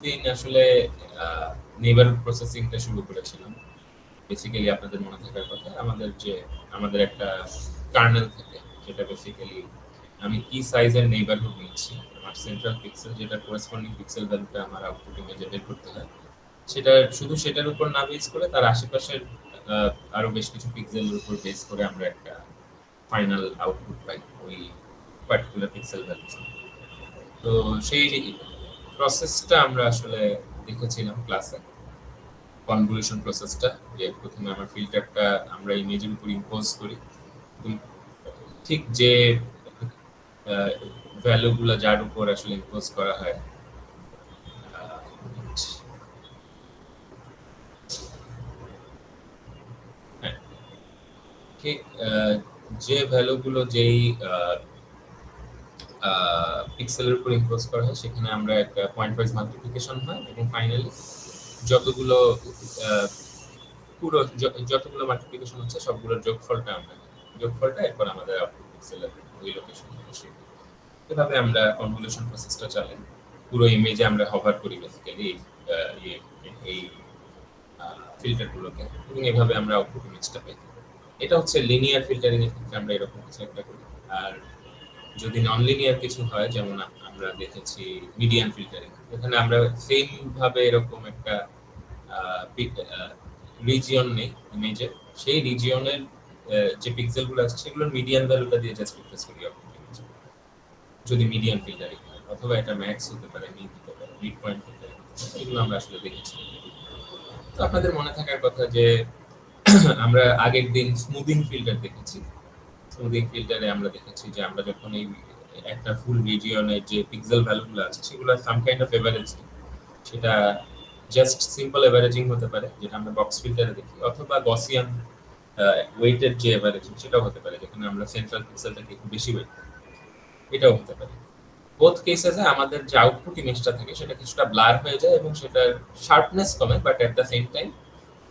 দিন আসলে নেইবারহুড প্রসেসিংটা শুরু করেছিলাম। বেসিক্যালি আপনাদের মনে থাকার কথা আমাদের একটা কার্নেল থাকে যেটা বেসিক্যালি আমি কি সাইজের নেইবারহুড নিচ্ছি আমার সেন্ট্রাল পিক্সেল যেটা করেসপন্ডিং পিক্সেল ভ্যালুটা আমার আউটপুট ইমেজে বের করতে হয় সেটা শুধু সেটার উপর না বেস করে তার আশেপাশের আরো বেশ কিছু পিক্সেলের উপর বেস করে আমরা একটা ফাইনাল আউটপুট পাই ওই পার্টিকুলার পিক্সেল ভ্যালু। তো সেই প্রসেসটা আমরা আসলে দেখেছিলাম ক্লাসে, কনভলিউশন প্রসেসটা, যে প্রথমে আমার ফিল্টারটা আমরা ইমেজের উপর ইম্পোজ করি, ঠিক যে ভ্যালুগুলো যার উপর আসলে ইম্পোজ করা হয় হ্যাঁ, ঠিক যে ভ্যালুগুলো যেই পিক্সেলের উপর ইম্পোজ করা হয় সেখানে আমরা একটা পয়েন্ট ওয়াইজ মাল্টিপ্লিকেশন হয় এবং ফাইনালি যতগুলো পুরো যতগুলো মাল্টিপ্লিকেশন হচ্ছে সবগুলোর যোগফলটা এরপর আমাদের আউটপুট পিক্সেলের ওই লোকেশন আসে। এভাবে আমরা কনভলিউশন প্রসেসটা চালাই। পুরো ইমেজে আমরা হভার করি বেসিক্যালি এই ফিল্টারগুলোকে এবং এভাবে আমরা আউটপুট ইমেজটা পাই। এটা হচ্ছে লিনিয়ার ফিল্টারিং এর ক্ষেত্রে আমরা এরকম কিছু একটা করি। আর যদি নন লিনিয়ার কিছু হয়, যেমন আমরা দেখেছি মিডিয়ান ফিল্টারিং, এখানে আমরা সেম ভাবে এরকম একটা রিজিয়ন নেই ইমেজের, সেই রিজিয়নের যে পিক্সেলগুলো আছে সেগুলোর মিডিয়ান ভ্যালুটা দিয়ে জাস্ট রিপ্লেস করি যদি মিডিয়ান ফিল্টারিং হয়, অথবা এটা ম্যাক্স হতে পারে, মিড হতে পারে, মিড পয়েন্ট ফিল্টারিং, এগুলো আমরা আসলে দেখেছি। তো আপনাদের মনে থাকার কথা যে আমরা আগের দিন স্মুদিং ফিল্টার দেখেছি। স্মুদিং ফিল্টারে আমরা দেখেছি যে আমরা যখন এই একটা ফুল রিজিয়নের যে পিক্সেল ভ্যালুগুলো আছে সেগুলো সাম কাইন্ড অফ এভারেজ, সেটা জাস্ট সিম্পল এভারেজিং হতে পারে যেটা আমরা বক্স ফিল্টারে দেখি, অথবা গসিয়ান ওয়েটেড যে এভারেজিং সেটাও হতে পারে যেখানে আমরা সেন্ট্রাল পিক্সেলটাকে একটু বেশি ওয়েট করি, এটাও হতে পারে। বোথ কেসেসে আমাদের যে আউটপুট ইমেজটা থাকে সেটা কিছুটা ব্লার হয়ে যায় এবং সেটার শার্পনেস কমে, but at the same time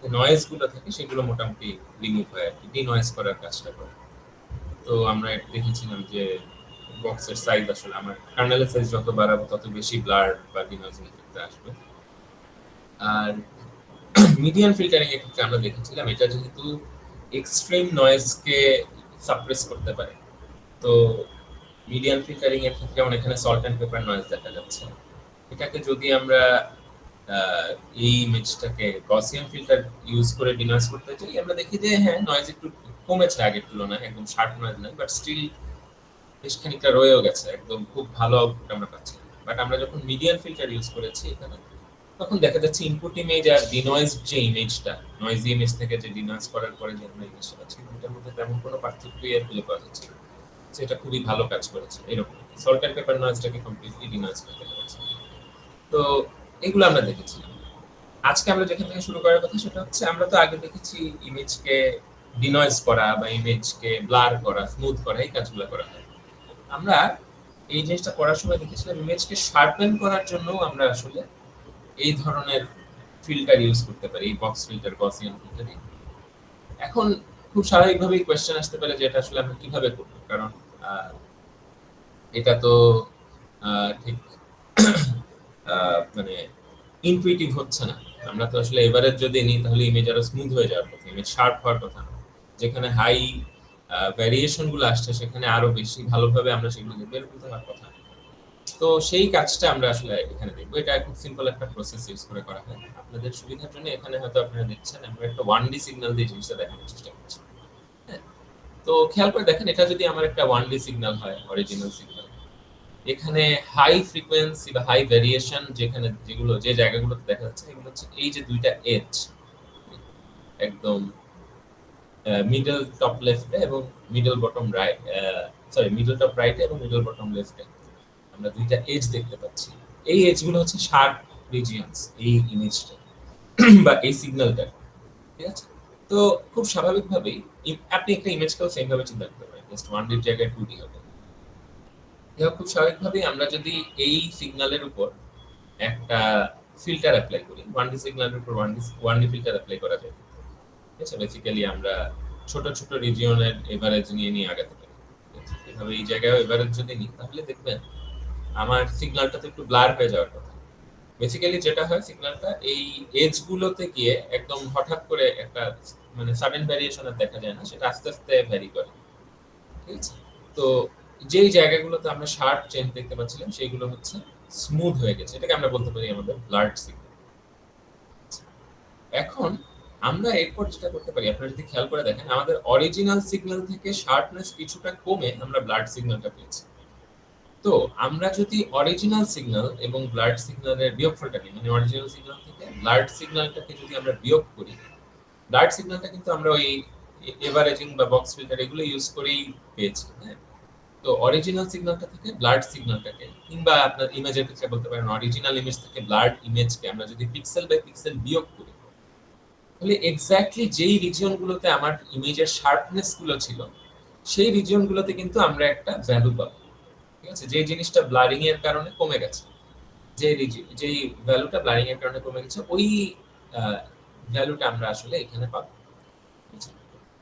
যে নয়েজ গুলো থাকে সেগুলো মোটামুটি রিমুভ হয় আর কি, ডিনয়েজ করার কাজটা করে। তো আমরা দেখেছিলাম যে বক্সের সাইজ আসলে আমার কার্নেলের সাইজ যত বাড়াবো তত বেশি ব্লার বা ডিনয়েজিং ইফেক্ট আসবে। আর মিডিয়ান ফিল্টারিং এর ক্ষেত্রে আমরা দেখেছিলাম এটা যেহেতু এক্সট্রিম নয়েজকে সাপ্রেস করতে পারে, তো মিডিয়ান ফিল্টারিং এর ক্ষেত্রে যেমন এখানে সল্ট অ্যান্ড পেপার নয়েজ দেখা যাচ্ছে, এটাকে যদি আমরা এই ইমেজটাকে গসিয়ান ফিল্টার ইউজ করে ডিনয়েজ করতে চাই, আমরা দেখি যে হ্যাঁ নয়েজ একটু কমেছে আগের তুলনায়, একদম শার্প নয়েজ নয়, বাট স্টিল বেশ খানিকটা রয়েও গেছে, একদম খুব ভালো আউটপুট আমরা পাচ্ছি। বাট আমরা যখন মিডিয়ান ফিল্টার ইউজ করেছি এখানে, তখন দেখা যাচ্ছে ইনপুট ইমেজ আর ডিনয়েজ যে ইমেজটা, নয়েজি ইমেজ থেকে যে ডিনয়েজ করার পরে যে আমরা ইমেজটা পাচ্ছি দুটার মধ্যে তেমন কোনো পার্থক্যই আর খুঁজে পাওয়া যাচ্ছে না। সেটা খুবই ভালো কাজ করেছে, এরকম সল্ট অ্যান্ড পেপার নয়েজটাকে কমপ্লিটলি ডিনয়েজ করতে পেরেছে। তো এগুলো আমরা দেখেছিলাম। আজকে আমরা যেখান থেকে শুরু করার কথা সেটা হচ্ছে আমরা তো আগে দেখেছি ইমেজকে ডিনয়েজ করা বা ইমেজকে ব্লার করা, স্মুথ করা, এই কাজগুলো করা হয়। আমরা এই জিনিসটা করার সময় দেখেছিলাম ইমেজকে শার্পেন করার জন্য আমরা আসলে এই ধরনের ফিল্টার ইউজ করতে পারি, এই বক্স ফিল্টার, গসিয়ান ফিল্টার। এখন খুব স্বাভাবিকভাবেই কোয়েশ্চেন আসতে পারে যে এটা আসলে আমরা কিভাবে করব, কারণ এটা তো ঠিক মানে ইনটুইটিভ হচ্ছে না। আমরা তো আসলে এভারেজ যদি নিই তাহলে ইমেজ আরো স্মুথ হয়ে যাওয়ার কথা, ইমেজ শার্প হওয়ার কথা না। যেখানে হাই ভ্যারিয়েশন গুলো আসছে সেখানে আরো বেশি ভালোভাবে আমরা সেগুলোকে বের করতে হওয়ার কথা। তো সেই কাজটা আমরা আসলে এখানে দেখবো। এটা খুব সিম্পল একটা প্রসেস ইউজ করে করা হয়। আপনাদের সুবিধার জন্য এখানে হয়তো আপনারা দেখছেন আমরা একটা 1D সিগন্যাল দিয়ে জিনিসটা দেখানোর চেষ্টা করছি। হ্যাঁ, তো খেয়াল করে দেখেন এটা যদি আমার একটা 1D সিগন্যাল হয়, অরিজিনাল সিগন্যাল, এখানে হাই ফ্রিকোয়েন্সি বা হাই ভেরিয়েশন যেখানে যে জায়গাগুলোতে দেখা যাচ্ছে এগুলো হচ্ছে এই যে দুইটা এজ, একদম মিডল টপ লেফটে এবং middle bottom right, middle top রাইটে এবং মিডল বটম লেফটে আমরা দুইটা এজ দেখতে পাচ্ছি। এই এজগুলো হচ্ছে শার্প রিজিয়নস এই ইমেজটা বা এই সিগন্যালটা, ঠিক আছে? তো খুব স্বাভাবিকভাবেই আপনি একটা ইমেজকেও সেম ভাবে চিন্তা করতে পারেন, জাস্ট 1D এর জায়গায় 2D হবে। খুব স্বাভাবিকভাবেই আমরা যদি এই সিগন্যালের উপর একটা ফিল্টার অ্যাপ্লাই করি, 1D সিগন্যালের উপর 1D ফিল্টার অ্যাপ্লাই করা যায়, ঠিক আছে? বেসিক্যালি আমরা ছোট ছোট রিজিয়নের এভারেজ নিয়ে আগাতে পারি। এভাবে এই জায়গায় এভারেজ যদি নিই তাহলে দেখবেন আমার সিগন্যালটা তো একটু ব্লার হয়ে যাওয়ার কথা, বেসিক্যালি যেটা হয় সিগন্যালটা এই এজ গুলোতে গিয়ে একদম হঠাৎ করে একটা মানে সাডেন ভ্যারিয়েশন আর দেখা যায় না, সেটা আস্তে আস্তে ভ্যারি করে। ঠিক আছে, তো যেই জায়গাগুলোতে আমরা শার্প চেঞ্জ দেখতে পাচ্ছিলাম সেইগুলো হচ্ছে স্মুথ হয়ে গেছে, এটাকে আমরা বলতে পারি আমাদের ব্লাড সিগন্যাল। এখন আমরা এরপর যেটা করতে পারি, আপনারা যদি খেয়াল করে দেখেন আমাদের অরিজিনাল সিগন্যাল থেকে শার্পনেস কিছুটা কমে আমরা ব্লাড সিগন্যালটা পেয়েছি। তো আমরা যদি অরিজিনাল সিগন্যাল এবং ব্লাড সিগন্যালের বিয়োগফলটা নিই, মানে অরিজিনাল সিগন্যাল থেকে ব্লাড সিগন্যালটাকে যদি আমরা বিয়োগ করি, ব্লাড সিগন্যালটা কিন্তু আমরা ওই এভারেজিং বা বক্স ফিল্টার এগুলো ইউজ করেই পেয়েছি। হ্যাঁ, তো অরিজিনাল সিগন্যালটা থেকে ব্লাড সিগন্যালটাকে, কিংবা আপনার ইমেজের ক্ষেত্রে বলতে পারেন অরিজিনাল ইমেজ থেকে ব্লাড ইমেজকে আমরা যদি পিক্সেল বাই পিক্সেল বিয়োগ করি, তাহলে এক্স্যাক্টলি যেই রিজিয়নগুলোতে আমার ইমেজের শার্পনেস গুলো ছিল সেই রিজিয়নগুলোতে কিন্তু আমরা একটা ভ্যালু পাবো। ঠিক আছে, যে জিনিসটা ব্লারিং এর কারণে কমে গেছে, যেই ভ্যালুটা ব্লারিং এর কারণে কমে গেছে, ওই ভ্যালুটা আমরা আসলে এখানে পাবো।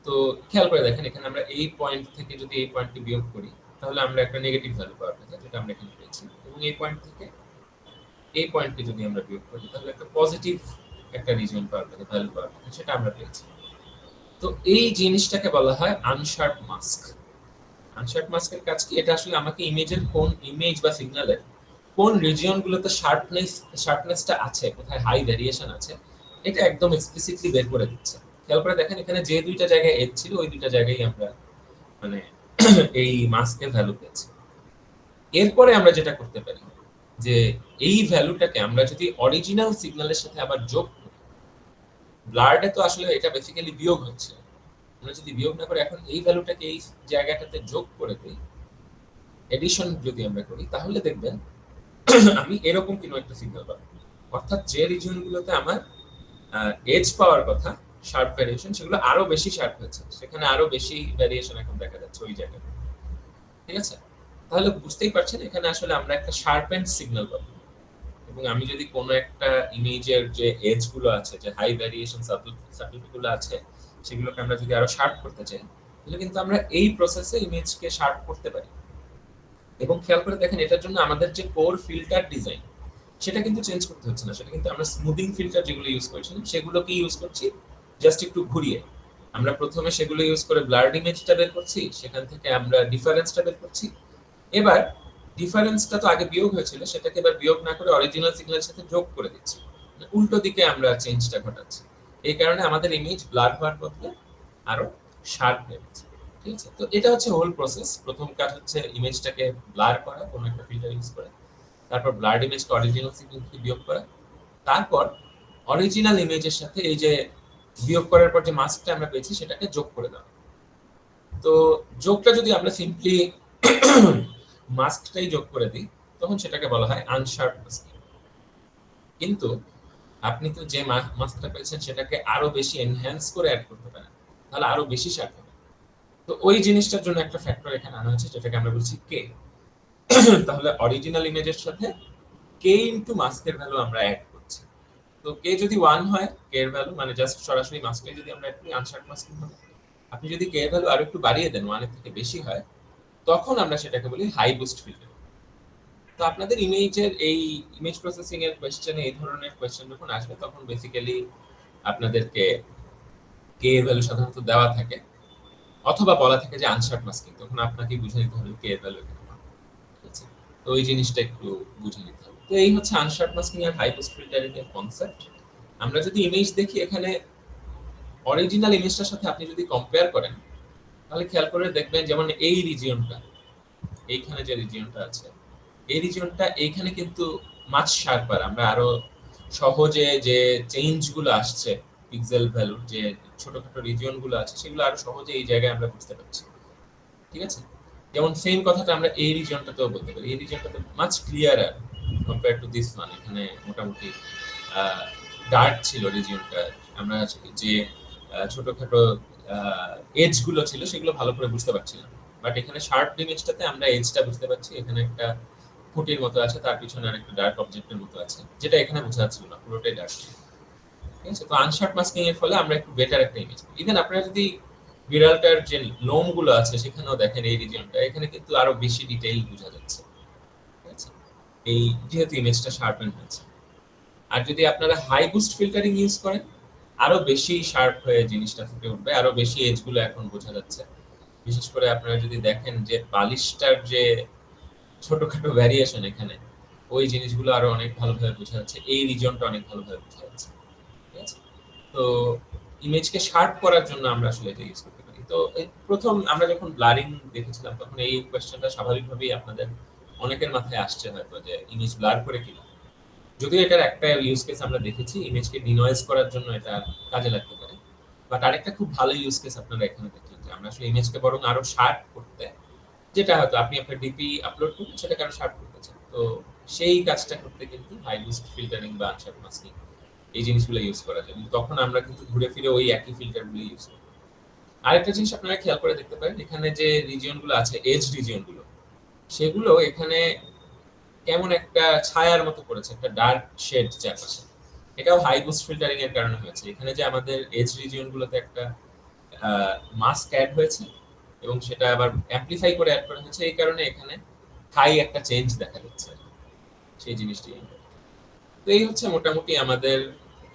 তো খেয়াল করে দেখেন এখানে আমরা এই পয়েন্ট থেকে যদি এই পয়েন্টটি বিয়োগ করি, তাহলে আমরা একটা নেগেটিভ ভ্যালু পাওয়ার কথা, যেটা আমরা এখানে পেয়েছি। এবং এই পয়েন্ট থেকে এই পয়েন্টকে যদি আমরা বিয়োগ করি, তাহলে একটা পজিটিভ একটা রিজন পাওয়ার কথা, ভ্যালু পাওয়ার কথা, সেটা আমরা পেয়েছি। তো এই জিনিসটাকে বলা হয় আনশার্প মাস্ক। আনশার্প মাস্কের কাজ কি? এটা আসলে আমাকে ইমেজের কোন ইমেজ বা সিগন্যালের কোন রিজিয়নগুলোতে শার্পনেসটা আছে, কোথায় হাই ভেরিয়েশন আছে, এটা একদম এক্সপ্লিসিটলি বের করে দিচ্ছে। খেয়াল করে দেখেন এখানে যে দুইটা জায়গায় এজ ছিল ওই দুইটা জায়গায় আমরা মানে এই মাস্কের ভ্যালু পেয়েছি। এরপরে আমরা যেটা করতে পারি যে এই ভ্যালুটাকে আমরা যদি অরিজিনাল সিগন্যালের সাথে আবার যোগ করি, ব্লার্ডে তো আসলে এটা বেসিক্যালি বিয়োগ হচ্ছে, আমরা যদি বিয়োগ না করে এখন এই ভ্যালুটাকে এই জায়গাটাতে যোগ করে দিই, এডিশন যদি আমরা করি, তাহলে দেখবেন আমি এরকম কোনো একটা সিগন্যাল পাবো। অর্থাৎ যে রিজিয়নগুলোতে আমার এজ পাওয়ার কথা শার্প ভ্যারিয়েশন, সেগুলো আরো বেশি শার্প হয়েছে, সেখানে আরো বেশি ভ্যারিয়েশন এখন দেখা যাচ্ছে ওই জায়গায়। ঠিক আছে, তাহলে বুঝতেই পারছেন এখানে আসলে আমরা একটা শার্পেন্ড সিগন্যাল পাবো। এবং আমি যদি কোনো একটা ইমেজের যে এজ গুলো আছে, যে হাই ভ্যারিয়েশন সাবটলিটি গুলো আছে, সেগুলোকে আমরা যদি আরো শার্প করতে চাই, তাহলে কিন্তু আমরা এই প্রসেসে ইমেজকে শার্প করতে পারি। এবং খেয়াল করে দেখেন এটার জন্য আমাদের যে কোর ফিল্টার ডিজাইন, সেটা কিন্তু চেঞ্জ করতে হচ্ছে না, সেটা কিন্তু আমরা স্মুদিং ফিল্টার যেগুলো ইউজ করছিলাম সেগুলোকে ইউজ করছি জাস্ট একটু ঘুরিয়ে। আমরা প্রথমে সেগুলো ইউজ করে ব্লার্ড ইমেজটা বের করছি, সেখান থেকে আমরা ডিফারেন্সটা বের করছি। এবার ডিফারেন্সটা তো আগে বিয়োগ হয়েছিল, সেটাকে এবার বিয়োগ না করে অরিজিনাল সিগন্যালের সাথে যোগ করে দিচ্ছি, উল্টো দিকে আমরা চেঞ্জটা ঘটাচ্ছি। এই কারণে আমাদের ইমেজ ব্লার হওয়ার বদলে আরো শার্প হয়ে গেছে। ঠিক আছে, তো এটা হচ্ছে হোল প্রসেস। প্রথম কাজ হচ্ছে ইমেজটাকে ব্লার করা কোনো একটা ফিল্টার ইউজ করে, তারপর ব্লার্ড ইমেজকে অরিজিনাল সিগন্যাল থেকে বিয়োগ করা, তারপর অরিজিনাল ইমেজের সাথে এই যে বিয়োগ করার পর যে মাস্কটা আমরা পেয়েছি সেটাকে যোগ করে দেওয়া। তো যোগটা যদি আমরা সিম্পলি মাস্কটাই যোগ করে দিই, তখন সেটাকে বলা হয় আনশার্প মাস্কিং। কিন্তু আপনি তো যে মাস্কটা পেয়েছেন সেটাকে আরো বেশি এনহ্যান্স করে অ্যাড করতে পারেন, তাহলে আরো বেশি শার্প হবে। তো ওই জিনিসটার জন্য একটা ফ্যাক্টর এখানে আনা হয়েছে, যেটাকে আমরা বলছি কে। তাহলে অরিজিনাল ইমেজের সাথে কে ইনটু মাস্কের ভ্যালু আমরা অ্যাড করছি। তো কে যদি 1 হয়, কে এর ভ্যালু মানে জাস্ট সরাসরি মাস্কে যদি আমরা একটু আনশার্প মাস্কিং হবে। আপনি যদি কে এর ভ্যালু আরো একটু বাড়িয়ে দেন, 1 এর থেকে বেশি হয়, তখন আমরা সেটাকে বলি হাই বুস্ট ফিল্টার। তো আপনাদের ইমেজের এই ইমেজ প্রসেসিং এর কোশ্চেনে এই ধরনের কোশ্চেন যখন আসবে, তখন বেসিক্যালি আপনাদেরকে কে এর ভ্যালু সাধারণত দেওয়া থাকে, অথবা বলা থাকে যে আনশার্প মাস্কিং, তখন আপনাকে বুঝে নিতে হবে কে এর ভ্যালু এখানে কত। ঠিক আছে, তো ওই জিনিসটা একটু বুঝে নিতে হবে। তো এই হচ্ছে আনশার্প মাস্কিং আর হাই বুস্ট ফিল্টারিং এর কনসেপ্ট। আমরা যদি ইমেজ দেখি, এখানে অরিজিনাল ইমেজটার সাথে আপনি যদি কম্পেয়ার করেন, তাহলে খেয়াল করে দেখবেন যেমন এই রিজিয়নটা, এইখানে যে রিজিয়নটা আছে, এই রিজিয়নটা এইখানে কিন্তু মাছ শার্পার। আমরা আরো সহজে যে চেঞ্জ গুলো আসছে পিক্সেল ভ্যালুর, যে ছোটখাটো রিজিয়ন গুলো আছে, সেগুলো আরো সহজে এই জায়গায় আমরা বুঝতে পারছি। ঠিক আছে, যেমন সেম কথাটা আমরা এই রিজিয়নটাতেও বলতে পারি। এই রিজিয়নটাতে much clearer compare to this one. এখানে মোটামুটি ডার্ক ছিল রিজিয়নটা, আমরা যে ছোটখাটো এজ গুলো ছিল সেগুলো ভালো করে বুঝতে পারছিলাম। বাট এখানে শার্প ইমেজটাতে আমরা এজটা বুঝতে পারছি, এখানে একটা খুঁটির মতো আছে, তার পিছনে আরেকটা ডার্ক অবজেক্টের মতো আছে, যেটা এখানে বোঝা যাচ্ছিল না, পুরোটাই ডার্ক ছিল। ঠিক আছে, তো আনশার্প মাস্কিং এর ফলে আমরা একটু বেটার একটা ইমেজ পাই। ইভেন আপনারা যদি বিড়ালটার যে লোম গুলো আছে সেখানেও দেখেন এই রিজিয়নটা, এখানে কিন্তু আরো বেশি ডিটেইল বোঝা যাচ্ছে। ঠিক আছে, এই যেহেতু ইমেজটা শার্পেন হয়েছে। আর যদি আপনারা হাই বুস্ট ফিল্টারিং ইউজ করেন, আরো বেশি শার্প হয়ে জিনিসটা ফুটে উঠবে, আরো বেশি এজগুলো এখন বোঝা যাচ্ছে। বিশেষ করে আপনারা যদি দেখেন যে পালিশটার যে ছোটখাটো ভ্যারিয়েশন এখানে, ওই জিনিসগুলো আরো অনেক ভালোভাবে বোঝা যাচ্ছে, এই রিজনটা অনেক ভালোভাবে বোঝা যাচ্ছে। ঠিক আছে? তো ইমেজকে শার্প করার জন্য আমরা আসলে এটা ইউজ করতে পারি। তো প্রথম আমরা যখন ব্লারিং দেখেছিলাম তখন এই কোয়েশ্চেনটা স্বাভাবিকভাবেই আপনাদের অনেকের মাথায় আসছে হয়তো যে ইমেজ ব্লার করে কিনা। যদিও এটার একটা ইউজ কেস আমরা দেখেছি, ইমেজকে ডিনয়েজ করার জন্য এটা কাজে লাগতে পারে। বাট আরেকটা খুব ভালো ইউজ কেস আপনারা এখানে দেখলেন যে আমরা আসলে ইমেজকে বরং আরো শার্প করতে, যেটা হয়তো আপনি আপনার ডিপি আপলোড করবেন সেটাকে আরো শার্প করতে চান, তো সেই কাজটা করতে কিন্তু হাই বুস্ট ফিল্টারিং বা আনশার্প মাস্কিং এই জিনিসগুলো ইউজ করা যায়। তখন আমরা কিন্তু ঘুরে ফিরে ওই একই ফিল্টারগুলো ইউজ করি। আরেকটা জিনিস আপনারা খেয়াল করে দেখতে পারেন, এখানে যে রিজিয়নগুলো আছে, এজ রিজিয়নগুলো, সেগুলো এখানে কেমন একটা ছায়ার মতো করেছে, একটা ডার্ক শেড চারপাশে। এটাও হাই বুস্ট ফিল্টারিং এর কারণে হয়েছে। এখানে যে আমাদের এজ রিজিয়ন গুলোতে একটা মাস্ক অ্যাড হয়েছে এবং সেটা আবার অ্যামপ্লিফাই করে অ্যাড করা হয়েছে, এই কারণে এখানে হাই একটা চেঞ্জ দেখা যাচ্ছে, সেই জিনিসটি। তো এই হচ্ছে মোটামুটি আমাদের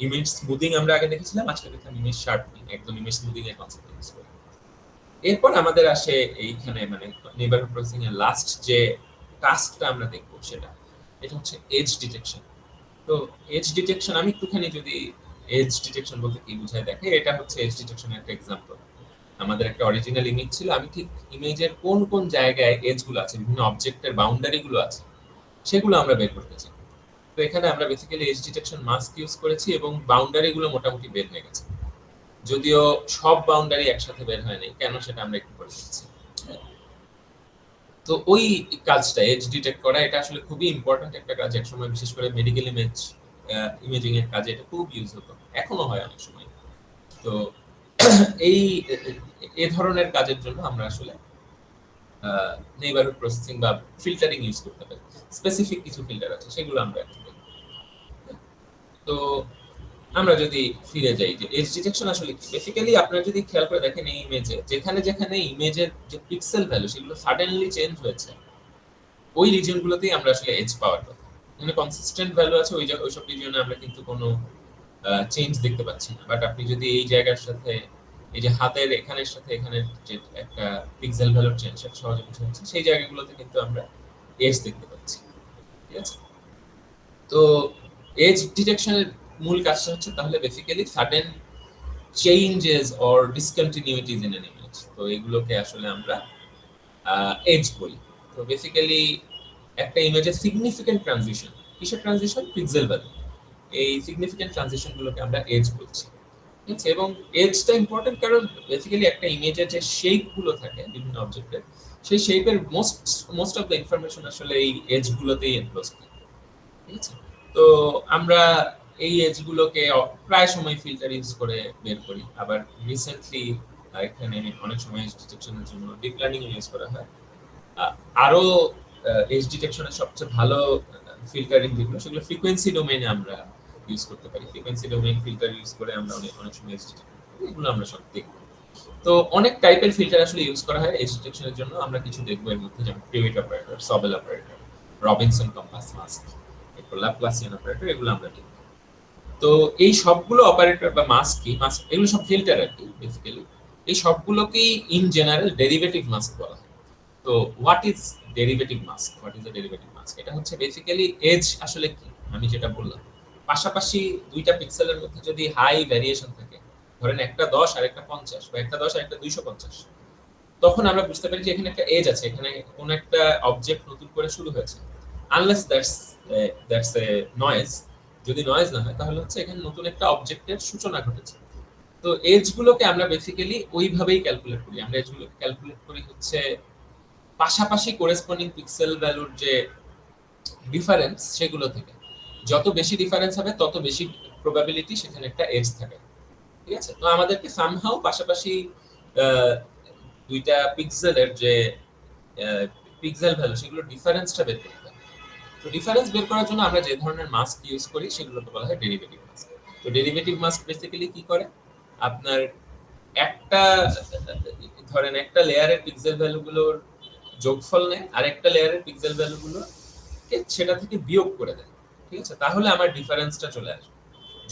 ইমেজ স্মুদিং আমরা আগে দেখেছিলাম, আজকে দেখলাম ইমেজ শার্পনিং, একদম ইমেজ স্মুদিং এর কনসেপ্ট ইউজ করে। এরপর আমাদের আসে এইখানে মানে নেইবারহুড প্রসেসিং এর লাস্ট যে টাস্কটা আমরা দেখবো সেটা, এটা হচ্ছে এজ ডিটেকশন। তো এজ ডিটেকশন আমি একটুখানি যদি এজ ডিটেকশন বলতে কি বোঝায় দেখে, এটা হচ্ছে এজ ডিটেকশনের একটা এক্সাম্পল। আমাদের একটা অরিজিনাল ইমেজ ছিল, আমি ঠিক ইমেজের কোন কোন জায়গায় এজ গুলো আছে, বিভিন্ন অবজেক্টের বাউন্ডারি গুলো আছে, সেগুলো আমরা বের করতে চাই। তো এখানে আমরা basically age detection mask use করেছি এবং বাউন্ডারি গুলো মোটামুটি বের হয়ে গেছে, যদিও সব বাউন্ডারি একসাথে বের হয় নাই, কেন সেটা আমরা একটু পরে দেখছি। তো ওই কাজটা এজ ডিটেক্ট করা, এটা আসলে খুবই ইম্পর্টেন্ট একটা কাজ। এক সময় বিশেষ করে মেডিকেল ইমেজিং এর কাজে এটা খুব ইউজ হতো, এখনো হয় অনেক সময়। তো এই এ ধরনের কাজের জন্য আমরা আসলে নেইবারহুড প্রসেসিং বা ফিল্টারিং ইউজ করতে পারি। স্পেসিফিক কিছু ফিল্টার আছে, সেগুলো আমরা এখন দেখব। তো আমরা যদি ফিরে যাই যে এজ ডিটেকশন আসলে কি, বেসিক্যালি আপনারা যদি খেয়াল করে দেখেন এই ইমেজে যেখানে যেখানে ইমেজের যে পিক্সেল ভ্যালু সেগুলো সাডেনলি চেঞ্জ হয়েছে, ওই রিজিয়নগুলোতেই আমরা আসলে এজ পাওয়ার কথা। মানে কনসিস্টেন্ট ভ্যালু আছে ওইসব রিজিয়নে আমরা কিন্তু কোনো চেঞ্জ দেখতে পাচ্ছি না। বাট আপনি যদি এই জায়গার সাথে এই যে হাতের এখানের সাথে এখানে যে একটা পিক্সেল ভ্যালুর চেঞ্জ সেটা সহজে বোঝা যাচ্ছে, সেই জায়গাগুলোতে কিন্তু আমরা এজ দেখতে পাচ্ছি। ঠিক আছে? তো এজ ডিটেকশনের মূল কাজটা হচ্ছে তাহলে basically sudden changes or discontinuities in an image, তো এগুলোকে আসলে আমরা এজ বলি। তো বেসিক্যালি একটা ইমেজের সিগনিফিকেন্ট ট্রানজিশন, কিসের ট্রানজিশন? Pixel value. এই সিগনিফিকেন্ট ট্রানজিশন গুলোকে আমরা এজ বলছি। ঠিক আছে? এবং এজটা ইম্পর্টেন্ট কারণ বেসিক্যালি একটা ইমেজের যে শেপ গুলো থাকে বিভিন্ন অবজেক্টের, সেই শেপের মোস্ট অফ দ্য ইনফরমেশন আসলে এই এজ গুলোতেই এনক্লোজ থাকে। ঠিক আছে? তো আমরা এই এজ গুলোকে প্রায় সময় ফিল্টার ইউজ করে বের করি। আবার রিসেন্টলি এখানে অনেক সময় এজ ডিটেকশনের জন্য ডিপ লার্নিং ইউজ করা হয়। আরো এজ ডিটেকশনের সবচেয়ে ভালো ফিল্টারিং যেগুলো, সেগুলো ফ্রিকোয়েন্সি ডোমেইনে আমরা ইউজ করতে পারি। ফ্রিকোয়েন্সি ডোমেইন ফিল্টার ইউজ করে আমরা অনেক সময় এজ ডিটেক্ট করি, এগুলো আমরা সব দেখব। তো অনেক টাইপের ফিল্টার আসলে ইউজ করা হয় এজ ডিটেকশনের জন্য, আমরা কিছু দেখবো এর মধ্যে, যেমন Prewitt operator, Sobel operator, Robinson compass mask, এরপর ল্যাপ্লাসিয়ান অপারেটর, এগুলো আমরা দেখব। তো এই সবগুলো অপারেটর বা মাস্ক কি, মাস্ক এগুলো সব ফিল্টার আর কি বেসিক্যালি। এই সবগুলোকেই ইন জেনারেল ডেরিভেটিভ মাস্ক বলা হয়। তো what is derivative mask? What is the derivative mask? এটা হচ্ছে বেসিক্যালি এজ আসলে কি, আমি যেটা বললাম, পাশাপাশি দুইটা পিক্সেলের মধ্যে যদি হাই ভ্যারিয়েশন থাকে, ধরেন একটা 10 আর একটা 50 বা একটা 10 আর একটা 250, তখন আমরা বুঝতে পারি যে এখানে একটা এজ আছে, এখানে কোন একটা অবজেক্ট নতুন করে শুরু হয়েছে। আনলেস দ্যাটস এ নয়েজ, যদি নয়েজ না হয় তাহলে হচ্ছে এখানে নতুন একটা অবজেক্টের সূচনা ঘটেছে। তো এজ গুলোকে আমরা বেসিক্যালি ওইভাবেই ক্যালকুলেট করি। আমরা এজ গুলোকে ক্যালকুলেট করি হচ্ছে পাশাপাশি করেসপন্ডিং পিক্সেল ভ্যালুর যে ডিফারেন্স সেগুলো থেকে। যত বেশি ডিফারেন্স হবে তত বেশি প্রবাবিলিটি সেখানে একটা এজ থাকে। ঠিক আছে? তো আমাদেরকে সামহাউ পাশাপাশি দুইটা পিক্সেলের যে পিক্সেল ভ্যালু সেগুলো ডিফারেন্সটা বের করতে হবে। তো ডিফারেন্স বের করার জন্য আমরা যে ধরনের মাস্ক ইউজ করি সেগুলোকে বলা হয় ডেরিভেটিভ মাস্ক। তো ডেরিভেটিভ মাস্ক বেসিক্যালি কি করে, আপনার একটা ধরেন একটা লেয়ারের পিক্সেল ভ্যালুগুলোর যোগফল নেয় আর একটা লেয়ারের পিক্সেল ভ্যালুগুলো সেটা থেকে বিয়োগ করে দেয়। ঠিক আছে, তাহলে আমার ডিফারেন্সটা চলে আসবে।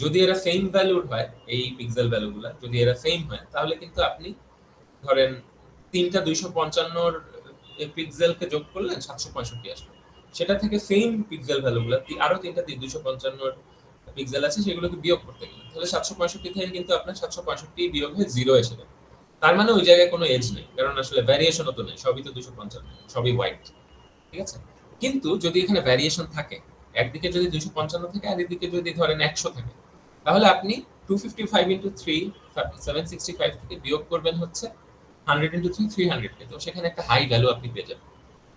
যদি এরা সেম ভ্যালুর হয়, এই পিক্সেল ভ্যালুগুলা যদি এরা সেম হয়, তাহলে কিন্তু আপনি ধরেন তিনটা 255 পিক্সেলকে যোগ করলেন 765 আসলো, সেটা থেকে সেম পিক্সেল ভ্যালুগুলো আরো তিনটা 255 পিক্সেল আছে সেগুলোকে বিয়োগ করতে গেলে তাহলে 765 থেকে কিন্তু আপনার 765 বিয়োগ হয়ে 0 এসে যাবে। তার মানে ওই জায়গায় কোনো এজ নেই, কারণ আসলে ভ্যারিয়েশনও তো নেই, সবই তো 255, সবই হোয়াইট। ঠিক আছে, কিন্তু যদি এখানে ভ্যারিয়েশন থাকে, একদিকে যদি 255 থাকে আর এদিকে যদি ধরেন 100 থাকে, তাহলে আপনি 255 ইন্টু 3 765 থেকে বিয়োগ করবেন হচ্ছে 100 ইন্টু 3 300 কে, তো সেখানে একটা হাই ভ্যালু আপনি পেয়ে যাবেন।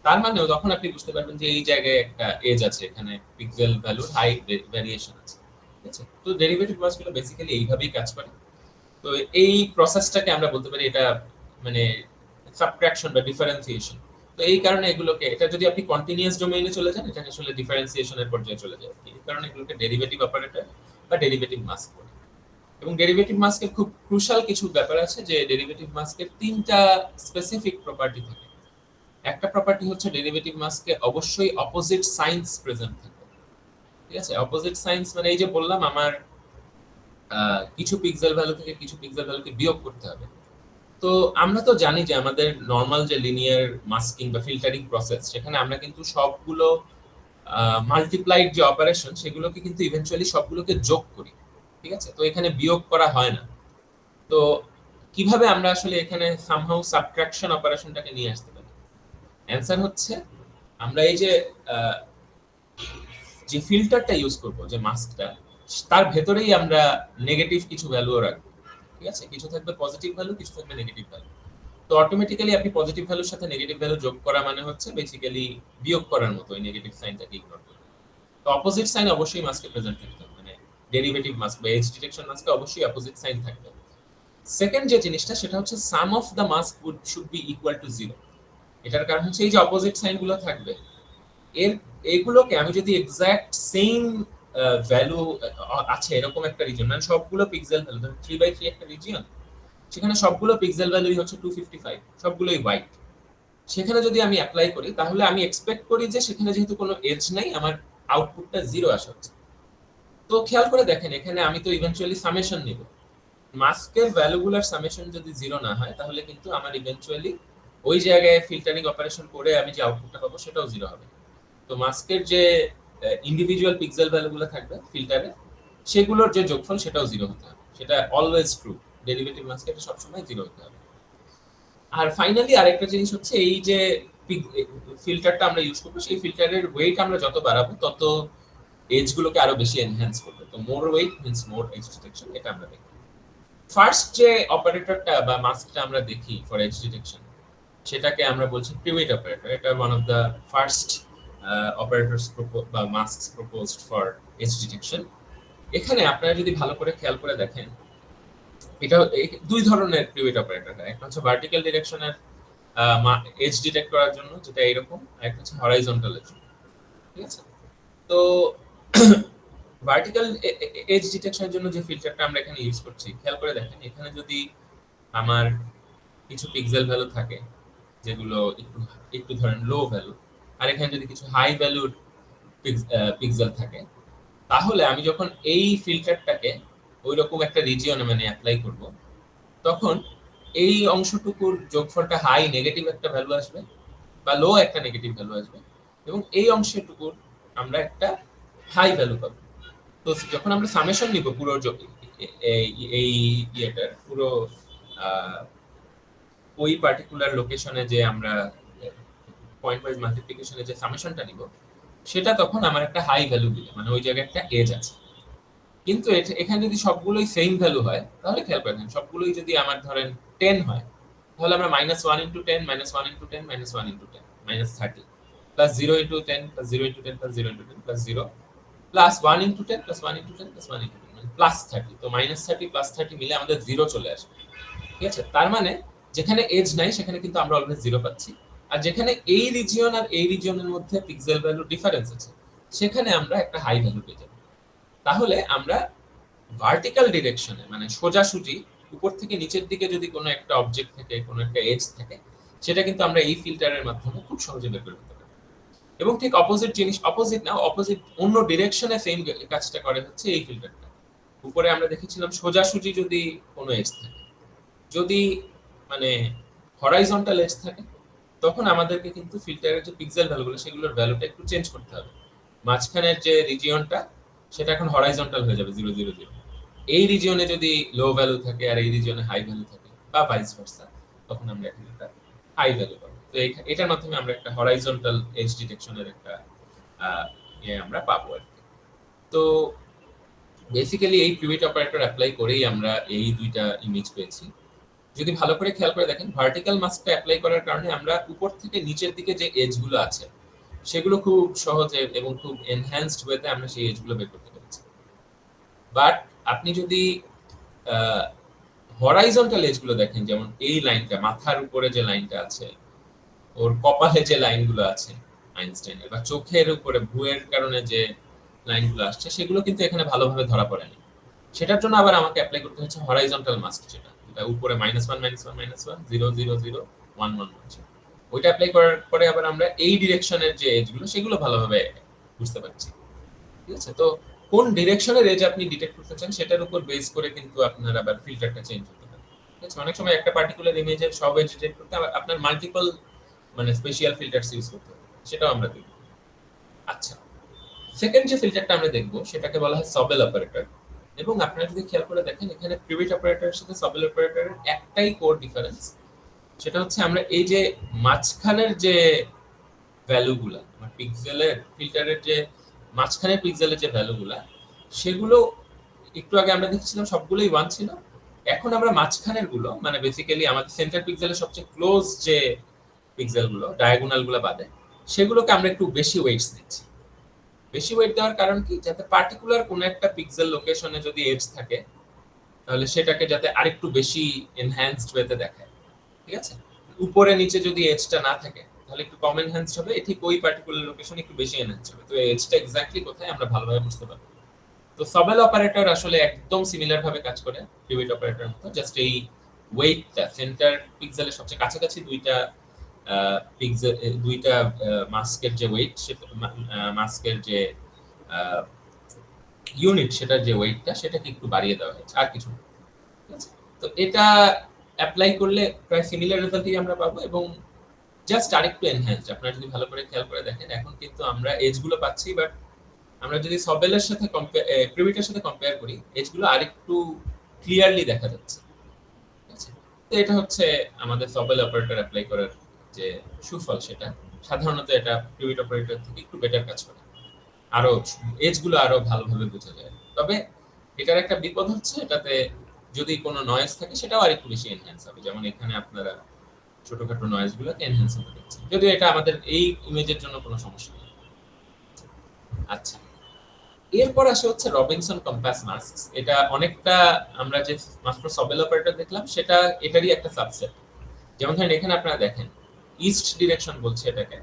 তার মানেও তখন আপনি বুঝতে পারবেন যে এই জায়গায় একটা এজ আছে, এখানে পিক্সেল ভ্যালুর হাই ভ্যারিয়েশন আছে। ঠিক আছে, তো ডেরিভেটিভ মাসগুলো বেসিক্যালি এইভাবেই কাজ করে। তো এই প্রসেসটাকে আমরা বলতে পারি এটা মানে সাবট্রাকশন বা ডিফারেন্সিয়েশন। তো এই কারণে এগুলোকে, এটা যদি আপনি কন্টিনিউয়াস ডোমেইনে চলে যান, এটাকে আসলে ডিফারেন্সিয়েশনের পর্যায়ে চলে যায়। এই কারণে এগুলোকে ডেরিভেটিভ অপারেটর বা ডেরিভেটিভ মাস্ক বলে। এবং ডেরিভেটিভ মাস্কের খুব ক্রুশাল কিছু ব্যাপার আছে, যে ডেরিভেটিভ মাস্কের তিনটা স্পেসিফিক প্রপার্টি থাকে। একটা প্রপার্টি হচ্ছে ডেরিভেটিভ মাস্কে অবশ্যই অপোজিট সাইন্স প্রেজেন্ট থাকে। ঠিক আছে, অপোজিট সাইন্স মানে এই যে বললাম আমার কিছু পিক্সেল ভ্যালু থেকে কিছু পিক্সেল ভ্যালুকে বিয়োগ করতে হবে। তো আমরা তো জানি যে আমাদের নর্মাল যে লিনিয়ার মাস্কিং বা ফিল্টারিং প্রসেস, সেখানে আমরা কিন্তু সবগুলো মাল্টিপ্লাইড যে অপারেশন সেগুলোকে কিন্তু ইভেন্চুয়ালি সবগুলোকে যোগ করি। ঠিক আছে, তো এখানে বিয়োগ করা হয় না। তো কিভাবে আমরা আসলে এখানে সামহাউ সাবট্রাকশন অপারেশনটাকে নিয়ে আসতে পারি? অ্যান্সার হচ্ছে আমরা এই যে যে ফিল্টারটা ইউজ করব, যে মাস্কটা, তার ভেতরেই আমরা নেগেটিভ কিছু ভ্যালুও রাখবো। ঠিক আছে, কিছু থাকবে পজিটিভ ভ্যালু, কিছু থাকবে নেগেটিভ ভ্যালু। তো অটোমেটিক্যালি আপনি পজিটিভ ভ্যালুর সাথে নেগেটিভ ভ্যালু যোগ করা মানে হচ্ছে বেসিক্যালি বিয়োগ করার মতো, ওই নেগেটিভ সাইনটাকে ইগনোর করা। তো অপোজিট সাইন অবশ্যই মাস্কে প্রেজেন্ট থাকতে হবে, মানে ডেরিভেটিভ মাস্ক বা এজ ডিটেকশন মাস্কে অবশ্যই অপোজিট সাইন থাকবে। সেকেন্ড যে জিনিসটা সেটা হচ্ছে sum of the mask should be equal to 0। এটার কারণ হচ্ছে এই যে অপোজিট সাইনগুলো থাকবে, এর এগুলোকে আমি যদি এক্সাক্ট সেম ভ্যালু আছে এরকম একটা রিজন, মানে সবগুলো পিক্সেল ভ্যালু, ধরুন 3/3 একটা রিজিয়ন, সেখানে সবগুলো পিক্সেল ভ্যালুই হচ্ছে 255, সবগুলোই হোয়াইট, সেখানে যদি আমি অ্যাপ্লাই করি তাহলে আমি এক্সপেক্ট করি যে সেখানে যেহেতু কোনো এজ নাই, আমার আউটপুটটা 0 আসা হচ্ছে। তো খেয়াল করে দেখেন, এখানে আমি তো ইভেন্চুয়ালি সামেশন নিব, মাস্কের ভ্যালুগুলোর সামেশন যদি 0 না হয় তাহলে কিন্তু আমার ইভেন্চুয়ালি ওই জায়গায় ফিল্টারিং অপারেশন করে আমি যে আউটপুটটা পাবো সেটাও 0 হবে। তো মাস্কের যে ইন্ডিভিজুয়াল পিক্সেল ভ্যালুগুলো থাকবে ফিল্টারে, সেগুলোর যে যোগফল সেটাও 0 হতে হবে, সেটা অলওয়েজ ট্রু। ডেরিভেটিভ মাস্কে এটা সবসময় 0 হতে হবে। আর ফাইনালি আরেকটা জিনিস হচ্ছে, এই যে ফিল্টারটা আমরা ইউজ করবো, সেই ফিল্টারের ওয়েট আমরা যত বাড়াবো তত এজ গুলোকে আরো বেশি এনহ্যান্স করবে। তো more weight means more edge detection, এটা আমরা দেখি। ফার্স্ট যে অপারেটরটা বা মাস্কটা আমরা দেখি ফর এজ ডিটেকশন, সেটাকে আমরা বলছি প্রিমিট অপারেটর। এটা one of the first operators বা মাস্কস প্রপোজড ফর এজ ডিটেকশন। এখানে আপনারা যদি ভালো করে খেয়াল করে দেখেন, এটা দুই ধরনের প্রিমিট অপারেটর হয়। একটা হচ্ছে ভার্টিক্যাল ডিরেকশনের এজ ডিটেক্ট করার জন্য, যেটা এরকম, আর একটা হচ্ছে হরাইজন্টালের জন্য। ঠিক আছে, তো ভার্টিক্যাল এজ ডিটেকশনের জন্য যে ফিল্টারটা আমরা এখানে ইউজ করছি, খেয়াল করে দেখেন, এখানে যদি আমার কিছু পিক্সেল ভ্যালু থাকে যেগুলো একটু একটু ধরেন লো ভ্যালু, আর এখানে যদি কিছু হাই ভ্যালুর পিক্সেল থাকে, তাহলে আমি যখন এই ফিল্টারটাকে ওই রকম একটা রিজিয়নে মানে অ্যাপ্লাই করব, তখন এই অংশটুকুর যোগফলটা হাই নেগেটিভ একটা ভ্যালু আসবে বা লো একটা নেগেটিভ ভ্যালু আসবে, এবং এই অংশটুকুর আমরা একটা হাই ভ্যালু পাবো। তো যখন আমরা সামেশন নিব পুরো এই ইয়েটার পুরো ওই পার্টিকুলার লোকেশনে যে আমরা পয়েন্ট ওয়াইজ মাল্টিপ্লিকেশনে যে সামেশনটা নিব, সেটা তখন আমার একটা হাই ভ্যালু দিবে, মানে ওই জায়গায় একটা এজ আছে। কিন্তু এখানে যদি সবগুলোই সেম ভ্যালু হয়, তাহলে খেয়াল করেন সবগুলোই যদি আমার ধরেন 10 হয়, তাহলে আমরা -1 * 10 -1 * 10 -1 * 10 -30 plus 0 * 10 plus 0 * 10 plus 0 * 10 plus 0 plus 1 * 10 plus 1 * 10 plus 1 * 10 মানে প্লাস 30। তো -30 প্লাস 30 মিলে আমাদের 0 চলে আসবে। ঠিক আছে, তার মানে যেখানে এজ নাই সেখানে কিন্তু আমরা অলওয়েজ 0 পাচ্ছি, আর যেখানে এই রিজিয়ন আর এই রিজিয়নের মধ্যে পিক্সেল ভ্যালু ডিফারেন্স আছে, সেখানে আমরা একটা হাই ভ্যালু পেয়ে যাব। তাহলে আমরা ভার্টিক্যাল ডিরেকশনে মানে সোজাসুজি উপর থেকে নিচের দিকে যদি কোনো একটা অবজেক্ট থাকে, কোনো একটা এজ থাকে, সেটা কিন্তু আমরা এই ফিল্টারের মাধ্যমে খুব সহজে বের করে ফেলতে পারি। এবং ঠিক অপোজিট জিনিস, অপোজিট না, অপোজিট অন্য ডিরেকশনে সেম কাজটা করে হচ্ছে এই ফিল্টারটা। উপরে আমরা দেখেছিলাম সোজাসুজি যদি কোনো এজ থাকে, যদি মানে হরাইজন্টাল এজ থাকে, তখন আমাদেরকে কিন্তু ফিল্টারের যে পিক্সেল ভ্যালুগুলো সেগুলোর ভ্যালুটা একটু চেঞ্জ করতে হবে। মাঝখানের যে রিজিয়নটা সেটা এখন হরাইজন্টাল হয়ে যাবে 0 0 0। এই রিজিয়নে যদি লো ভ্যালু থাকে আর এই রিজিয়নে হাই ভ্যালু থাকে বা ভাইস ভার্সা, তখন আমরা এখন একটা হাই ভ্যালু পাবো। তো এটার মাধ্যমে আমরা একটা হরাইজন্টাল এজ ডিটেকশনের একটা আমরা পাবো আর কি। তো বেসিক্যালি এই পিভট অপারেটর অ্যাপ্লাই করেই আমরা এই দুইটা ইমেজ পেয়েছি। যদি ভালো করে খেয়াল করে দেখেন, ভার্টিক্যাল মাস্কটা অ্যাপ্লাই করার কারণে আমরা উপর থেকে নিচের দিকে যে এজগুলো আছে সেগুলো খুব সহজে এবং খুব এনহ্যান্সড ওয়েতে আমরা সেই এজগুলো বের করতে পেরেছি। বাট আপনি যদি হরাইজন্টাল এজগুলো দেখেন, যেমন এই লাইনটা, মাথার উপরে যে লাইনটা আছে, ওর কপালে যে লাইনগুলো আছে আইনস্টাইনের, বা চোখের উপরে ভুয়ের কারণে যে লাইনগুলো আসছে, সেগুলো কিন্তু এখানে ভালোভাবে ধরা পড়েনি। সেটার জন্য আবার আমাকে অ্যাপ্লাই করতে হচ্ছে হরাইজন্টাল মাস্ক, যেটা উপরে -1 -1 -1 0 0 0 1 1 আছে। ওইটা অ্যাপ্লাই করার পরে আবার আমরা এই ডিরেকশনের যে এজগুলো সেগুলো ভালোভাবে বুঝতে পারছি। ঠিক আছে? তো কোন ডিরেকশনের এজ আপনি ডিটেক্ট করতে চান সেটার উপর বেস করে কিন্তু আপনার আবার ফিল্টারটা চেঞ্জ হতে পারে। ঠিক আছে? অনেক সময় একটা পার্টিকুলার ইমেজের সব এজ ডিটেক্ট করতে আপনার মাল্টিপল স্পেশাল ফিল্টারস ইউজ করতে হবে। সেটাও আমরা দেখব। আচ্ছা, সেকেন্ড যে ফিল্টারটা আমরা দেখব সেটাকে বলা হয় সবেল অপারেটর। এবং আপনারা যদি খেয়াল করে দেখেন, এখানে প্রিভিট অপারেটরের সাথে সবেল অপারেটরের একটাই কোর ডিফারেন্স, সেটা হচ্ছে আমরা এই যে মাঝখানের যে ভ্যালুগুলা, পিক্সেলের ফিল্টারের যে মাঝখানের পিক্সেলের যে ভ্যালুগুলা, সেগুলো একটু আগে আমরা দেখছিলাম সবগুলোই 1 ছিল। এখন আমরা মাঝখানের গুলো, বেসিক্যালি আমাদের সেন্টার পিক্সেলের সবচেয়ে ক্লোজ যে পিক্সেলগুলো, ডায়াগোনাল গুলো বাদে, সেগুলোকে আমরা একটু বেশি ওয়েটস দিচ্ছি। বেশি ওয়েট দেওয়ার কারণ কি? যাতে পার্টিকুলার কোন একটা পিক্সেল লোকেশনে যদি এজ থাকে, তাহলে সেটাকে যাতে আরেকটু বেশি এনহ্যান্সড ওয়েতে দেখায়। ঠিক আছে? উপরে নিচে যদি এজটা না থাকে তাহলে একটু কম এনহ্যান্সড হবে, ঠিক ওই পার্টিকুলার লোকেশনে একটু বেশি এনহ্যান্স হবে। তো এজটা এক্স্যাক্টলি কোথায় আমরা ভালোভাবে বুঝতে পারবো। তো সবেল অপারেটর আসলে একদম সিমিলার ভাবে কাজ করে পিভিট অপারেটর মতো, জাস্ট এই ওয়েটটা সেন্টার পিক্সেলের সবচেয়ে কাছাকাছি দুইটা মাস্কের যে ওয়েট, মাস্কের যে ইউনিট, সেটার যে ওয়েটটা সেটাকে একটু বাড়িয়ে দেওয়া হয়েছে, আর কিছু। তো এটা অ্যাপ্লাই করলে প্রায় সিমিলার রেজাল্টই আমরা পাবো, এবং জাস্ট আরেকটু এনহ্যান্স। আপনারা যদি ভালো করে খেয়াল করে দেখেন, এখন কিন্তু আমরা এজগুলো পাচ্ছি, বাট আমরা যদি সবেলের সাথে প্রিভিটের সাথে কম্পেয়ার করি, এজগুলো আরেকটু ক্লিয়ারলি দেখা যাচ্ছে। তো এটা হচ্ছে আমাদের সবেল অপারেটর অ্যাপ্লাই করার যে সুফল, সেটা সাধারণত এটা প্রিভিট অপারেটর থেকে একটু বেটার কাজ করে, আরো এজগুলো আরো ভালোভাবে বোঝা যায়। তবে এটার একটা বিপদ হচ্ছে, এটাতে যদি কোনো নয়েজ থাকে সেটাও আরেকটু বেশি এনহ্যান্স হবে। যেমন এখানে আপনারা ছোটখাটো নয়েজ গুলোকে এনহ্যান্স হতে দেখছেন, যদিও এটা আমাদের এই ইমেজের জন্য কোনো সমস্যা নেই। আচ্ছা, এরপর আসে হচ্ছে রবিনসন কম্পাস মাস্ক। এটা অনেকটা আমরা যে মাত্র সবেল অপারেটর দেখলাম সেটা এটারই একটা সাবসেট। যেমন ধরেন এখানে আপনারা দেখেন ইস্ট ডিরেকশন বলছে এটাকে।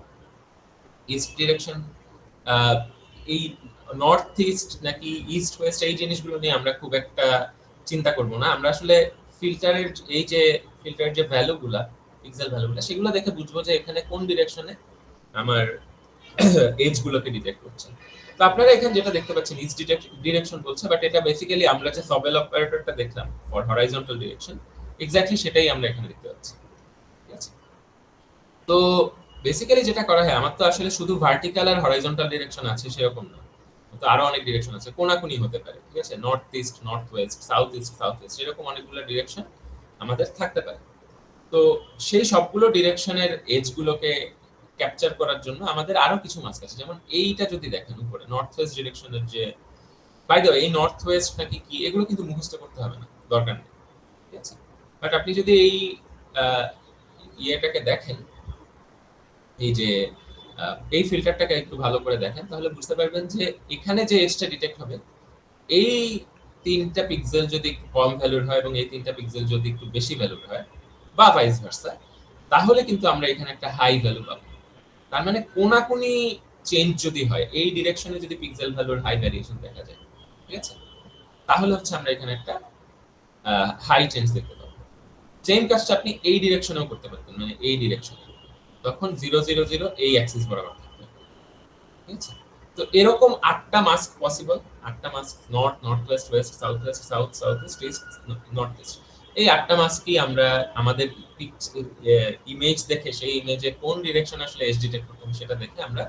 ইস্ট ডিরেকশন, এই নর্থ ইস্ট নাকি ইস্ট ওয়েস্ট, এই জিনিসগুলো নিয়ে আমরা খুব একটা চিন্তা করব না। আমরা আসলে ফিল্টারের যে ভ্যালুগুলা, পিক্সেল ভ্যালুগুলা, সেগুলো দেখে বুঝবো যে এখানে কোন ডিরেকশনে আমার এজ গুলোকে ডিটেক্ট করছে। তো আপনারা এখানে যেটা দেখতে পাচ্ছেন ইস্ট ডিরেকশন বলছে, বাট এটা বেসিক্যালি আমরা যে সবেল অপারেটরটা দেখলাম ফর হরাইজন্টাল ডিরেকশন, এক্স্যাক্টলি সেটাই আমরা এখানে দেখতে পাচ্ছি। ঠিক আছে? তো বেসিক্যালি যেটা করা হয়, আমার তো আসলে শুধু ভার্টিক্যাল আর হরাইজন্টাল ডিরেকশন আছে সেরকম না, তো আরো অনেক ডিরেকশন আছে, কোনাকুনি হতে পারে। ঠিক আছে? North east, north West, south West, এরকম অনেকগুলো ডিরেকশন আমাদের থাকতে পারে। তো সেই সবগুলো ডিরেকশনের এজ গুলোকে ক্যাপচার করার জন্য আমাদের আরো কিছু মাস্ক আছে। যেমন এইটা যদি দেখেন উপরে নর্থ ওয়েস্ট ডিরেকশনের যে, বাই দ্য ওয়ে, এই নর্থ ওয়েস্ট নাকি কি এগুলো কিন্তু মুখস্থ করতে হবে না, দরকার নেই। ঠিক আছে? বাট আপনি যদি এই ইয়েটাকে দেখেন, এই যে এই ফিল্টারটাকে একটু ভালো করে দেখেন, তাহলে বুঝতে পারবেন যে এখানে যে এজটা ডিটেক্ট হবে, এই 3টা পিক্সেল যদি একটু কম ভ্যালুর হয় এবং এই 3টা পিক্সেল যদি একটু বেশি ভ্যালুর হয়, বা ভাইস ভার্সা, তাহলে কিন্তু আমরা এখানে একটা হাই ভ্যালু পাবো। তার মানে কোনাকুনি চেঞ্জ যদি হয়, এই ডিরেকশনে যদি পিক্সেল ভ্যালুর হাই ভ্যারিয়েশন দেখা যায়, ঠিক আছে, তাহলে হচ্ছে আমরা এখানে একটা হাই চেঞ্জ দেখতে পাবো। সেম কাজটা আপনি এই ডিরেকশনেও করতে পারতেন, এই ডিরেকশনে, তখন 0 0 0 এই অ্যাক্সিস বরাবর থাকবে। ঠিক আছে? তো এরকম 8টা মাস্ক পসিবল, 8টা mask, north, north west, west, south west, south, south east, east, north east. এই 8টা মাস্কই আমরা আমাদের ইমেজ দেখে সেই ইমেজে কোন ডিরেকশন আসলে এজ ডিটেক্ট করতে হবে সেটা দেখে আমরা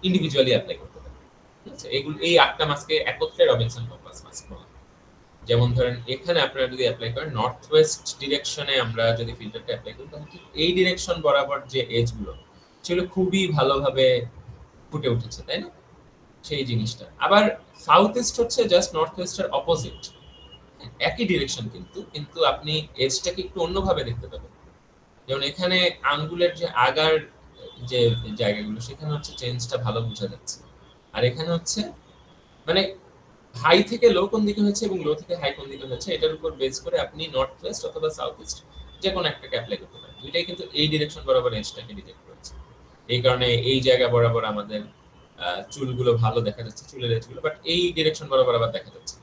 ইন্ডিভিজুয়ালি অ্যাপ্লাই করতে পারি। ঠিক আছে? এগুলো এই 8টা মাস্কে একত্রে রবিনসন কম্পাস মাস্ক বলা হয়। যেমন ধরেন এখানে আপনারা যদি অ্যাপ্লাই করেন নর্থ ওয়েস্ট ডিরেকশনে, আমরা যদি ফিল্টারটা অ্যাপ্লাই করি তাহলে ঠিক এই ডিরেকশন বরাবর যে এজ গুলো সেগুলো খুবই ভালোভাবে ফুটে উঠেছে, তাই না? সেই জিনিসটা আবার সাউথ ইস্ট হচ্ছে জাস্ট নর্থ ওয়েস্টের অপোজিট, একই ডিরেকশন কিন্তু কিন্তু আপনি এজটাকে একটু অন্যভাবে দেখতে পাবেন। যেমন এখানে আঙ্গুলের যে আগার যে জায়গাগুলো সেখানে হচ্ছে চেঞ্জটা ভালো বোঝা যাচ্ছে, আর এখানে হচ্ছে মানে হাই থেকে লো কোন দিকে হয়েছে এবং লো থেকে হাই কোন দিকে হয়েছে এটার উপর বেস করে আপনি নর্থ ওয়েস্ট অথবা সাউথ ইস্ট যে কোনো একটাকে অ্যাপ্লাই করতে পারেন। দুইটাই কিন্তু এই ডিরেকশন বরাবর এজটাকে ডিটেক্ট করেছে। এই কারণে এই জায়গা বরাবর আমাদের চুলগুলো ভালো দেখা যাচ্ছে, চুলের এজগুলো, বাট এই ডিরেকশন বরাবর আবার দেখা যাচ্ছে।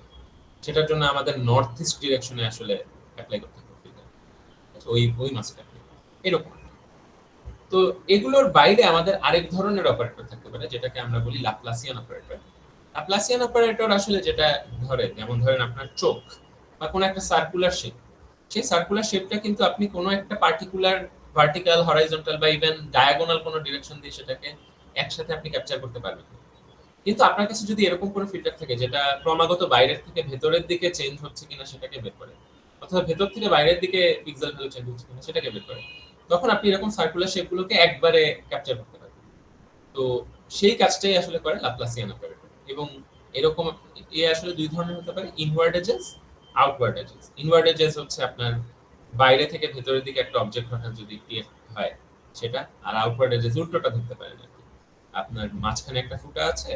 সেটার জন্য আমাদের নর্থ ইস্ট ডিরেকশনে আসলে অ্যাপ্লাই করতে হবে ফিল্টার। ওই ওই মাসটা এরকম। তো এগুলোর বাইরে আমাদের আরেক ধরনের অপারেটর থাকতে পারে যেটাকে আমরা বলি ল্যাপ্লাসিয়ান অপারেটর। ল্যাপ্লাসিয়ান অপারেটর আসলে যেটা ধরে, যেমন ধরেন আপনার চোখ বা কোনো একটা সার্কুলার শেপ, সেই সার্কুলার শেপটা কিন্তু আপনি কোনো একটা পার্টিকুলার ভার্টিক্যাল, হরাইজন্টাল বা ইভেন ডায়াগোনাল কোনো ডিরেকশন দিয়ে সেটাকে একসাথে আপনি ক্যাপচার করতে পারবেন। কিন্তু আপনার কাছে যদি এরকম কোনো ফিল্টার থাকে যেটা ক্রমাগত বাইরের থেকে ভেতরের দিকে চেঞ্জ হচ্ছে কিনা সেটাকে বের করে, অথবা ভেতর থেকে বাইরের দিকে পিক্সেল ভ্যালু চেঞ্জ হচ্ছে কিনা সেটাকে বের করে, তখন আপনি এরকম সার্কুলার শেপগুলোকে একবারে ক্যাপচার করতে পারবেন। তো সেই কাজটাই আসলে করে ল্যাপ্লাসিয়ান অপারেটর। এবং এরকম এ আসলে দুই ধরনের হতে পারে, inward edges, outward edges. Inward edges হচ্ছে আপনার বাইরে থেকে ভেতরের দিকে একটা অবজেক্ট হঠাৎ যদি ক্রিয়েট হয় সেটা, আর আউটওয়ার্ড এজেস উল্টোটা ধরতে পারেন আর কি। আপনার মাঝখানে একটা ফুটা আছে,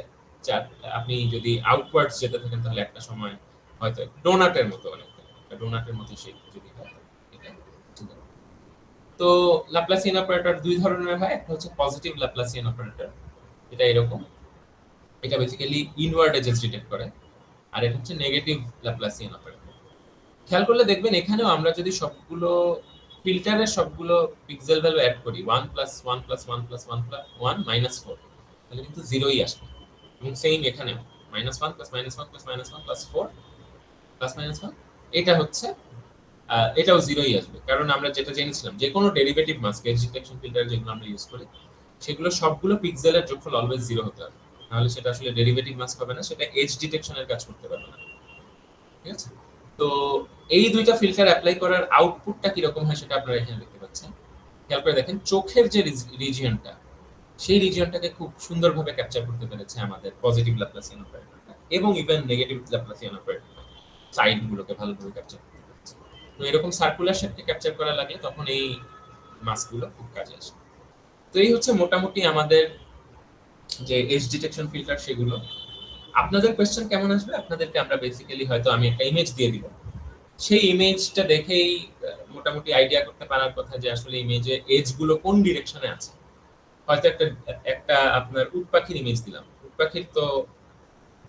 যার আপনি যদি আউটওয়ার্ডস যেতে থাকেন তাহলে একটা সময় হয়তো ডোনাটের মতো, অনেকটা ডোনাটের মতো শেপ যদি হয় এটা ঠিক আছে। তো ল্যাপ্লাসিয়ান অপারেটর দুই ধরনের হয়, একটা হচ্ছে পজিটিভ ল্যাপ্লাসিয়ান অপারেটর, এটা এরকম, এটা বেসিক্যালি ইনওয়ার্ড এজেস ডিটেক্ট করে, আর এটা হচ্ছে নেগেটিভ ল্যাপ্লাসিয়ান অপারেটর। খেয়াল করলে দেখবেন এখানেও আমরা যদি সবগুলো ফিল্টারের সবগুলো পিক্সেল ভ্যালু অ্যাড করি 1 plus 1 plus 1 plus 1 plus 1 minus 4, তাহলে কিন্তু জিরোই আসবে। এবং সেম এখানেও minus 1 plus minus 1 plus minus 1 plus 4 plus minus 1, এটা হচ্ছে এটাও জিরোই আসবে। কারণ আমরা যেটা জেনেছিলাম যে কোনো derivative mask age detection filter যেগুলো আমরা ইউজ করি সেগুলো সবগুলো পিক্সেলের যোগফল অলওয়েজ জিরো হতে হবে, নাহলে সেটা আসলে ডেরিভেটিভ মাস্ক হবে না, সেটা এজ ডিটেকশনের কাজ করতে পারবে না। ঠিক আছে? তো এই দুইটা ফিল্টার অ্যাপ্লাই করার আউটপুটটা কিরকম হয় সেটা আপনারা এখানে দেখতে পাচ্ছেন। খেয়াল করে দেখেন চোখের যে রিজিয়নটা, সেই রিজিয়নটাকে খুব সুন্দরভাবে ক্যাপচার করতে পেরেছে আমাদের পজিটিভ ল্যাপ্লাসিয়ান অপারেটরটা, এবং ইভেন নেগেটিভ ল্যাপ্লাসিয়ান অপারেটরটা সাইড গুলোকে ভালোভাবে ক্যাপচার করতে পেরেছে। তো এরকম সার্কুলার শেপকে ক্যাপচার করা লাগলে তখন এই মাস্কগুলো খুব কাজে আসে। তো এই হচ্ছে মোটামুটি আমাদের যে এজ ডিটেকশন ফিল্টার সেগুলো। আপনাদের কোয়েশ্চেন কেমন আসবে, আপনাদেরকে আমরা বেসিক্যালি হয়তো আমি একটা ইমেজ দিয়ে দিব, সেই ইমেজটা দেখেই মোটামুটি আইডিয়া করতে পারার কথা যে আসলে ইমেজে এজ গুলো কোন ডিরেকশনে আছে। হয়তো একটা একটা আপনার উট পাখির ইমেজ দিলাম, উট পাখির তো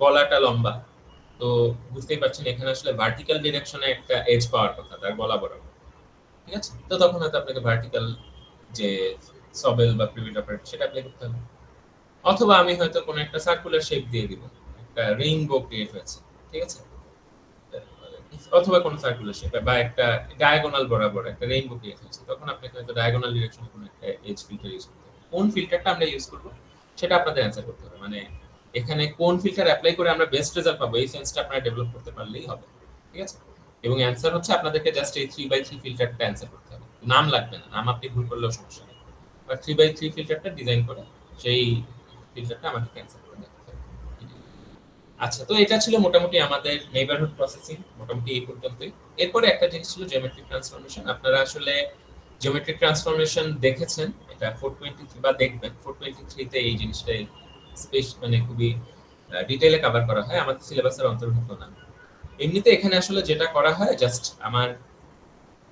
গলাটা লম্বা, তো বুঝতেই পারছেন এখানে আসলে ভার্টিক্যাল ডিরেকশনে একটা এজ পাওয়ার কথা তার গলা বরাবর। ঠিক আছে? তো তখন হয়তো আপনাকে ভার্টিক্যাল যে সবেল বা প্রিভিট অপারেটর সেটা অ্যাপ্লাই করতে হবে। অথবা আমি হয়তো কোনো একটা সার্কুলার শেপ দিয়ে দিব, একটা রেইনবো ক্রিয়েট হয়েছে, ঠিক আছে, অথবা কোনো সার্কুলার শেপ বা একটা ডায়াগোনাল বরাবর একটা রেইনবো ক্রিয়েট হয়েছে, তখন আপনাকে হয়তো ডায়াগোনাল ডিরেকশনে কোনো একটা এজ ফিল্টার ইউজ করতে হবে। কোন ফিল্টারটা আমরা ইউজ করব সেটা আপনাদের অ্যান্সার করতে হবে, মানে এখানে কোন ফিল্টার অ্যাপ্লাই করে আমরা বেস্ট রেজাল্ট পাবো এই সেন্সটা আপনারা ডেভেলপ করতে পারলেই হবে। ঠিক আছে? এবং অ্যান্সার হচ্ছে আপনাদেরকে জাস্ট এই 3/3 ফিল্টারটা অ্যান্সার করতে হবে, নাম লাগবে না, নাম আপনি ভুল করলেও সমস্যা নেই, বাট 3/3 ফিল্টারটা ডিজাইন করে সেই ফিল্টারটা আমাকে ক্যান্সেল করে দেখাতে হবে। আচ্ছা, তো এটা ছিল মোটামুটি আমাদের নেইবারহুড প্রসেসিং, মোটামুটি এই পর্যন্তই। এরপরে একটা জিনিস ছিল জিওমেট্রিক ট্রান্সফরমেশন। আপনারা আসলে জিওমেট্রিক ট্রান্সফরমেশন দেখেছেন, এটা 423 বা দেখবেন 423 তে এই জিনিসটা স্পেস মানে খুবই ডিটেইলে কভার করা হয়, আমাদের সিলেবাসের অন্তর্ভুক্ত না। এমনিতে এখানে আসলে যেটা করা হয় জাস্ট আমার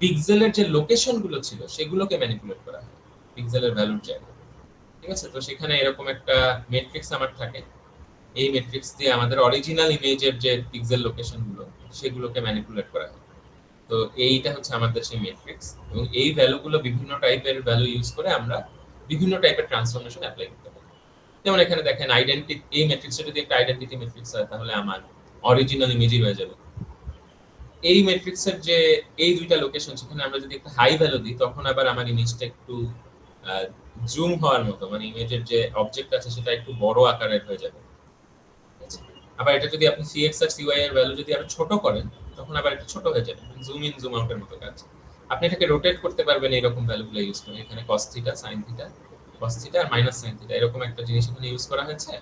পিক্সেলের যে লোকেশন গুলো ছিল সেগুলোকে ম্যানিপুলেট করা হয় পিক্সেলের ভ্যালুর জায়গায়। ঠিক আছে? তো সেখানে এরকম একটা ম্যাট্রিক্স আমার থাকে, এই ম্যাট্রিক্স দিয়ে আমাদের অরিজিনাল ইমেজের যে পিক্সেল লোকেশন গুলো সেগুলোকে ম্যানিপুলেট করা হয়। তো এইটা হচ্ছে আমাদের সেই ম্যাট্রিক্স, এবং এই ভ্যালুগুলো বিভিন্ন টাইপের ভ্যালু ইউজ করে আমরা বিভিন্ন টাইপের ট্রান্সফরমেশন অ্যাপ্লাই করতে পারি। যেমন এখানে দেখেন আইডেন্টিটি, এই ম্যাট্রিক্সটা যদি একটা আইডেন্টিটি ম্যাট্রিক্স হয় তাহলে আমার অরিজিনাল ইমেজই হয়ে যাবে। এই ম্যাট্রিক্সের যে এই দুইটা লোকেশন, সেখানে আমরা যদি একটা হাই ভ্যালু দিই তখন আবার আমার ইমেজটা একটু জুম হওয়ার মতো, মানে ইমেজের যে অবজেক্ট আছে সেটা একটু বড় আকারের হয়ে যাবে। আবার এটা যদি আপনি সিএক্স আর সিওয়াই এর ভ্যালু যদি আরো ছোট করেন তখন আবার এটা ছোট হয়ে যাবে, জুম ইন জুম আউটের মতো কাজ। আপনি এটাকে রোটেট করতে পারবেন এইরকম ভ্যালুগুলো ইউজ করে। এখানে cos theta sin theta cos theta আর মাইনাস sin থিটা এরকম একটা জিনিস এখানে ইউজ করা হয়েছে।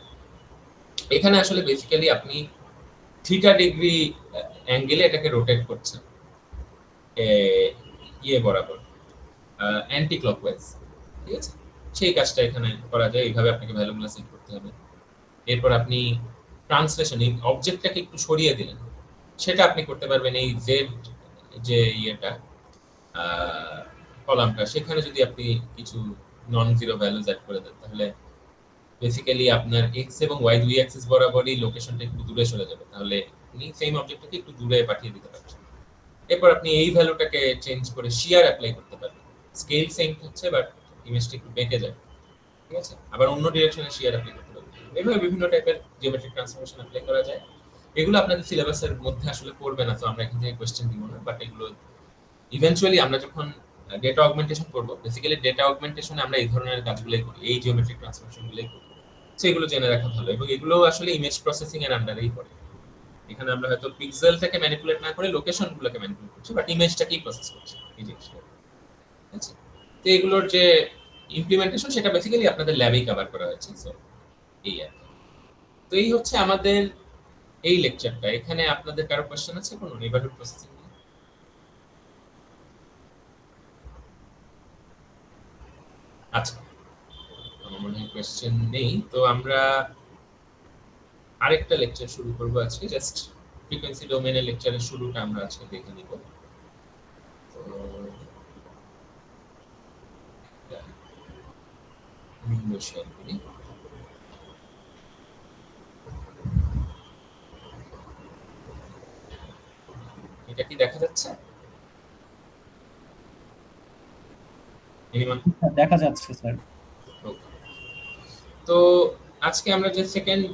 এখানে আসলে বেসিক্যালি আপনি থিটা ডিগ্রি অ্যাঙ্গেলে এটাকে রোটেট করছেন ইয়ে বরাবর, অ্যান্টি ক্লকওয়াইজ, ঠিক আছে? সেই কাজটা এখানে করা যায়, এইভাবে আপনাকে ভ্যালুগুলো সেট করতে হবে। এরপর আপনি ট্রান্সলেশন, এই অবজেক্টটাকে একটু সরিয়ে দিলেন, সেটা আপনি করতে পারবেন এই জেড যে ইয়েটা কলামটা, সেখানে যদি আপনি কিছু নন জিরো ভ্যালুজ অ্যাড করে দেন তাহলে বেসিক্যালি আপনার এক্স এবং ওয়াই দুই অ্যাক্সিস বরাবরই লোকেশনটা একটু দূরে চলে যাবে, তাহলে আপনি সেম অবজেক্টটাকে একটু দূরে পাঠিয়ে দিতে পারছেন। এরপর আপনি এই ভ্যালুটাকে চেঞ্জ করে শিয়ার অ্যাপ্লাই করতে পারবেন। স্কেল সেম হচ্ছে বাট ইমেজটা একটু বেঁকে যায়, ঠিক আছে? আবার অন্য ডিরেকশনে শিয়ার অ্যাপ্লাই করতে পারবেন। এভাবে বিভিন্ন টাইপের জিওমেট্রিক ট্রান্সফরমেশন অ্যাপ্লাই করা যায়। এগুলো আপনাদের সিলেবাসের মধ্যে আসলে পড়বে না, তো আমরা এখান থেকে কোয়েশ্চেন দিব না, বাট এগুলো ইভেন্চুয়ালি আমরা যখন ডেটা অগমেন্টেশন করব, বেসিক্যালি ডেটা অগমেন্টেশনে আমরা এই ধরনের কাজগুলোই করি, এই জিওমেট্রিক ট্রান্সফরমেশনগুলোই করি। সো এগুলো জেনে রাখা ভালো, এবং এগুলো আসলে ইমেজ প্রসেসিং এর আন্ডারেই পড়ে। এখানে আমরা হয়তো পিক্সেলটাকে ম্যানিপুলেট না করে লোকেশনগুলোকে ম্যানিপুলেট করছি, বাট ইমেজটাকেই প্রসেস করছি, এই জিনিসটা, ঠিক আছে? তো এগুলোর যে ইমপ্লিমেন্টেশন সেটা বেসিক্যালি আপনাদের ল্যাবেই কভার করা হয়েছে। সো এই আর কি। তো এই হচ্ছে আমাদের এই লেকচারটা। এখানে আপনাদের কারো কোশ্চেন আছে কোনো নেইবারহুড প্রসেসিং নিয়ে? আচ্ছা, আমার মনে হয় কোয়েশ্চেন নেই, তো আমরা আরেকটা লেকচার শুরু করব আজকে। জাস্ট ফ্রিকোয়েন্সি ডোমেইনের লেকচারের শুরুটা আমরা আজকে দেখে নিব। তো উইন্ডো শেয়ার করি। এটা কি দেখা যাচ্ছে? এনিওয়ান? দেখা যাচ্ছে স্যার। ওকে। তো আজকে আমরা যে সেকেন্ড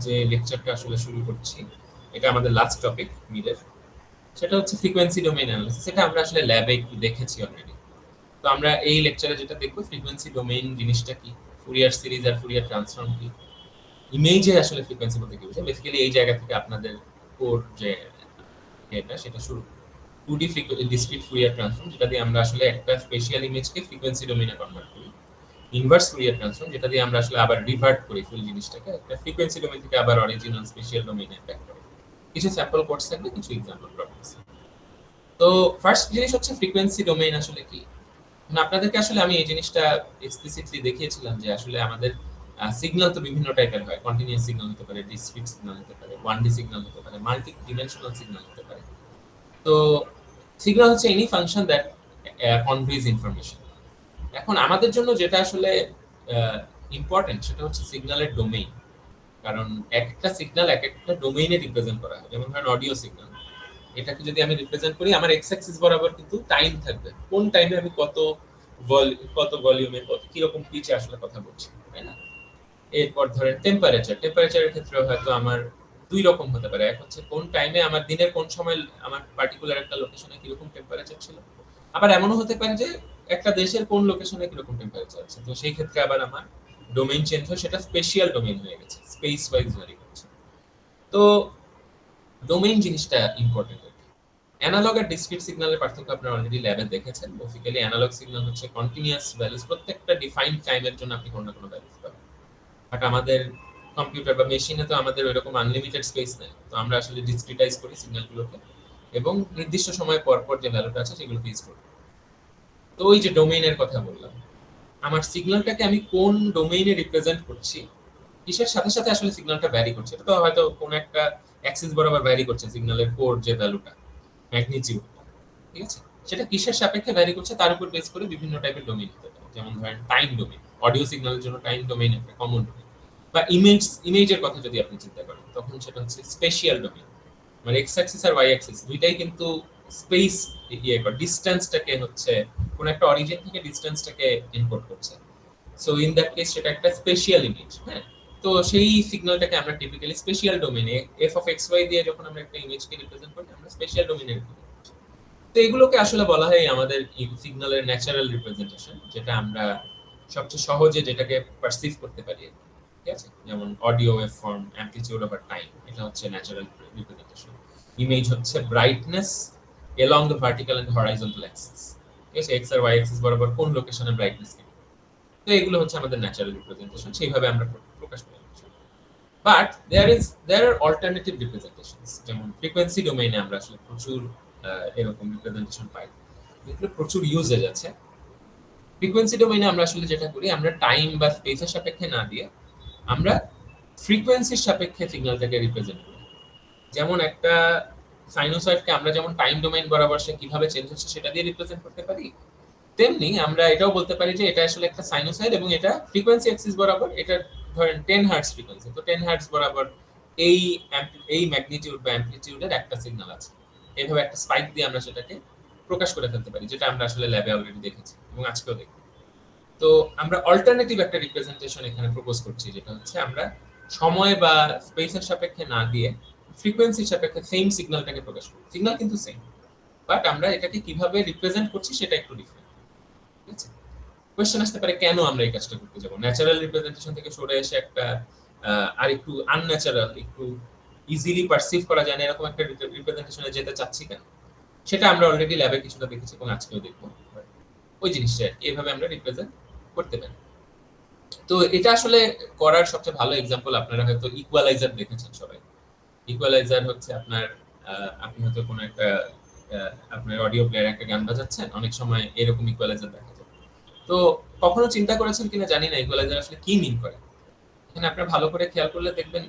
যে লেকচারটা আসলে শুরু করছি, এটা আমাদের লাস্ট টপিক মিডের, সেটা হচ্ছে ফ্রিকোয়েন্সি ডোমেইন অ্যানালিসিস। এটা আমরা আসলে ল্যাবে একটু দেখেছি অলরেডি। তো আমরা এই লেকচারে যেটা দেখবো, ফ্রিকোয়েন্সি ডোমেইন জিনিসটা কি, ফুরিয়ার সিরিজ আর ফুরিয়ার ট্রান্সফর্ম কি, ইমেজে আসলে ফ্রিকোয়েন্সি বলতে কি বোঝায়, বেসিক্যালি এই জায়গা থেকে আপনাদের কোর যে এটা সেটা শুরু। 2D ডিসক্রিট ফুরিয়ার ট্রান্সফর্ম, যেটা দিয়ে আমরা আসলে একটা স্পেশাল ইমেজকে ফ্রিকোয়েন্সি ডোমেইনে কনভার্ট করি। ইনভার্স ফুরিয়ার ট্রান্সফর্ম, যেটা দিয়ে আমরা আসলে আবার রিভার্ট করি ফুল জিনিসটাকে একটা ফ্রিকোয়েন্সি ডোমেইন থেকে আবার অরিজিনাল স্পেশাল ডোমেইনে ব্যাক করি। কিছু স্যাম্পল কোডস থাকবে, কিছু এক্সাম্পল প্রবলেমস। তো ফার্স্ট জিনিস হচ্ছে ফ্রিকোয়েন্সি ডোমেইন আসলে কি। আপনাদেরকে আসলে আমি এই জিনিসটা এক্সপ্লিসিটলি দেখিয়েছিলাম যে আসলে আমাদের সিগন্যাল তো বিভিন্ন টাইপের হয়। কন্টিনিউয়াস সিগন্যাল হতে পারে, ডিসক্রিট সিগন্যাল হতে পারে, 1D সিগন্যাল হতে পারে, মাল্টি ডিমেনশনাল সিগন্যাল হতে পারে। তো সিগন্যাল হচ্ছে any function that conveys information. এখন আমাদের জন্য যেটা আসলে ইম্পর্টেন্ট সেটা হচ্ছে সিগন্যালের ডোমেইন, কারণ একটা সিগন্যাল এক একটা ডোমেইনে রিপ্রেজেন্ট করা হয়। যেমন ধরেন অডিও সিগন্যাল, এটাকে যদি আমি রিপ্রেজেন্ট করি, আমার এক্স অ্যাক্সিস বরাবর কিন্তু টাইম থাকবে, কোন টাইমে আমি কত ভলিউমে কত কিরকম পিচে আসলে কথা বলছি, তাই না? এরপর ধরেন টেম্পারেচারের ক্ষেত্রে হয়তো আমার দুই রকম হতে পারে। এক হচ্ছে কোন টাইমে আমার দিনের কোন সময় আমার পার্টিকুলার একটা লোকেশনে কিরকম টেম্পারেচার ছিল, আবার এমনও হতে পারে যে একটা দেশের কোন লোকেশনে কিরকম টেম্পারেচার আছে। তো সেই ক্ষেত্রে আবার আমার ডোমেইন চেঞ্জ হয়, সেটা স্পেশাল ডোমেইন হয়ে গেছে, স্পেস ওয়াইজ ভ্যারি করছে। তো ডোমেইন জিনিসটা ইম্পর্টেন্ট। অ্যানালগ আর ডিসক্রিট সিগন্যালের পার্থক্য আপনারা অলরেডি ল্যাবে দেখেছেন। বেসিক্যালি অ্যানালগ সিগন্যাল হচ্ছে কন্টিনিউয়াস ভ্যালুস, প্রত্যেকটা ডিফাইন্ড টাইমের জন্য আপনি কোনো না কোনো ভ্যালুস পাবেন। বাট আমাদের কম্পিউটার বা মেশিনে তো আমাদের ওইরকম আনলিমিটেড স্পেস নেই, তো আমরা আসলে ডিসক্রিটাইজ করি সিগন্যালগুলোকে এবং নির্দিষ্ট সময় পর পর যে ভ্যালুটা আছে সেগুলোকে ইউজ করি। তো ওই যে ডোমেইনের কথা বললাম, আমার সিগন্যালটাকে আমি কোন ডোমেইনে রিপ্রেজেন্ট করছি, কিসের সাথে সাথে আসলে সিগন্যালটা ভ্যারি করছে, এটা তো হয়তো কোনো একটা অ্যাক্সিস বরাবর ভ্যারি করছে সিগন্যালের কোর যে ভ্যালুটা, ম্যাগনিটিউড, ঠিক আছে? সেটা কিসের সাপেক্ষে ভ্যারি করছে তার উপর বেস করে বিভিন্ন টাইপের ডোমেইন হতে পারে। যেমন ধরেন টাইম ডোমেইন, অডিও সিগন্যালের জন্য টাইম ডোমেইন একটা কমন ডোমেইন। বা ইমেজের কথা যদি আপনি চিন্তা করেন তখন সেটা হচ্ছে স্পেশিয়াল ডোমেইন, মানে এক্স অ্যাক্সিস আর ওয়াই অ্যাক্সিস দুইটাই কিন্তু স্পেস ডিসটেন্সটাকে হচ্ছে কোন একটা অরিজিন থেকে ডিসটেন্সটাকে ইনপুট করছে। সো ইন দ্যাট কেস সেটা একটা স্পেশাল ইমেজ। হ্যাঁ, তো সেই সিগন্যালটাকে আমরা টিপিক্যালি স্পেশাল ডোমেইনে এফ অফ এক্স ওয়াই দিয়ে যখন আমরা একটা ইমেজকে রিপ্রেজেন্ট করি আমরা স্পেশাল ডোমেইনে রিপ্রেজেন্ট করি। তো এগুলোকে আসলে বলা হয় আমাদের সিগন্যালের ন্যাচারাল রিপ্রেজেন্টেশন, যেটা আমরা সবচেয়ে সহজে যেটাকে পারসিভ করতে পারি। ঠিক আছে, যেমন audio wave form, amplitude over time, এটা হচ্ছে ন্যাচারাল রিপ্রেজেন্টেশন। ইমেজ হচ্ছে brightness along the vertical and horizontal axis, ঠিক আছে, এক্স আর ওয়াই অ্যাক্সিস বরাবর কোন লোকেশনে ব্রাইটনেস কি। তো এগুলো হচ্ছে আমাদের ন্যাচারাল রিপ্রেজেন্টেশন, সেইভাবে আমরা প্রকাশ করি। But there are alternative representations, যেমন ফ্রিকোয়েন্সি ডোমেইনে আমরা আসলে প্রচুর এরকম রিপ্রেজেন্টেশন পাই, যেগুলো প্রচুর ইউজেজ আছে। ফ্রিকোয়েন্সি ডোমেইনে আমরা আসলে যেটা করি, আমরা টাইম বা স্পেসের সাপেক্ষে না দিয়ে আমরা ফ্রিকোয়েন্সির সাপেক্ষে সিগন্যালটাকে রিপ্রেজেন্ট করি। যেমন একটা সাইনোসয়েডকে আমরা যেমন টাইম ডোমেইন বরাবর সে কিভাবে চেঞ্জ হচ্ছে সেটা দিয়ে রিপ্রেজেন্ট করতে পারি, তেমনি আমরা এটাও বলতে পারি যে এটা আসলে একটা সাইনোসয়েড এবং এটা ফ্রিকোয়েন্সি অ্যাক্সিস বরাবর, এটা ধরেন 10 হার্টজ ফ্রিকোয়েন্সি, তো 10 হার্টজ বরাবর এই ম্যাগনিটিউড বা অ্যামপ্লিটিউডের একটা সিগন্যাল আছে। এইভাবে একটা স্পাইক দিয়ে আমরা সেটাকে প্রকাশ করে ফেলতে পারি, যেটা আমরা আসলে ল্যাবে অলরেডি দেখেছি এবং আজকেও দেখব। তো আমরা অল্টারনেটিভ একটা রিপ্রেজেন্টেশন এখানে প্রপোজ করছি, যেটা হচ্ছে আমরা সময় বা স্পেসের সাপেক্ষে না দিয়ে ফ্রিকোয়েন্সির সাপেক্ষে সেম সিগন্যালটাকে প্রকাশ করি। সিগন্যাল কিন্তু সেম, বাট আমরা এটাকে কিভাবে রিপ্রেজেন্ট করছি সেটা একটু ডিফারেন্ট। ঠিক আছে, কোয়েশ্চেন আসতে পারে কেন আমরা এই কাজটা করতে যাব, ন্যাচারাল রিপ্রেজেন্টেশন থেকে সরে এসে একটা আর একটু আনন্যাচারাল, একটু ইজিলি পারসিভ করা যায় না এরকম একটা রিপ্রেজেন্টেশনে যেতে চাচ্ছি কেন, সেটা আমরা অলরেডি ল্যাবে কিছুটা দেখেছি এবং আজকেও দেখবো। ওই জিনিসটা এইভাবে আমরা রিপ্রেজেন্ট করতে পারি। তো এটা আসলে করার সবচেয়ে ভালো এক্সাম্পল আপনারা হয়তো ইকুয়ালাইজার দেখেছেন সবাই। ইকুয়ালাইজার হচ্ছে আপনার আপনি হয়তো কোনো একটা আপনার অডিও প্লেয়ারে একটা গান বাজাচ্ছেন, অনেক সময় এরকম ইকুয়ালাইজার দেখা যায়। তো কখনো চিন্তা করেছেন কিনা জানি না ইকুয়ালাইজার আসলে কি মিন করে। এখানে আপনারা ভালো করে খেয়াল করলে দেখবেন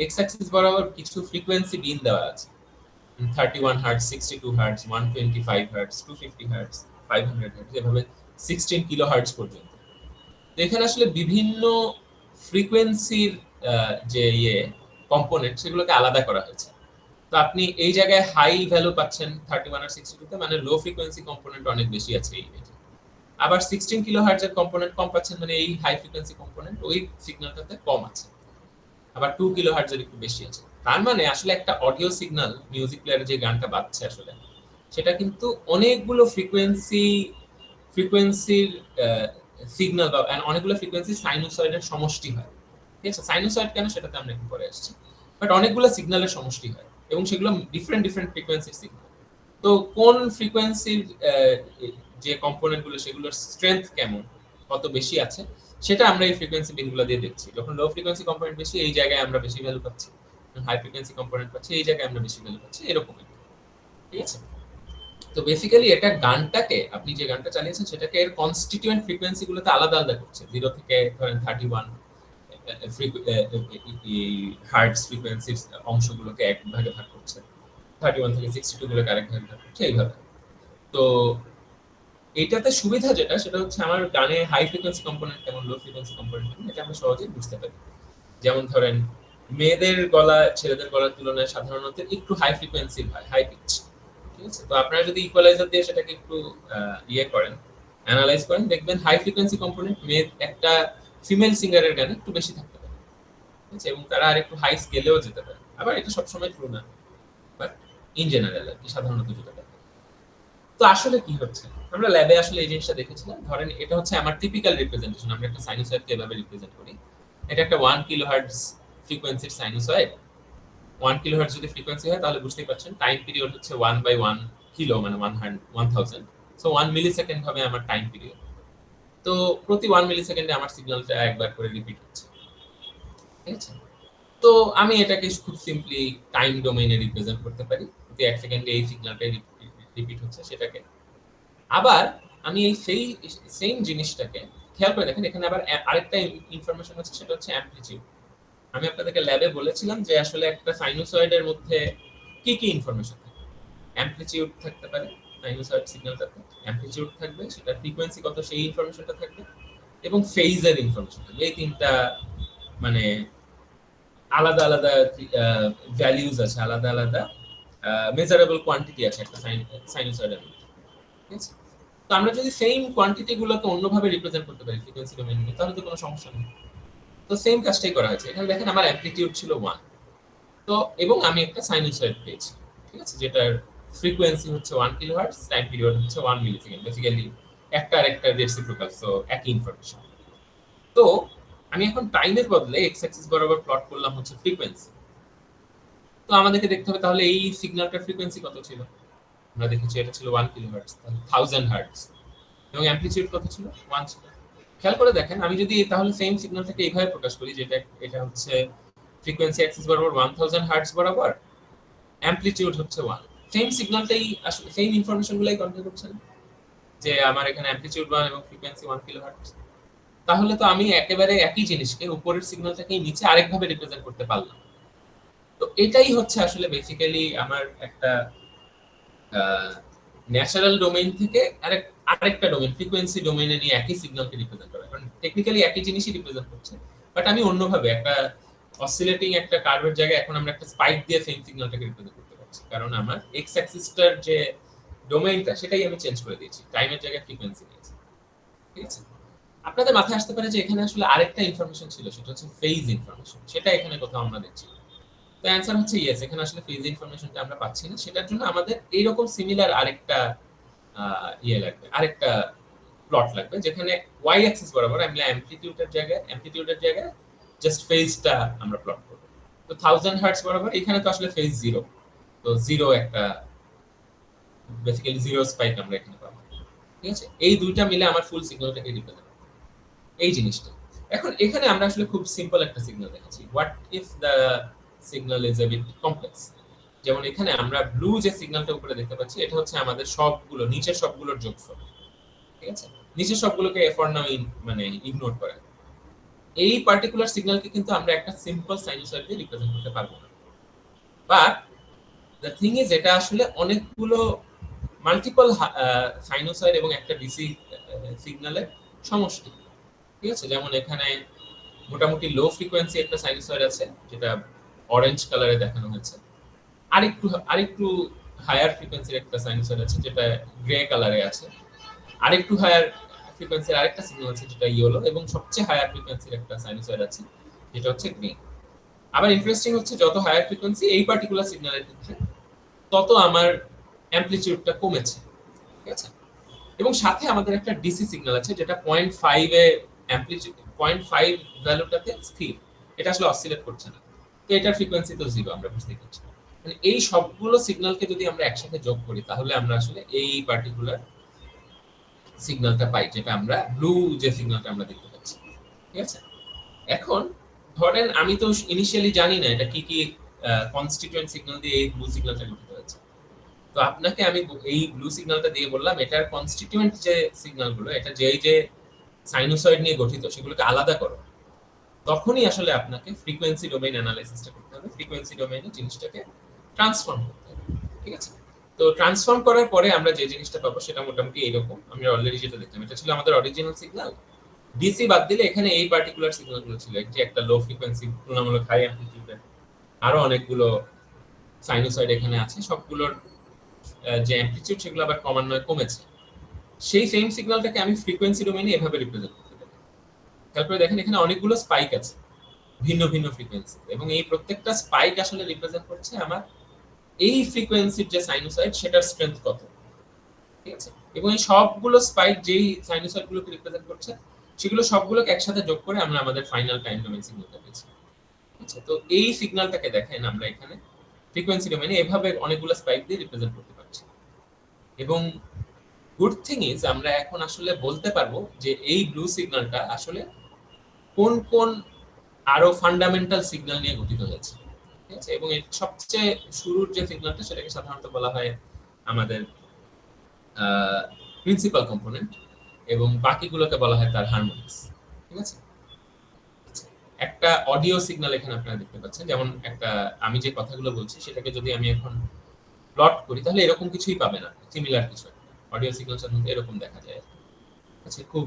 এক্স অ্যাক্সিস বরাবর কিছু ফ্রিকোয়েন্সি বিন দেওয়া আছে, 31 hertz, 62 hertz, 125 hertz, 250 hertz, 500 hertz, এভাবে 16 কিলো হার্টজ পর্যন্ত। তো এখানে আসলে বিভিন্ন ফ্রিকোয়েন্সির যে কম্পোনেন্ট সেগুলোকে আলাদা করা হয়েছে। তো আপনি এই জায়গায় হাই ভ্যালু পাচ্ছেন 31 আর 62 তে, মানে লো ফ্রিকোয়েন্সি কম্পোনেন্ট অনেক বেশি আছে এই ইমেজে। আবার 16 কিলো হার্টজের কম্পোনেন্ট কম পাচ্ছেন, মানে এই হাই ফ্রিকোয়েন্সি কম্পোনেন্ট ওই সিগন্যালটাতে কম আছে। আবার 2 কিলো হার্টজের একটু বেশি আছে। তার মানে আসলে একটা অডিও সিগন্যাল মিউজিক প্লেয়ারে যে গানটা বাজছে আসলে সেটা কিন্তু অনেকগুলো ফ্রিকোয়েন্সির সিগন্যাল বা অনেকগুলো ফ্রিকোয়েন্সি সাইনোসয়েডের সমষ্টি হয়। ঠিক আছে, সাইনোসয়েড কেন সেটাতে আমরা একটু পরে আসছি, বাট অনেকগুলো সিগন্যালের সমষ্টি হয় এবং সেগুলো ডিফারেন্ট ফ্রিকোয়েন্সির সিগন্যাল। তো কোন ফ্রিকোয়েন্সির যে কম্পোনেন্ট গুলো সেগুলোর স্ট্রেংথ কেমন, কত বেশি আছে, সেটা আমরা এই ফ্রিকোয়েন্সি বিনগুলো দিয়ে দেখছি। যখন লো ফ্রিকোয়েন্সি কম্পোনেন্ট বেশি এই জায়গায় আমরা বেশি ভ্যালু পাচ্ছি, হাই ফ্রিকোয়েন্সি কম্পোনেন্ট পাচ্ছি এই জায়গায় আমরা বেশি ভ্যালু পাচ্ছি, এরকম। ঠিক আছে, তো বেসিক্যালি এটা গানটাকে, আপনি যে গানটা চালিয়েছেন সেটাকে এর কনস্টিটিউয়েন্ট ফ্রিকোয়েন্সি গুলোতে আলাদা আলাদা করছে। 0 থেকে ধরেন 31 হার্টজ ফ্রিকোয়েন্সির অংশগুলোকে এক ভাগে ভাগ করছে, 31 থেকে 62 গুলোকে আরেক ভাগে ভাগ করছে, এইভাবে। তো এইটাতে সুবিধা যেটা সেটা হচ্ছে আমার গানে হাই ফ্রিকোয়েন্সি কম্পোনেন্ট কেমন, লো ফ্রিকোয়েন্সি কম্পোনেন্ট কেমন, এটা আমরা সহজেই বুঝতে পারি। যেমন ধরেন মেয়েদের গলা ছেলেদের গলার তুলনায় সাধারণত একটু হাই ফ্রিকোয়েন্সির হয়, হাই পিচ। ঠিক আছে, তো আপনারা যদি ইকুয়ালাইজার দিয়ে সেটাকে একটু করেন, অ্যানালাইজ করেন, দেখবেন হাই ফ্রিকোয়েন্সি কম্পোনেন্ট মেয়ে একটা ফিমেল সিঙ্গারের গানে একটু বেশি থাকতে পারে। ঠিক আছে, এবং তারা আর একটু হাই স্কেলেও যেতে পারে। আবার এটা সবসময় ট্রু না, বাট ইন জেনারেল আর কি সাধারণত যেটা থাকে। তো আসলে কি হচ্ছে, আমরা ল্যাবে আসলে এই জিনিসটা দেখেছিলাম। ধরেন এটা হচ্ছে আমার টিপিক্যাল রিপ্রেজেন্টেশন, আমরা একটা সাইনোসয়েডকে এভাবে রিপ্রেজেন্ট করি। এটা একটা 1 কিলোহার্টজ ফ্রিকোয়েন্সির সাইনোসয়েড। 1 কিলোহার্টজ যদি ফ্রিকোয়েন্সি হয় তাহলে বুঝতেই পারছেন টাইম পিরিয়ড হচ্ছে 1/1 কিলো, মানে 1000। সো 1 মিলিসেকেন্ড হবে আমার টাইম পিরিয়ড। তো প্রতি 1 মিলিসেকেন্ডে আমার সিগন্যালটা একবার করে রিপিট হচ্ছে। ঠিক আছে, তো আমি এটাকে খুব সিম্পলি টাইম ডোমেইনে রিপ্রেজেন্ট করতে পারি। প্রতি 1 সেকেন্ডে এই সিগন্যালটা রিপিট হচ্ছে সেটাকে। আবার আমি এই সেম জিনিসটাকে খেয়াল করে দেখেন, এখানে আবার আরেকটা ইনফরমেশন আছে, সেটা হচ্ছে অ্যামপ্লিটিউড। আমি আপনাদেরকে ল্যাবে বলেছিলাম যে আসলে একটা সাইনোসয়েডের মধ্যে কি কি ইনফরমেশন থাকে। অ্যামপ্লিটিউড থাকতে পারে সাইনোসয়েড সিগন্যালটাতে, অ্যামপ্লিটিউড থাকবে, সেটা ফ্রিকোয়েন্সি কত সেই ইনফরমেশনটা থাকবে, এবং ফেজের ইনফরমেশন থাকবে। এই তিনটা মানে আলাদা আলাদা ভ্যালিউজ আছে, আলাদা আলাদা মেজারেবল কোয়ান্টিটি আছে একটা সাইনোসয়েডের মধ্যে। ঠিক আছে, তো আমরা যদি সেম কোয়ান্টিটি গুলোকে অন্যভাবে রিপ্রেজেন্ট করতে পারি ফ্রিকোয়েন্সি ডোমেইনে, তাহলে তো কোনো সমস্যা নেই। তো সেম কাজটাই করা হয়েছে। এখানে দেখেন আমার অ্যামপ্লিটিউড ছিল 1, তো এবং আমি একটা সাইনুসয়েড পেয়েছি, ঠিক আছে, যেটার ফ্রিকোয়েন্সি হচ্ছে 1 কিলোহার্টজ, টাইম পিরিয়ড হচ্ছে 1 মিলিসেকেন্ড, বেসিক্যালি একটা আর একটা রেসিপ্রোকাল, সো একই ইনফরমেশন। তো আমি এখন টাইমের বদলে এক্স অ্যাক্সিস বরাবর প্লট করলাম হচ্ছে ফ্রিকোয়েন্সি। তো আমাদেরকে দেখতে হবে তাহলে এই সিগন্যালটার ফ্রিকোয়েন্সি কত ছিল। আমরা দেখেছি এটা ছিল 1 কিলোহার্টজ, তাহলে 1000 হার্টজ, এবং অ্যামপ্লিটিউড কত ছিল, 1 ছিল। খেয়াল করে দেখেন, আমি যদি তাহলে সেম সিগন্যালটাকে এইভাবে প্রকাশ করি, যেটা এটা হচ্ছে ফ্রিকোয়েন্সি অ্যাক্সিস বরাবর 1000 হার্টজ বরাবর, অ্যামপ্লিটিউড হচ্ছে 1, সেম সিগন্যালটাই আসলে সেম ইনফরমেশনগুলাই কনভে করছে না, যে আমার এখানে অ্যামপ্লিটিউড 1 এবং ফ্রিকোয়েন্সি 1 কিলোহার্টজ। তাহলে তো আমি একেবারে একই জিনিসকে উপরের সিগন্যালটাকে নিচে আরেকভাবে রিপ্রেজেন্ট করতে পারলাম। তো এটাই হচ্ছে আসলে বেসিক্যালি আমার একটা ন্যাচারাল ডোমেইন থেকে আরেকটা ডোমেইন, ফ্রিকোয়েন্সি ডোমেইনে নিয়ে একই সিগন্যালকে রিপ্রেজেন্ট করা, কারণ টেকনিক্যালি একই জিনিসই রিপ্রেজেন্ট করছে, বাট আমি অন্যভাবে একটা অসিলেটিং একটা কার্ভের জায়গায় এখন আমরা একটা স্পাইক দিয়ে সেম সিগন্যালটাকে রিপ্রেজেন্ট করতে পারছি, কারণ আমার এক্স অ্যাক্সিসটার যে ডোমেইনটা সেটাই আমি চেঞ্জ করে দিয়েছি, টাইমের জায়গায় ফ্রিকোয়েন্সি নিয়েছি, ঠিক আছে। আপনাদের মাথায় আসতে পারে যে এখানে আসলে আরেকটা ইনফরমেশন ছিল, সেটা হচ্ছে ফেজ ইনফরমেশন, সেটা এখানে কোথাও আমরা দেখছি। তো অ্যান্সার হচ্ছে ইয়েস, এখানে আসলে ফেজ ইনফরমেশনটা আমরা পাচ্ছি না, সেটার জন্য আমাদের এইরকম সিমিলার আরেকটা ইয়ে লাগবে, আরেকটা প্লট লাগবে, যেখানে ওয়াই অ্যাক্সিস বরাবর আমরা অ্যামপ্লিটিউডের জায়গায় জাস্ট ফেজটা আমরা প্লট করব। তো 1000 হার্টজ বরাবর এখানে তো আসলে ফেজ 0, তো 0 একটা বেসিক্যালি 0 স্পাইক আমরা এখানে পাবো, ঠিক আছে। এই দুইটা মিলে আমার ফুল সিগন্যালটাকে রিপ্রেজেন্ট করে এই জিনিসটা। এখন এখানে আমরা আসলে খুব সিম্পল একটা সিগন্যাল দেখাচ্ছি, what if the signal is a bit complex. যেমন এখানে আমরা ব্লু যে সিগন্যালটা উপরে দেখতে পাচ্ছি, এটা হচ্ছে আমাদের সবগুলো নিচের সবগুলোর যোগফল, ঠিক আছে। নিচের সবগুলোকে ফর নাও মানে ইগনোর করে, এই পার্টিকুলার সিগন্যালকে কিন্তু আমরা একটা সিম্পল সাইনুসয়েড দিয়ে রিপ্রেজেন্ট করতে পারবো না। বাট দ্য থিং ইজ, এটা আসলে অনেকগুলো মাল্টিপল সাইনুসয়েড এবং একটা ডিসি সিগন্যালের সমষ্টি, ঠিক আছে। যেমন এখানে মোটামুটি লো ফ্রিকোয়েন্সি একটা সাইনুসয়েড আছে, যেটা অরেঞ্জ কালারে দেখানো হয়েছে। আরেকটু হায়ার ফ্রিকোয়েন্সির একটা সাইনুসয়েড আছে, যেটা গ্রে কালারে আছে। আরেকটু হায়ার ফ্রিকোয়েন্সির আরেকটা সিগন্যাল আছে, যেটা ইয়েলো, এবং সবচেয়ে হায়ার ফ্রিকোয়েন্সির একটা সাইনুসয়েড আছে, যেটা হচ্ছে গ্রিন। আবার ইন্টারেস্টিং হচ্ছে, যত হায়ার ফ্রিকোয়েন্সি এই পার্টিকুলার সিগন্যালের ক্ষেত্রে, তত আমার অ্যামপ্লিটিউডটা কমেছে, ঠিক আছে। এবং সাথে আমাদের একটা ডিসি সিগন্যাল আছে, যেটা 0.5 এ অ্যামপ্লিটিউড 0.5 ভ্যালুটাতে স্থির, এটা আসলে অসিলেট করছে না, তো এটার ফ্রিকোয়েন্সি তো 0, আমরা বুঝতে পারছি। মানে এই সবগুলো সিগন্যালকে যদি আমরা একসাথে যোগ করি, তাহলে আমরা আসলে এই পার্টিকুলার সিগন্যালটা পাই, যেটা আমরা ব্লু যে সিগন্যালটা আমরা দেখতে পাচ্ছি, ঠিক আছে। এখন ধরেন আমি তো ইনিশিয়ালি জানি না এটা কি কি কনস্টিটিউয়েন্ট সিগন্যাল দিয়ে এই ব্লু সিগন্যালটা গঠিত হয়েছে। তো আপনাকে আমি এই ব্লু সিগন্যালটা দিয়ে বললাম এটার কনস্টিটিউয়েন্ট যে সিগন্যালগুলো, এটা যে সাইনুসয়েড নিয়ে গঠিত, সেগুলোকে আলাদা করো। তখনই আসলে আপনাকে ফ্রিকোয়েন্সি ডোমেইন অ্যানালাইসিসটা করতে হবে, ফ্রিকোয়েন্সি ডোমেইনে জিনিসটাকে ট্রান্সফর্ম করতে হবে, ঠিক আছে। তো ট্রান্সফর্ম করার পরে আমরা যে জিনিসটা পাবো সেটা মোটামুটি এরকম। আমরা অলরেডি যেটা দেখলাম, এটা ছিল আমাদের অরিজিনাল সিগন্যাল। ডিসি বাদ দিলে এখানে এই পার্টিকুলার সিগন্যালগুলো ছিল, যে একটা লো ফ্রিকোয়েন্সি তুলনামূলক হাই অ্যামপ্লিটিউডের আরো অনেকগুলো সাইনুসয়েড এখানে আছে, সবগুলোর যে অ্যামপ্লিটিউড সেগুলো আবার ক্রমান্বয়ে কমেছে। সেই সেম সিগন্যালটাকে আমি ফ্রিকোয়েন্সি ডোমেইনে এভাবে রিপ্রেজেন্ট করতে পারি। খেয়াল করে দেখেন, এখানে অনেকগুলো স্পাইক আছে ভিন্ন ভিন্ন ফ্রিকোয়েন্সি, এবং এই প্রত্যেকটা স্পাইক আসলে রিপ্রেজেন্ট করছে আমার এই ফ্রিকোয়েন্সির যে সাইনুসয়েড সেটার স্ট্রেংথ কত, ঠিক আছে। এবং এই সবগুলো স্পাইক যেই সাইনুসয়েডগুলোকে রিপ্রেজেন্ট করছে, সেগুলো সবগুলোকে একসাথে যোগ করে আমরা আমাদের ফাইনাল টাইম ডোমেইন সিগন্যালটা পেয়েছি। আচ্ছা, তো এই সিগন্যালটাকে দেখেন আমরা এখানে ফ্রিকোয়েন্সি ডোমেইনে এভাবে অনেকগুলো স্পাইক দিয়ে রিপ্রেজেন্ট করতে পারছি। এবং গুড থিং ইজ, আমরা এখন আসলে বলতে পারবো যে এই ব্লু সিগন্যালটা আসলে কোন কোন আরো ফান্ডামেন্টাল সিগন্যাল নিয়ে গঠিত হয়েছে, ঠিক আছে। এবং এর সবচেয়ে শুরুর যে সিগন্যালটা, সেটাকে সাধারণত বলা হয় আমাদের প্রিন্সিপাল কম্পোনেন্ট, এবং বাকিগুলোকে বলা হয় তার হারমোনিক্স, ঠিক আছে। একটা অডিও সিগন্যাল এখানে আপনারা দেখতে পাচ্ছেন, যেমন একটা আমি যে কথাগুলো বলছি সেটাকে যদি আমি এখন প্লট করি, তাহলে এরকম কিছুই পাবে না, সিমিলার কিছু অডিও সিগন্যাল সাধারণত এরকম দেখা যায়, আচ্ছা। খুব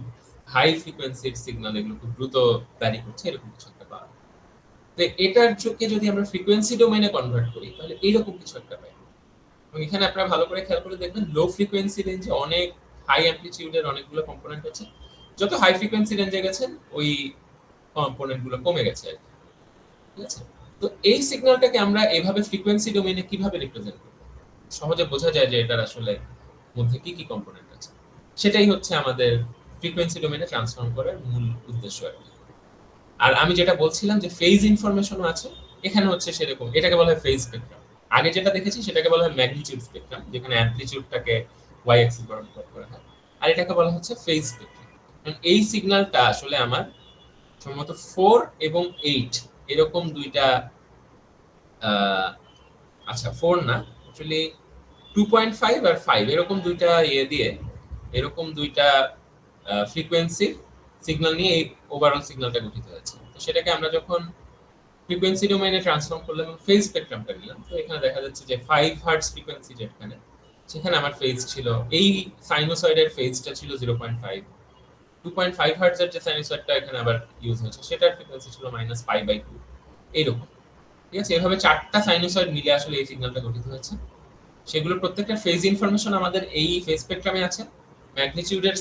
হাই ফ্রিকোয়েন্সির সিগন্যাল, এগুলো খুব দ্রুত ভ্যারি করছে, এরকম কিছু একটা পাওয়া। তো এটার চোখে যদি আমরা ফ্রিকোয়েন্সি ডোমেইনে কনভার্ট করি, তাহলে এইরকম কিছু একটা পাই। এবং এখানে আপনারা ভালো করে খেয়াল করে দেখবেন, লো ফ্রিকোয়েন্সি রেঞ্জে অনেক হাই অ্যামপ্লিটিউডের অনেকগুলো কম্পোনেন্ট আছে, যত হাই ফ্রিকোয়েন্সি রেঞ্জে গেছেন ওই কম্পোনেন্ট গুলো কমে গেছে আর কি। ঠিক আছে, তো এই সিগন্যালটাকে আমরা এভাবে ফ্রিকোয়েন্সি ডোমেইনে কিভাবে রিপ্রেজেন্ট করব, সহজে বোঝা যায় যে এটার আসলে মধ্যে কি কি কম্পোনেন্ট আছে। সেটাই হচ্ছে আমাদের ফ্রিকোয়েন্সি ডোমেইনে ট্রান্সফর্ম করার মূল উদ্দেশ্য আর কি। আর আমি যেটা বলছিলাম যে ফেজ ইনফরমেশনও আছে, এখানে হচ্ছে সেরকম, এটাকে বলা হয় ফেজ স্পেকট্রাম। আগে যেটা দেখেছি সেটাকে বলা হয় ম্যাগনিটিউড স্পেকট্রাম, যেখানে অ্যামপ্লিটিউডটাকে ওয়াই অ্যাক্সিস বরাবর প্লট করা হয়, আর এটাকে বলা হচ্ছে ফেজ স্পেকট্রাম। এই সিগন্যালটা আসলে আমার সম্ভবত 4 এবং 8 এরকম দুইটা, আচ্ছা 4 না, অ্যাকচুয়ালি 2.5 আর 5 এরকম দুইটা ইয়ে দিয়ে, এরকম দুইটা ফ্রিকোয়েন্সি সিগন্যাল নিয়ে এই ওভারঅল সিগন্যালটা গঠিত হয়েছে। তো সেটাকে আমরা যখন ফ্রিকোয়েন্সি ডোমেইনে ট্রান্সফর্ম করলাম এবং ফেজ স্পেকট্রামটা নিলাম, তো এখানে দেখা যাচ্ছে যে 5 হার্টজ ফ্রিকোয়েন্সি যেখানে, সেখানে আমার ফেজ ছিল, এই সাইনোসয়েডের ফেজটা ছিল 0.5। 2.5 হার্টজের যে সাইনোসয়েডটা এখানে আবার ইউজ হচ্ছে সেটার ফ্রিকোয়েন্সি ছিল -π/2, এইরকম। ঠিক আছে, এভাবে 4টা সাইনোসয়েড মিলে আসলে এই সিগন্যালটা গঠিত হয়েছে। সেগুলোর প্রত্যেকটা ফেজ ইনফরমেশন আমাদের এই ফেজ স্পেকট্রামে আছে। ম্যাগনিটিউডের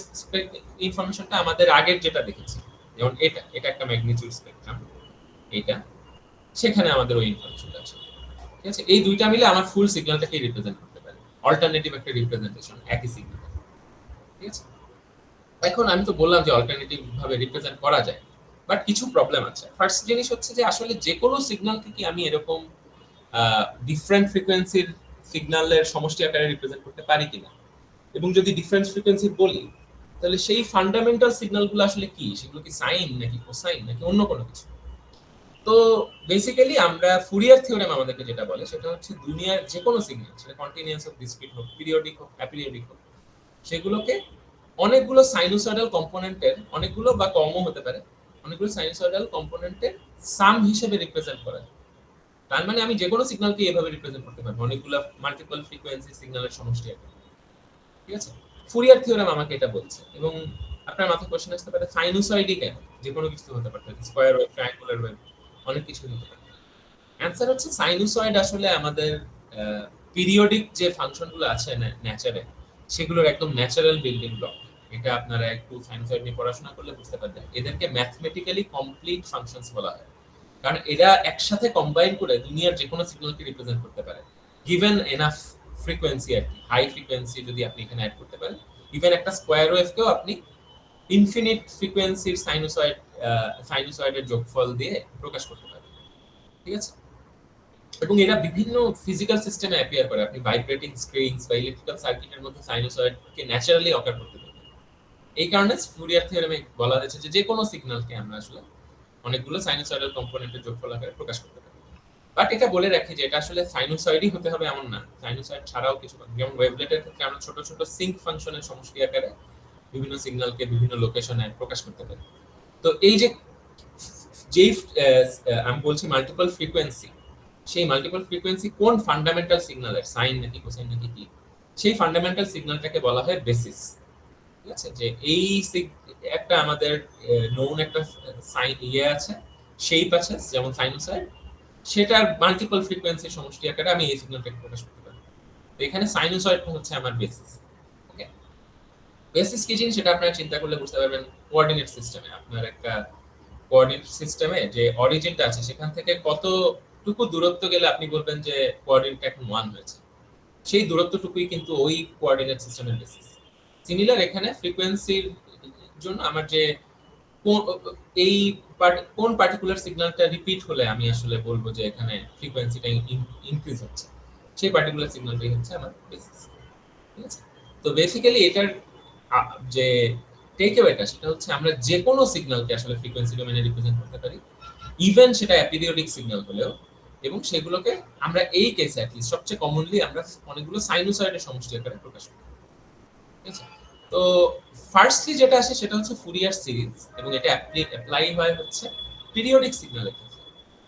ইনফরমেশনটা আমাদের আগের যেটা দেখেছি, যেমন এটা এটা একটা ম্যাগনিটিউড স্পেকট্রাম, এটা সেখানে আমাদের ওই ইনফরমেশনটা আছে। ঠিক আছে, এই দুইটা মিলে আমার ফুল সিগন্যালটাকে রিপ্রেজেন্ট করতে পারে, অল্টারনেটিভ একটা রিপ্রেজেন্টেশন একই সিগন্যাল। ঠিক আছে, এখন আমি তো বললাম যে অল্টারনেটিভ ভাবে রিপ্রেজেন্ট করা যায়, বাট কিছু প্রবলেম আছে। ফার্স্ট জিনিস হচ্ছে যে আসলে যে কোনো সিগন্যালকে কি আমি এরকম ডিফারেন্ট ফ্রিকোয়েন্সির সিগন্যালের সমষ্টি আকারে রিপ্রেজেন্ট করতে পারি কিনা, এবং যদি ডিফারেন্ট ফ্রিকোয়েন্সি বলি তাহলে সেই ফান্ডামেন্টাল সিগন্যালগুলো আসলে কি, সেগুলো কি সাইন নাকি কোসাইন নাকি অন্য কোনো কিছু। তো বেসিক্যালি আমরা ফুরিয়ার থিওরেম আমাদেরকে যেটা বলে সেটা হচ্ছে দুনিয়ার যে কোনো সিগন্যাল, সেটা কন্টিনিউয়াস হোক, ডিসক্রিট হোক, পিরিয়ডিক হোক, অ্যাপিরিয়ডিক হোক, সেগুলোকে অনেকগুলো সাইনোসয়েডাল কম্পোনেন্টের, অনেকগুলো বা কমও হতে পারে, অনেকগুলো সাইনোসয়েডাল কম্পোনেন্টের সাম হিসেবে রিপ্রেজেন্ট করা যায়। তার মানে আমি যে কোনো সিগন্যালকে এভাবে রিপ্রেজেন্ট করতে পারবো, অনেকগুলো মাল্টিপল ফ্রিকোয়েন্সি সিগন্যালের সমষ্টি আছে। ঠিক আছে, ফুরিয়ার থিওরেম আমাকে এটা বলছে। এবং আপনার মাথায় কোশ্চেন আসতে পারে সাইনোসয়েডই কেন, যে কোনো কিছু হতে পারে, স্কয়ার ওয়েভ, ট্রায়াঙ্গুলার ওয়েভ, অনেক কিছু হতে পারে। অ্যান্সার হচ্ছে সাইনোসয়েড আসলে আমাদের পিরিয়ডিক যে ফাংশনগুলো আছে ন্যাচারে, সেগুলোর একদম ন্যাচারাল বিল্ডিং ব্লক। এটা আপনারা একটু সাইনোসয়েড নিয়ে পড়াশোনা করলে বুঝতে পারবেন, এদেরকে ম্যাথমেটিক্যালি কমপ্লিট ফাংশনস বলা হয়, কারণ এরা একসাথে কম্বাইন করে দুনিয়ার যে কোনো সিগন্যালকে রিপ্রেজেন্ট করতে পারে, গিভেন এনাফ ফ্রিকোয়েন্সি আর কি। হাই ফ্রিকোয়েন্সি যদি আপনি এখানে অ্যাড করতে পারেন, ইভেন একটা স্কোয়ার ওয়েভকেও আপনি ইনফিনিট ফ্রিকোয়েন্সির সাইনোসয়েডের যোগফল দিয়ে প্রকাশ করতে পারেন। ঠিক আছে, এবং এরা বিভিন্ন ফিজিক্যাল সিস্টেমে অ্যাপিয়ার করে। আপনি ভাইব্রেটিং স্প্রিংস বা ইলেকট্রিক্যাল সার্কিটের মধ্যে সাইনোসয়েডকে ন্যাচারালি অকার করতে পারবেন। এই কারণে ফুরিয়ার থিওরেমে বলা হয়েছে যে যে কোনো সিগন্যালকে আমরা আসলে অনেকগুলো সাইনোসয়েডাল কম্পোনেন্টের যোগফল আকারে প্রকাশ করতে পারি। বাট এটা বলে রাখি যে এটা আসলে সাইনোসয়েডই হতে হবে এমন না, সাইনোসয়েড ছাড়াও কিছু, যেমন ওয়েভলেটের ক্ষেত্রে আমরা ছোট ছোট সিঙ্ক ফাংশনের সমষ্টি আকারে বিভিন্ন সিগন্যালকে বিভিন্ন লোকেশনে প্রকাশ করতে পারি। তো এই যে যেই আমি বলছি মাল্টিপল ফ্রিকোয়েন্সি, সেই মাল্টিপল ফ্রিকোয়েন্সি কোন ফান্ডামেন্টাল সিগন্যালের, সাইন নাকি কোসাইন নাকি কি, সেই ফান্ডামেন্টাল সিগন্যালটাকে বলা হয় বেসিস। ঠিক আছে, যে এই একটা আমাদের নোন একটা সাইন ইয়ে আছে, শেপ আছে যেমন সাইনোসয়েড, সেটার মাল্টিপল ফ্রিকোয়েন্সির সমষ্টি আকারে আমি এই সিগন্যালটাকে প্রকাশ করতে পারি। তো এখানে সাইনোসয়েডটা হচ্ছে আমার বেসিস। ওকে, বেসিস কি জিনিস সেটা আপনারা চিন্তা করলে বুঝতে পারবেন। কোঅর্ডিনেট সিস্টেমে, আপনার একটা কোঅর্ডিনেট সিস্টেমে যে অরিজিনটা আছে সেখান থেকে কতটুকু দূরত্ব গেলে আপনি বলবেন যে কোঅর্ডিনেট এখন 1 হয়েছে, সেই দূরত্বটুকুই কিন্তু ওই কোঅর্ডিনেট সিস্টেমের বেসিস। সিমিলার এখানে ফ্রিকোয়েন্সির জন্য আমার যে এই কোন পার্টিকুলার সিগন্যালটা রিপিট হলে আমি আসলে বলবো যে এখানে ফ্রিকোয়েন্সিটা ইনক্রিজ হচ্ছে, সেই পার্টিকুলার সিগন্যালটাই হচ্ছে আমার বেসিস। ঠিক আছে, তো বেসিক্যালি এটার যে টেক অ্যাওয়েটা সেটা হচ্ছে আমরা যে কোনো সিগন্যালকে আসলে ফ্রিকোয়েন্সি ডোমেইনে রিপ্রেজেন্ট করতে পারি, ইভেন সেটা অ্যাপিরিয়ডিক সিগন্যাল হলেও, এবং সেগুলোকে আমরা এই কেসে অ্যাটলিস্ট সবচেয়ে কমনলি আমরা অনেকগুলো সাইনোসয়েডের সমষ্টি আকারে প্রকাশ করি। ঠিক আছে, তো ফার্স্টলি যেটা আসে সেটা হচ্ছে ফুরিয়ার সিরিজ, এবং এটা অ্যাপ্লাই হয় হচ্ছে পিরিয়ডিক সিগন্যালের ক্ষেত্রে।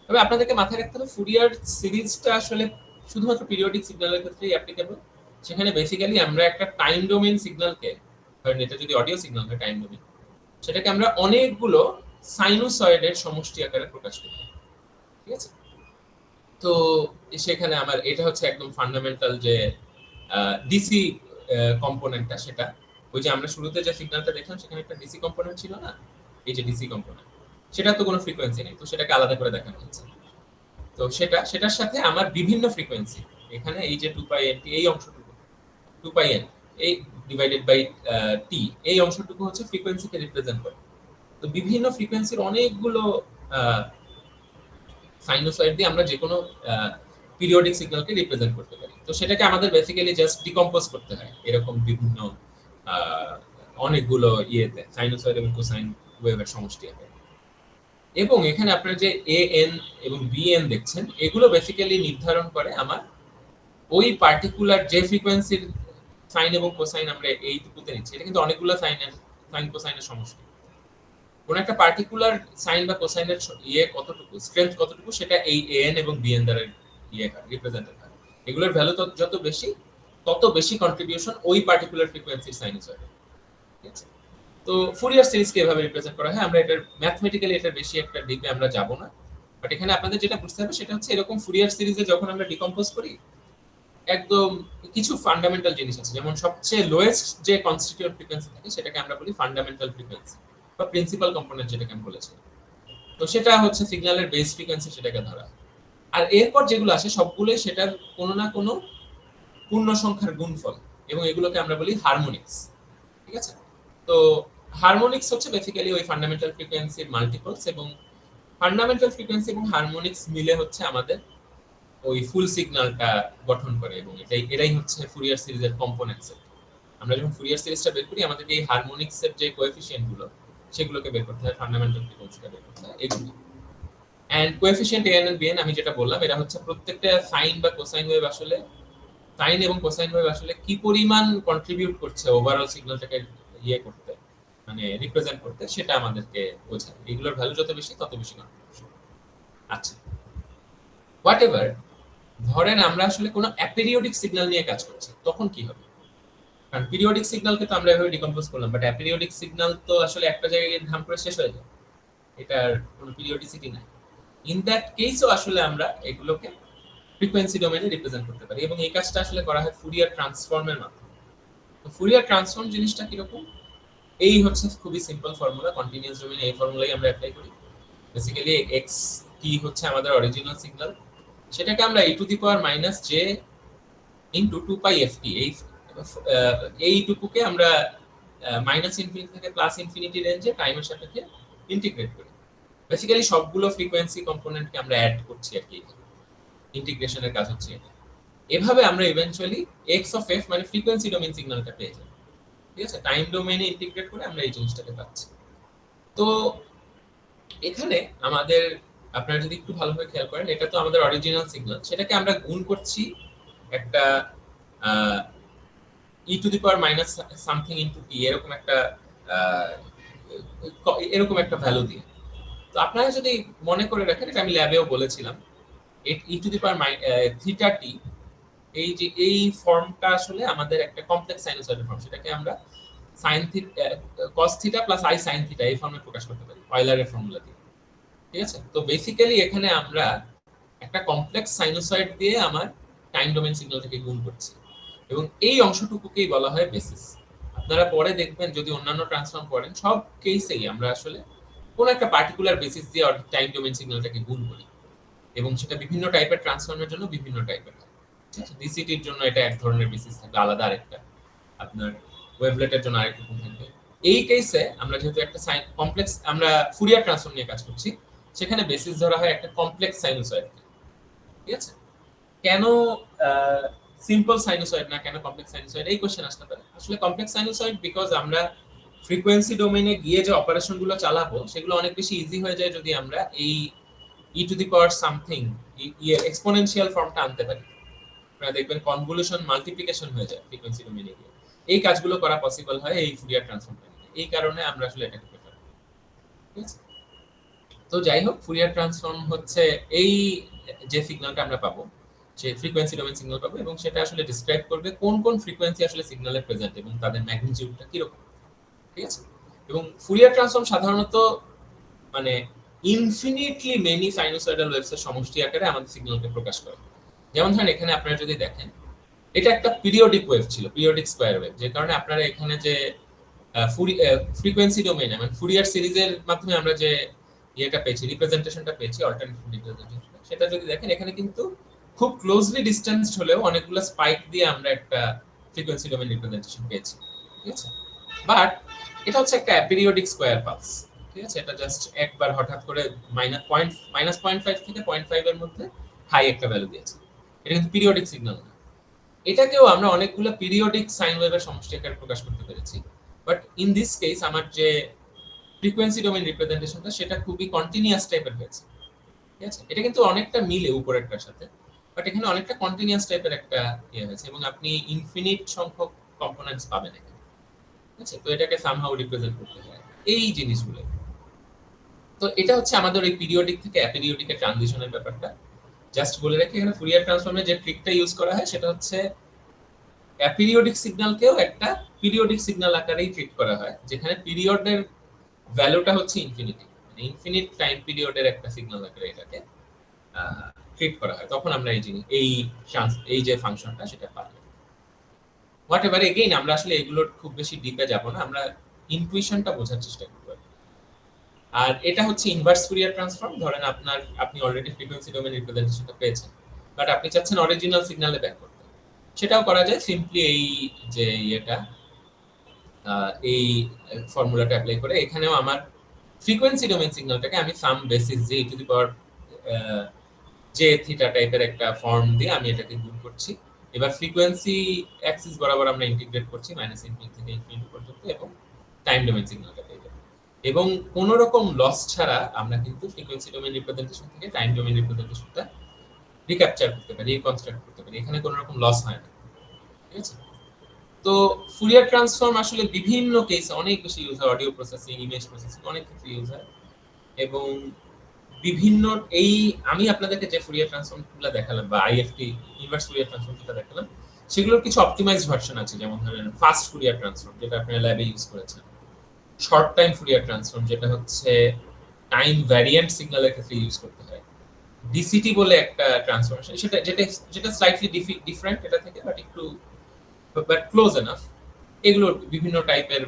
তবে আপনাদেরকে মাথায় রাখতে হবে ফুরিয়ার সিরিজটা আসলে শুধুমাত্র পিরিয়ডিক সিগন্যালের ক্ষেত্রেই অ্যাপ্লিকেবল। সেখানে বেসিক্যালি আমরা একটা টাইম ডোমেইন সিগন্যালকে, ধরেন এটা যদি অডিও সিগন্যাল হয় টাইম ডোমেইন, সেটাকে আমরা অনেকগুলো সাইনোসয়েডের সমষ্টি আকারে প্রকাশ করি। ঠিক আছে, তো সেখানে আমার এটা হচ্ছে একদম ফান্ডামেন্টাল যে ডিসি কম্পোনেন্টটা সেটা, ওই যে আমরা শুরুতে যে সিগন্যালটা দেখলাম সেখানে একটা ডিসি কম্পোনেন্ট ছিল না, এই যে ডিসি কম্পোনেন্ট, সেটা তো কোনো ফ্রিকোয়েন্সি নেই, তো সেটাকে আলাদা করে দেখানো হচ্ছে। তো সেটার সাথে আমার বিভিন্ন ফ্রিকোয়েন্সি, এখানে এই যে 2πn এই অংশটুকু, 2πn এই ডিভাইডেড বাই টি, এই অংশটুকু হচ্ছে ফ্রিকোয়েন্সিকে রিপ্রেজেন্ট করে। তো বিভিন্ন ফ্রিকোয়েন্সির অনেকগুলো সাইনোসয়েড দিয়ে আমরা যে কোনো পিরিয়ডিক সিগন্যালকে রিপ্রেজেন্ট করতে পারি। তো সেটাকে আমাদের বেসিক্যালি জাস্ট ডিকম্পোজ করতে হয় এরকম বিভিন্ন অনেকগুলো ইয়েতে, সাইনোসয়েড এবং কোসাইন ওয়েভের সমষ্টি হবে। এবং এখানে আপনারা যে এ এন এবং বি এন দেখছেন, এগুলো বেসিক্যালি নির্ধারণ করে আমার ওই পার্টিকুলার যে ফ্রিকোয়েন্সির সাইন এবং কোসাইন আমরা এইটুকুতে নিচ্ছি, এটা কিন্তু অনেকগুলো সাইন কোসাইনের সমষ্টি। কোন একটা পার্টিকুলার সাইন বা কোসাইনের কতটুকু, স্ট্রেংথ কতটুকু, সেটা এই এন এবং বিএন দ্বারা রিপ্রেজেন্টেড হয়। এগুলোর ভ্যালু যত বেশি, তত বেশি কন্ট্রিবিউশন ওই পার্টিকুলার ফ্রিকোয়েন্সির সাইনোসয়েডে। ঠিক আছে, তো ফুরিয়ার সিরিজকে এভাবে রিপ্রেজেন্ট করা হয়। আমরা এটার ম্যাথমেটিক্যালি এটার বেশি একটা ডিপে আমরা যাব না, বাট এখানে আপনাদের যেটা বুঝতে হবে সেটা হচ্ছে এরকম ফুরিয়ার সিরিজে যখন আমরা ডিকম্পোজ করি, একদম কিছু ফান্ডামেন্টাল জিনিস আছে, যেমন সবচেয়ে লোয়েস্ট যে কনস্টিটিউয়েন্ট ফ্রিকোয়েন্সি থাকে সেটাকে আমরা বলি ফান্ডামেন্টাল ফ্রিকোয়েন্সি বা প্রিন্সিপাল কম্পোনেন্ট, যেটাকে আমি বলেছি। তো সেটা হচ্ছে সিগন্যালের বেস ফ্রিকোয়েন্সি, সেটাকে ধরা। আর এরপর যেগুলো আসে সবগুলোই সেটার কোনো না কোনো পূর্ণ সংখ্যার গুণফল, এবং এগুলোকে আমরা বলি হারমোনিক্স। ঠিক আছে, তো হারমোনিক্স হচ্ছে বেসিক্যালি ওই ফান্ডামেন্টাল ফ্রিকোয়েন্সির মাল্টিপলস, এবং ফান্ডামেন্টাল ফ্রিকোয়েন্সি এবং হারমোনিক্স মিলে হচ্ছে আমাদের ওই ফুল সিগন্যালটা গঠন করে, এবং এটাই হচ্ছে ফুরিয়ার সিরিজের কম্পোনেন্টস। আমরা যখন ফুরিয়ার সিরিজটা বের করি, আমাদের এই হারমোনিক্সের যে কোএফিসিয়েন্ট গুলো, সেগুলোকে বের করতে হয়, ফান্ডামেন্টাল ফ্রিকোয়েন্সিটা বের করতে হয়, এগুলো। And coefficient N and B N আমি যেটা বললাম, এরা হচ্ছে প্রত্যেকটা সাইন বা কোসাইন ওয়েভ, আসলে সাইন এবং কোসাইন ওয়েভ আসলে কি পরিমাণ কন্ট্রিবিউট করছে ওভারঅল সিগন্যালটাকে করতে, মানে রিপ্রেজেন্ট করতে, সেটা আমাদেরকে বোঝায়। এগুলোর ভ্যালু যত বেশি তত বেশি কন্ট্রিবিউশন। আচ্ছা, হোয়াট এভার, ধরেন আমরা আসলে কোনো অ্যাপিরিয়ডিক সিগন্যাল নিয়ে কাজ করছি, তখন কি হবে? কারণ পিরিয়ডিক সিগন্যালকে তো আমরা এভাবে ডিকম্পোজ করলাম, বাট অ্যাপিরিয়ডিক সিগন্যাল তো আসলে একটা জায়গায় গিয়ে ধাম করে শেষ হয়ে যায়, এটার কোনো পিরিয়ডিসিটি নাই। ইন দ্যাট কেসও আসলে আমরা এগুলোকে ফ্রিকোয়েন্সি ডোমেইনে রিপ্রেজেন্ট করতে পারি, এবং এই কাজটা আসলে করা হয় ফুরিয়ার ট্রান্সফর্মের মাধ্যমে। তো ফুরিয়ার ট্রান্সফর্ম জিনিসটা কিরকম? এই হচ্ছে খুবই সিম্পল ফর্মুলা, কন্টিনিউয়াস ডোমেইনে এই ফর্মুলাই আমরা অ্যাপ্লাই করি। বেসিক্যালি এক্স টি হচ্ছে আমাদের অরিজিনাল সিগন্যাল, সেটাকে আমরা e two the power minus J into 2 pi ft, এইটুকুকে আমরা মাইনাস ইনফিনিটি থেকে প্লাস ইনফিনিটি রেঞ্জে টাইমের সাপেক্ষে ইন্টিগ্রেট করি। বেসিক্যালি সবগুলো ফ্রিকোয়েন্সি কম্পোনেন্টকে আমরা অ্যাড করছি আর কি, ইন্টিগ্রেশনের কাজ হচ্ছে এটা। এভাবে আমরা ইভেন্চুয়ালি এক্স অফ এফ মানে ফ্রিকোয়েন্সি ডোমেইন সিগন্যালটা পেয়ে যাই। ঠিক আছে, টাইম ডোমেইনে ইন্টিগ্রেট করে আমরা এই জিনিসটাকে পাচ্ছি। তো এখানে আমাদের, আপনারা যদি একটু ভালোভাবে খেয়াল করেন, এটা তো আমাদের অরিজিনাল সিগন্যাল, সেটাকে আমরা গুণ করছি একটা e to the power minus something into t, এরকম একটা ভ্যালু দিয়ে। তো আপনারা যদি মনে করে রাখেন, এটা আমি ল্যাবেও বলেছিলাম, ই টু দি পাওয়ার থিটা টি, এই যে এই ফর্মটা আসলে আমাদের একটা কমপ্লেক্স সাইনোসয়েডের ফর্ম, সেটাকে আমরা sine theta cos theta plus i sine theta এই ফর্মে প্রকাশ করতে পারি অয়লারের ফর্মুলা দিয়ে। ঠিক আছে, তো বেসিক্যালি এখানে আমরা একটা কমপ্লেক্স সাইনোসয়েড দিয়ে আমার টাইম ডোমেইন সিগন্যালটাকে গুণ করছি, এবং এই অংশটুকুকেই বলা হয় বেসিস। আপনারা পরে দেখবেন যদি অন্যান্য ট্রান্সফর্ম করেন, সব কেসেই আমরা আসলে কোন একটা পার্টিকুলার বেসিস দিয়ে টাইম ডোমেইন সিগন্যালটাকে গুণ করি, এবং সেটা বিভিন্ন টাইপের ট্রান্সফর্মের জন্য বিভিন্ন টাইপের হয়। ঠিক আছে, ডিসিটির জন্য এটা এক ধরনের বেসিস থাকবে, আলাদা আরেকটা, আপনার ওয়েভলেটের জন্য আরেকটা থাকবে। এই কেসে আমরা যেহেতু একটা কমপ্লেক্স, আমরা ফুরিয়ার ট্রান্সফর্ম নিয়ে কাজ করছি, সেখানে বেসিস ধরা হয় একটা কমপ্লেক্স সাইনোসয়েড। ঠিক আছে, কেন সিম্পল সাইনোসয়েড না, কেন কমপ্লেক্স সাইনোসয়েড, এই কোশ্চেন আসতে পারে। আসলে কমপ্লেক্স সাইনোসয়েড বিকজ আমরা ফ্রিকোয়েন্সি ডোমেইনে গিয়ে যে অপারেশনগুলো চালাবো, সেগুলো অনেক বেশি ইজি হয়ে যায় যদি আমরা এই e to the power something exponential ফর্মটা আনতে পারি। আপনারা দেখবেন কনভলিউশন মাল্টিপ্লিকেশন হয়ে যায় ফ্রিকোয়েন্সি ডোমেইনে গিয়ে। এই কাজগুলো করা পসিবল হয় এই ফুরিয়ার ট্রান্সফর্মটা। এই কারণে আমরা আসলে এটাকে প্রেফার করি। ঠিক আছে, তো যাই হোক, ফুরিয়ার ট্রান্সফর্ম হচ্ছে এই যে সিগন্যালটা আমরা পাবো, যে ফ্রিকোয়েন্সি ডোমেইন সিগন্যাল পাবো, এবং সেটা আসলে ডিসক্রাইব করবে কোন কোন ফ্রিকোয়েন্সি আসলে সিগন্যালে প্রেজেন্ট এবং তাদের ম্যাগনিটিউডটা কিরকম। ঠিক আছে, এবং ফুরিয়ার ট্রান্সফর্ম সাধারণত মানে ইনফিনিটলি মেনি সাইনোসয়েডাল ওয়েভসের সমষ্টি আকারে আমাদের সিগন্যালকে প্রকাশ করে। যেমন ধরেন এখানে আপনারা যদি দেখেন, এটা একটা পিরিয়ডিক ওয়েভ ছিল, পিরিয়ডিক স্কয়ার ওয়েভ, যে কারণে আপনারা এখানে যে ফ্রিকোয়েন্সি ডোমেইনে মানে ফুরিয়ার সিরিজের মাধ্যমে আমরা যে ইয়েটা পেয়েছি, রিপ্রেজেন্টেশনটা পেয়েছি, অল্টারনেটিভ রিপ্রেজেন্টেশন, সেটা যদি দেখেন এখানে কিন্তু খুব ক্লোজলি ডিস্টেন্সড হলেও অনেকগুলো স্পাইক দিয়ে আমরা একটা ফ্রিকোয়েন্সি ডোমেইন রিপ্রেজেন্টেশন পেয়েছি, ঠিক আছে? বাট এটা হচ্ছে একটা অ্যাপিরিওডিক স্কোয়ার পালস, ঠিক আছে? এটা জাস্ট একবার হঠাৎ করে -0.5 থেকে 0.5 এর মধ্যে হাই একটা ভ্যালু দিয়েছে। এটা কিন্তু পিরিয়ডিক সিগন্যাল না। এটাকেও আমরা অনেকগুলো পিরিয়ডিক সাইন ওয়েভের সমষ্টি আকারে প্রকাশ করতে পেরেছি। বাট ইন দিস কেস আমার যে ফ্রিকোয়েন্সি ডোমেইন রিপ্রেজেন্টেশনটা সেটা খুবই কন্টিনিউয়াস টাইপের হয়েছে, ঠিক আছে? এটা কিন্তু অনেকটা মিলে উপরেরটার সাথে, বাট এখানে অনেকটা কন্টিনিউয়াস টাইপের একটা ইয়ে হয়েছে এবং আপনি ইনফিনিট সংখ্যক কম্পোনেন্টস পাবেন এখানে, ঠিক আছে? তো এটাকে সামহাউ রিপ্রেজেন্ট করতে হয় এই জিনিসগুলো। তো এটা হচ্ছে আমাদের ওই পিরিয়ডিক থেকে অ্যাপিরিয়ডিকের ট্রানজিশনের ব্যাপারটা। জাস্ট বলে রাখি, এখানে ফুরিয়ার ট্রান্সফর্মের যে ট্রিকটা ইউজ করা হয় সেটা হচ্ছে অ্যাপিরিয়ডিক সিগন্যালকেও একটা পিরিয়ডিক সিগন্যাল আকারেই ট্রিট করা হয়, যেখানে পিরিয়ডের ভ্যালুটা হচ্ছে ইনফিনিটি, মানে ইনফিনিট টাইম পিরিয়ডের একটা সিগন্যাল আকারে এটাকে ট্রিট করা হয়। তখন আমরা এই যে ফাংশনটা সেটা পাই। হোয়াট এভার, এগেইন আমরা আসলে এগুলোর খুব বেশি ডিপে যাব না, আমরা ইনটুইশনটা বোঝার চেষ্টা করব। আর এটা হচ্ছে ইনভার্স ফুরিয়ার ট্রান্সফর্ম। ধরেন আপনি অলরেডি ফ্রিকোয়েন্সি ডোমেইন রিপ্রেজেন্টেশনটা পেয়েছেন, বাট আপনি চাচ্ছেন অরিজিনাল সিগন্যালে ব্যাক করতে। সেটাও করা যায় সিম্পলি এই যে ইয়েটা, এই ফর্মুলাটা অ্যাপ্লাই করে। এখানেও আমার ফ্রিকোয়েন্সি ডোমেইন সিগন্যালটাকে আমি সাম বেসিস যে e to the power j theta টাইপের একটা ফর্ম দিয়ে আমি এটাকে গুণ করছি। এবার ফ্রিকোয়েন্সি অ্যাক্সিস বরাবর আমরা ইন্টিগ্রেট করছি -ইনফিনিটি থেকে ইনফিনিটি পর্যন্ত, এবং টাইম ডোমেইন সিগন্যালটা পেয়ে যাবো। এবং কোন রকম লস ছাড়া আমরা কিন্তু ফ্রিকোয়েন্সি ডোমেইন রিপ্রেজেন্টেশন থেকে টাইম ডোমেইন রিপ্রেজেন্টেশনটা রিক্যাপচার করতে পারি, রিকনস্ট্রাক্ট করতে পারি। এখানে কোনো রকম লস হয় না, ঠিক আছে? তো ফুরিয়ার ট্রান্সফর্ম আসলে বিভিন্ন কেসে অনেক বেশি ইউজ হয়, অডিও প্রসেসিং, ইমেজ প্রসেসিং, অনেক ক্ষেত্রে ইউজ হয়। এবং বিভিন্ন আমি আপনাদেরকে যে ফুরিয়ার ট্রান্সফর্মগুলো দেখালাম বা আইএফটি ইনভার্স ফুরিয়ার ট্রান্সফর্ম যেটা দেখালাম, সেগুলোর কিছু অপটিমাইজড ভার্সন আছে, যেমন ধরেন ফাস্ট ফুরিয়ার ট্রান্সফর্ম যেটা আপনারা ল্যাবে ইউজ করেছেন, শর্ট টাইম ফুরিয়ার ট্রান্সফর্ম যেটা হচ্ছে টাইম ভ্যারিয়েন্ট সিগন্যালের ক্ষেত্রে ইউজ করতে হয়, ডিসিটি বলে একটা ট্রান্সফরমেশন, যেটা স্লাইটলি ডিফারেন্ট এটা থেকে, বাট ক্লোজ এনাফ। এগুলোর বিভিন্ন টাইপের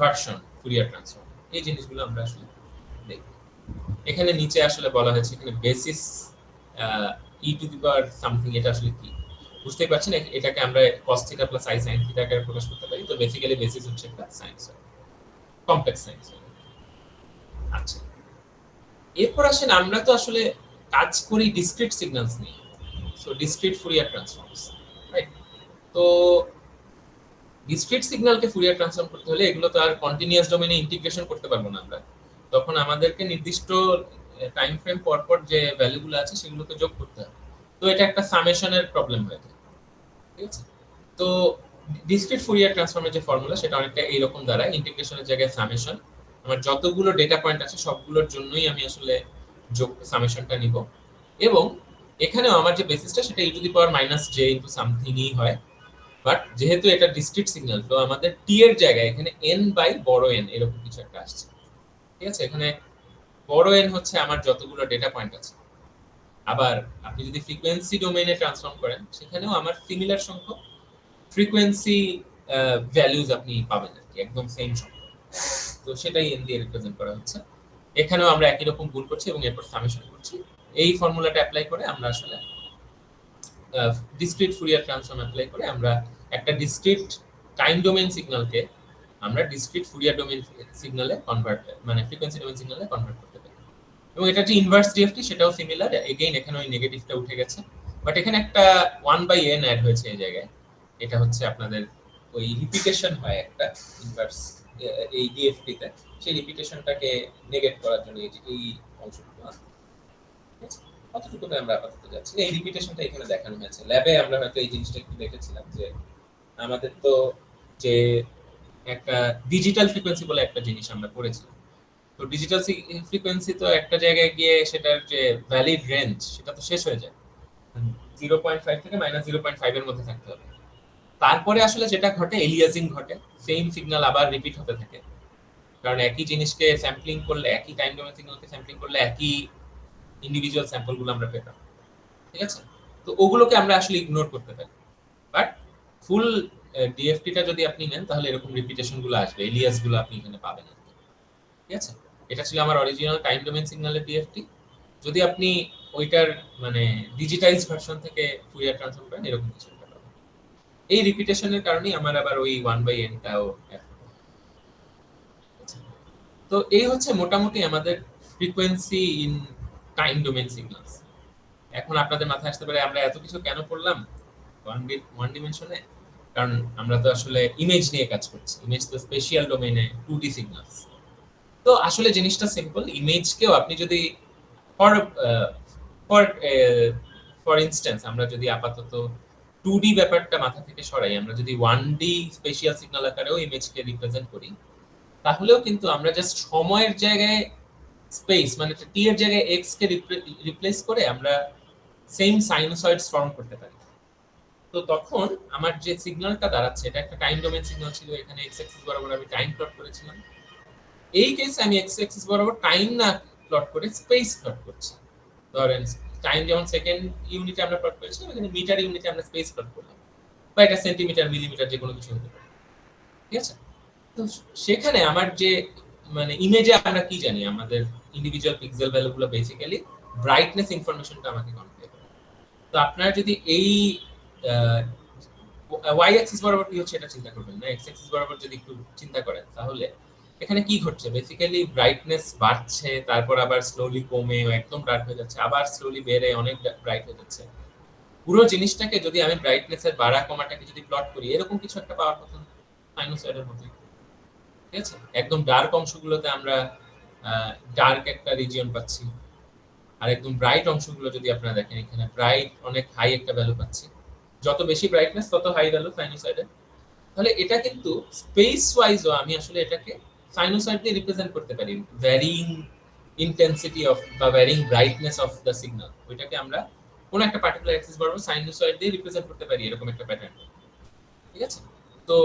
ভার্সন ফুরিয়ার ট্রান্সফর্ম, এই জিনিসগুলো আমরা আসলে দেখি। এখানে নিচে আসলে বলা হয়েছে এখানে basis E to the power something, এটা আসলে কি বুঝতেই পারছেন। এটাকে আমরা cos θ + i sin θ আকারে প্রকাশ করতে পারি। তো বেসিক্যালি বেসিস হচ্ছে একটা সাইন্স, কমপ্লেক্স সাইন্স। আচ্ছা, এরপর আসেন আমরা তো আসলে কাজ করি ডিসক্রিট সিগন্যালস নিয়ে, so discrete Fourier transforms, right? তো ডিসক্রিট সিগন্যালকে ফুরিয়ার ট্রান্সফর্ম করতে হলে এগুলো তো আর কন্টিনিউয়াস ডোমেইনে ইন্টিগ্রেশন করতে পারবো না আমরা। তখন আমাদেরকে নির্দিষ্ট টাইম ফ্রেম পর পর যে ভ্যালুগুলো আছে সেগুলোকে যোগ করতে হবে। তো এটা একটা সামেশনের প্রবলেম হয়ে যায়, ঠিক আছে? তো ডিসক্রিট ফুরিয়ার ট্রান্সফর্মের যে ফর্মুলা সেটা অনেকটা এইরকম দাঁড়ায়, ইন্টিগ্রেশনের জায়গায় সামেশন। আমার যতগুলো ডেটা পয়েন্ট আছে সবগুলোর জন্যই আমি আসলে যোগ সামেশনটা নিব। এবং এখানেও আমার যে বেসিসটা সেটা e to the power -j into সামথিংই হয়। বাট যেহেতু এটা ডিসক্রিট সিগন্যাল, তো আমাদের টি এর জায়গায় এখানে n বাই বড় n এরকম কিছু একটা আসছে, ঠিক আছে? এখানে বড় n হচ্ছে আমার যতগুলো ডেটা পয়েন্ট আছে। আবার আপনি যদি ফ্রিকোয়েন্সি ডোমেইনে ট্রান্সফর্ম করেন, সেখানেও আমার সিমিলার সংখ্যক ফ্রিকোয়েন্সি ভ্যালুজ আপনি পাবেন আর কি, একদম সেম সংখ্যা। তো সেটাই n দিয়ে রিপ্রেজেন্ট করা হচ্ছে। এখানেও আমরা একই রকম গুণ করছি এবং এরপর সামেশন করছি। এই ফর্মুলাটা অ্যাপ্লাই করে আমরা আসলে ডিসক্রিট ফুরিয়ার ট্রান্সফর্ম অ্যাপ্লাই করে আমরা একটা ডিসক্রিট টাইম ডোমেইন সিগন্যালকে আমরা ডিসক্রিট ফুরিয়ার ডোমেইন সিগন্যালে কনভার্ট, মানে ফ্রিকোয়েন্সি ডোমেইন সিগন্যালে কনভার্ট করতে পারি। এবং এটা যে ইনভার্স ডিএফটি সেটাও সিমিলার, এগেইন এখানে ওই নেগেটিভটা উঠে গেছে, বাট এখানে একটা 1/n অ্যাড হয়েছে এই জায়গায়। এটা হচ্ছে আপনাদের ওই রিপিটেশন হয় একটা ইনভার্স এই ডিএফটি তে, সেই রিপিটেশনটাকে নেগেট করার জন্য এই অংশটুকু আছে। কতটুকুতে আমরা আপাতত যাচ্ছি, এই রিপিটেশনটা এখানে দেখানো হয়েছে। ল্যাবে আমরা হয়তো এই জিনিসটা একটু দেখেছিলাম যে আমাদের তো যে একটা ডিজিটাল ফ্রিকোয়েন্সি বলে একটা জিনিস আমরা পড়েছিলাম। তো ডিজিটাল ফ্রিকোয়েন্সি তো একটা জায়গায় গিয়ে সেটার যে ভ্যালিড রেঞ্জ সেটা তো শেষ হয়ে যায়, 0.5 থেকে -0.5 এর মধ্যে থাকতে হবে। তারপরে আসলে যেটা ঘটে এলিয়াজিং ঘটে, সেম সিগন্যাল আবার রিপিট হতে থাকে, কারণ একই জিনিসকে স্যাম্পলিং করলে, একই টাইম ডোমেইন সিগন্যালকে স্যাম্পলিং করলে একই ইন্ডিভিজুয়াল স্যাম্পলগুলো আমরা পেতাম, ঠিক আছে? তো ওগুলোকে আমরা আসলে ইগনোর করতে পারি, বাট ফুল ডিএফটিটা যদি আপনি নেন তাহলে এরকম রিপিটেশন গুলো আসবে, এলিয়াস গুলো আপনি এখানে পাবেন। ঠিক আছে, এটা ছিল আমার অরিজিনাল টাইম ডোমেন সিগন্যালের ডিএফটি। যদি আপনি ওইটার মানে ডিজিটাইজ ভার্সন থেকে ফুরিয়ার ট্রান্সফর্ম করেন এরকম কিছু একটা পাবেন। এই রিপিটেশনের কারণেই আমার আবার ওই 1/n-টাও। তো এই হচ্ছে মোটামুটি আমাদের frequency in time domain signals. এখন আপনাদের মাথায় আসতে পারে আমরা এত কিছু কেন পড়লাম ওয়ান ডিমেনশনে? কারণ আমরা তো আসলে ইমেজ নিয়ে কাজ করছি, ইমেজ তো স্পেশিয়াল ডোমেনে 2D সিগন্যালস। তো আসলে জিনিসটা সিম্পল, ইমেজকেও আপনি যদি ফর ফর ফর ইনস্ট্যান্স আমরা যদি আপাতত 2D ব্যাপারটা মাথা থেকে সরাই, আমরা যদি 1D স্পেশিয়াল সিগন্যাল আকারেও ইমেজকে রিপ্রেজেন্ট করি, তাহলেও কিন্তু আমরা জাস্ট সময়ের জায়গায় স্পেস মানে টি এর জায়গায় এক্স কে রিপ্লেস করে আমরা সেম সাইনোসয়েডস ফর্ম করতে পারি। তো তখন আমার যে সিগন্যালটা দাঁড়াচ্ছে এটা একটা টাইম ডোমেন সিগন্যাল ছিল, এখানে এক্স অ্যাক্সিস বরাবর আমি টাইম প্লট করেছিলাম। এই কেসে আমি এক্স অ্যাক্সিস বরাবর টাইম না প্লট করে স্পেস প্লট করছি। ধরেন টাইম যেমন সেকেন্ড ইউনিটে আমরা প্লট করেছিলাম, এখানে মিটার ইউনিটে আমরা স্পেস প্লট করলাম, বা এটা সেন্টিমিটার মিলিমিটার যে কোনো কিছু হতে পারে। ঠিক আছে, তো সেখানে আমার যে মানে ইমেজে আমরা কি জানি, আমাদের ইন্ডিভিজুয়াল পিক্সেল ভ্যালুগুলো বেসিক্যালি ব্রাইটনেস ইনফরমেশনটা আমাকে কনভে করে। তো আপনারা যদি এই ওয়াই অ্যাক্সিস বরাবর কি হচ্ছে এটা চিন্তা করবেন না, এক্স অ্যাক্সিস বরাবর যদি একটু চিন্তা করেন তাহলে এখানে কি ঘটছে, বেসিক্যালি ব্রাইটনেস বাড়ছে, তারপর আবার স্লোলি কমে একদম ডার্ক হয়ে যাচ্ছে, আবার স্লোলি বেড়ে অনেক ব্রাইট হয়ে যাচ্ছে। পুরো জিনিসটাকে যদি আমি ব্রাইটনেসের বাড়া কমাটাকে যদি প্লট করি এরকম কিছু একটা পাওয়ার কথা, সাইনোসয়েডের মতোই। ঠিক আছে, একদম ডার্ক অংশগুলোতে আমরা ডার্ক একটা রিজিয়ন পাচ্ছি, আর একদম ব্রাইট অংশগুলো যদি আপনারা দেখেন এখানে ব্রাইট অনেক হাই একটা ভ্যালু পাচ্ছি। যত বেশি ব্রাইটনেস তত হাই ভ্যালু সাইনোসয়েডের। তাহলে এটা কিন্তু স্পেস ওয়াইজও আমি আসলে এটাকে সাইনোসয়েড দিয়ে রিপ্রেজেন্ট করতে পারি, ভ্যারিং ইন্টেন্সিটি অফ বা varying brightness of the signal, ওইটাকে আমরা কোন একটা পার্টিকুলার অ্যাক্সিস বরাবর সাইনোসয়েড দিয়ে রিপ্রেজেন্ট করতে পারি, এরকম একটা প্যাটার্ন। ঠিক আছে, তো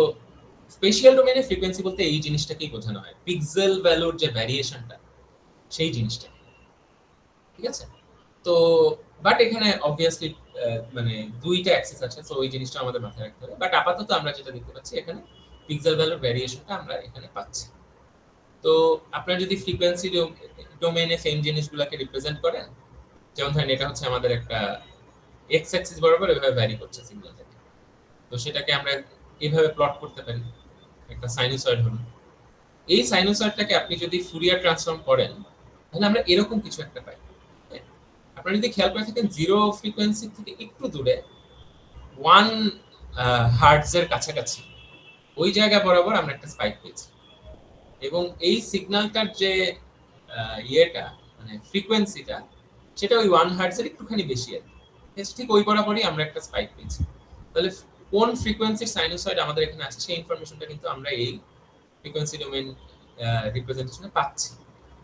স্পেশাল ডোমেইনে ফ্রিকোয়েন্সি বলতে এই জিনিসটাকেই বোঝানো হয়, পিক্সেল ভ্যালুর যে ভ্যারিয়েশনটা সেই জিনিসটা। ঠিক আছে, তো বাট এখানে অবভিয়াসলি মানে দুইটা অ্যাক্সিস আছে, তো ওই জিনিসটা আমাদের মাথায় রাখতে হবে। বাট আপাতত আমরা যেটা দেখতে পাচ্ছি এখানে পিক্সেল ভ্যালুর ভ্যারিয়েশনটা আমরা এখানে পাচ্ছি। তো আপনারা যদি ফ্রিকোয়েন্সি ডোমেইনে সেম জিনিসগুলোকে রিপ্রেজেন্ট করেন, যেমন ধরেন এটা হচ্ছে আমাদের একটা এক্স অ্যাক্সিস বরাবর এভাবে ভ্যারি করছে সিগন্যালটাকে, তো সেটাকে আমরা এইভাবে প্লট করতে পারি, একটা সাইনোসয়েড হলো। এই সাইনোসয়েডটাকে আপনি যদি ফুরিয়ার ট্রান্সফর্ম করেন তাহলে আমরা এরকম কিছু একটা পাই। আপনারা যদি খেয়াল করে থাকেন জিরো ফ্রিকোয়েন্সি থেকে একটু দূরে 1 হার্টজের কাছাকাছি ওই জায়গা বরাবর আমরা একটা স্পাইক পেয়েছি, এবং এই সিগন্যালটার যে ইয়েটা মানে ফ্রিকোয়েন্সিটা সেটা ওই 1 হার্টজের একটুখানি বেশি আর ঠিক ওই বরাবরই আমরা একটা স্পাইক পেয়েছি। তাহলে কোন ফ্রিকোয়েন্সির সাইনোসয়েড আমাদের এখানে আছে সেই ইনফরমেশনটা কিন্তু আমরা এই ফ্রিকোয়েন্সি ডোমেইন রিপ্রেজেন্টেশনে পাচ্ছি।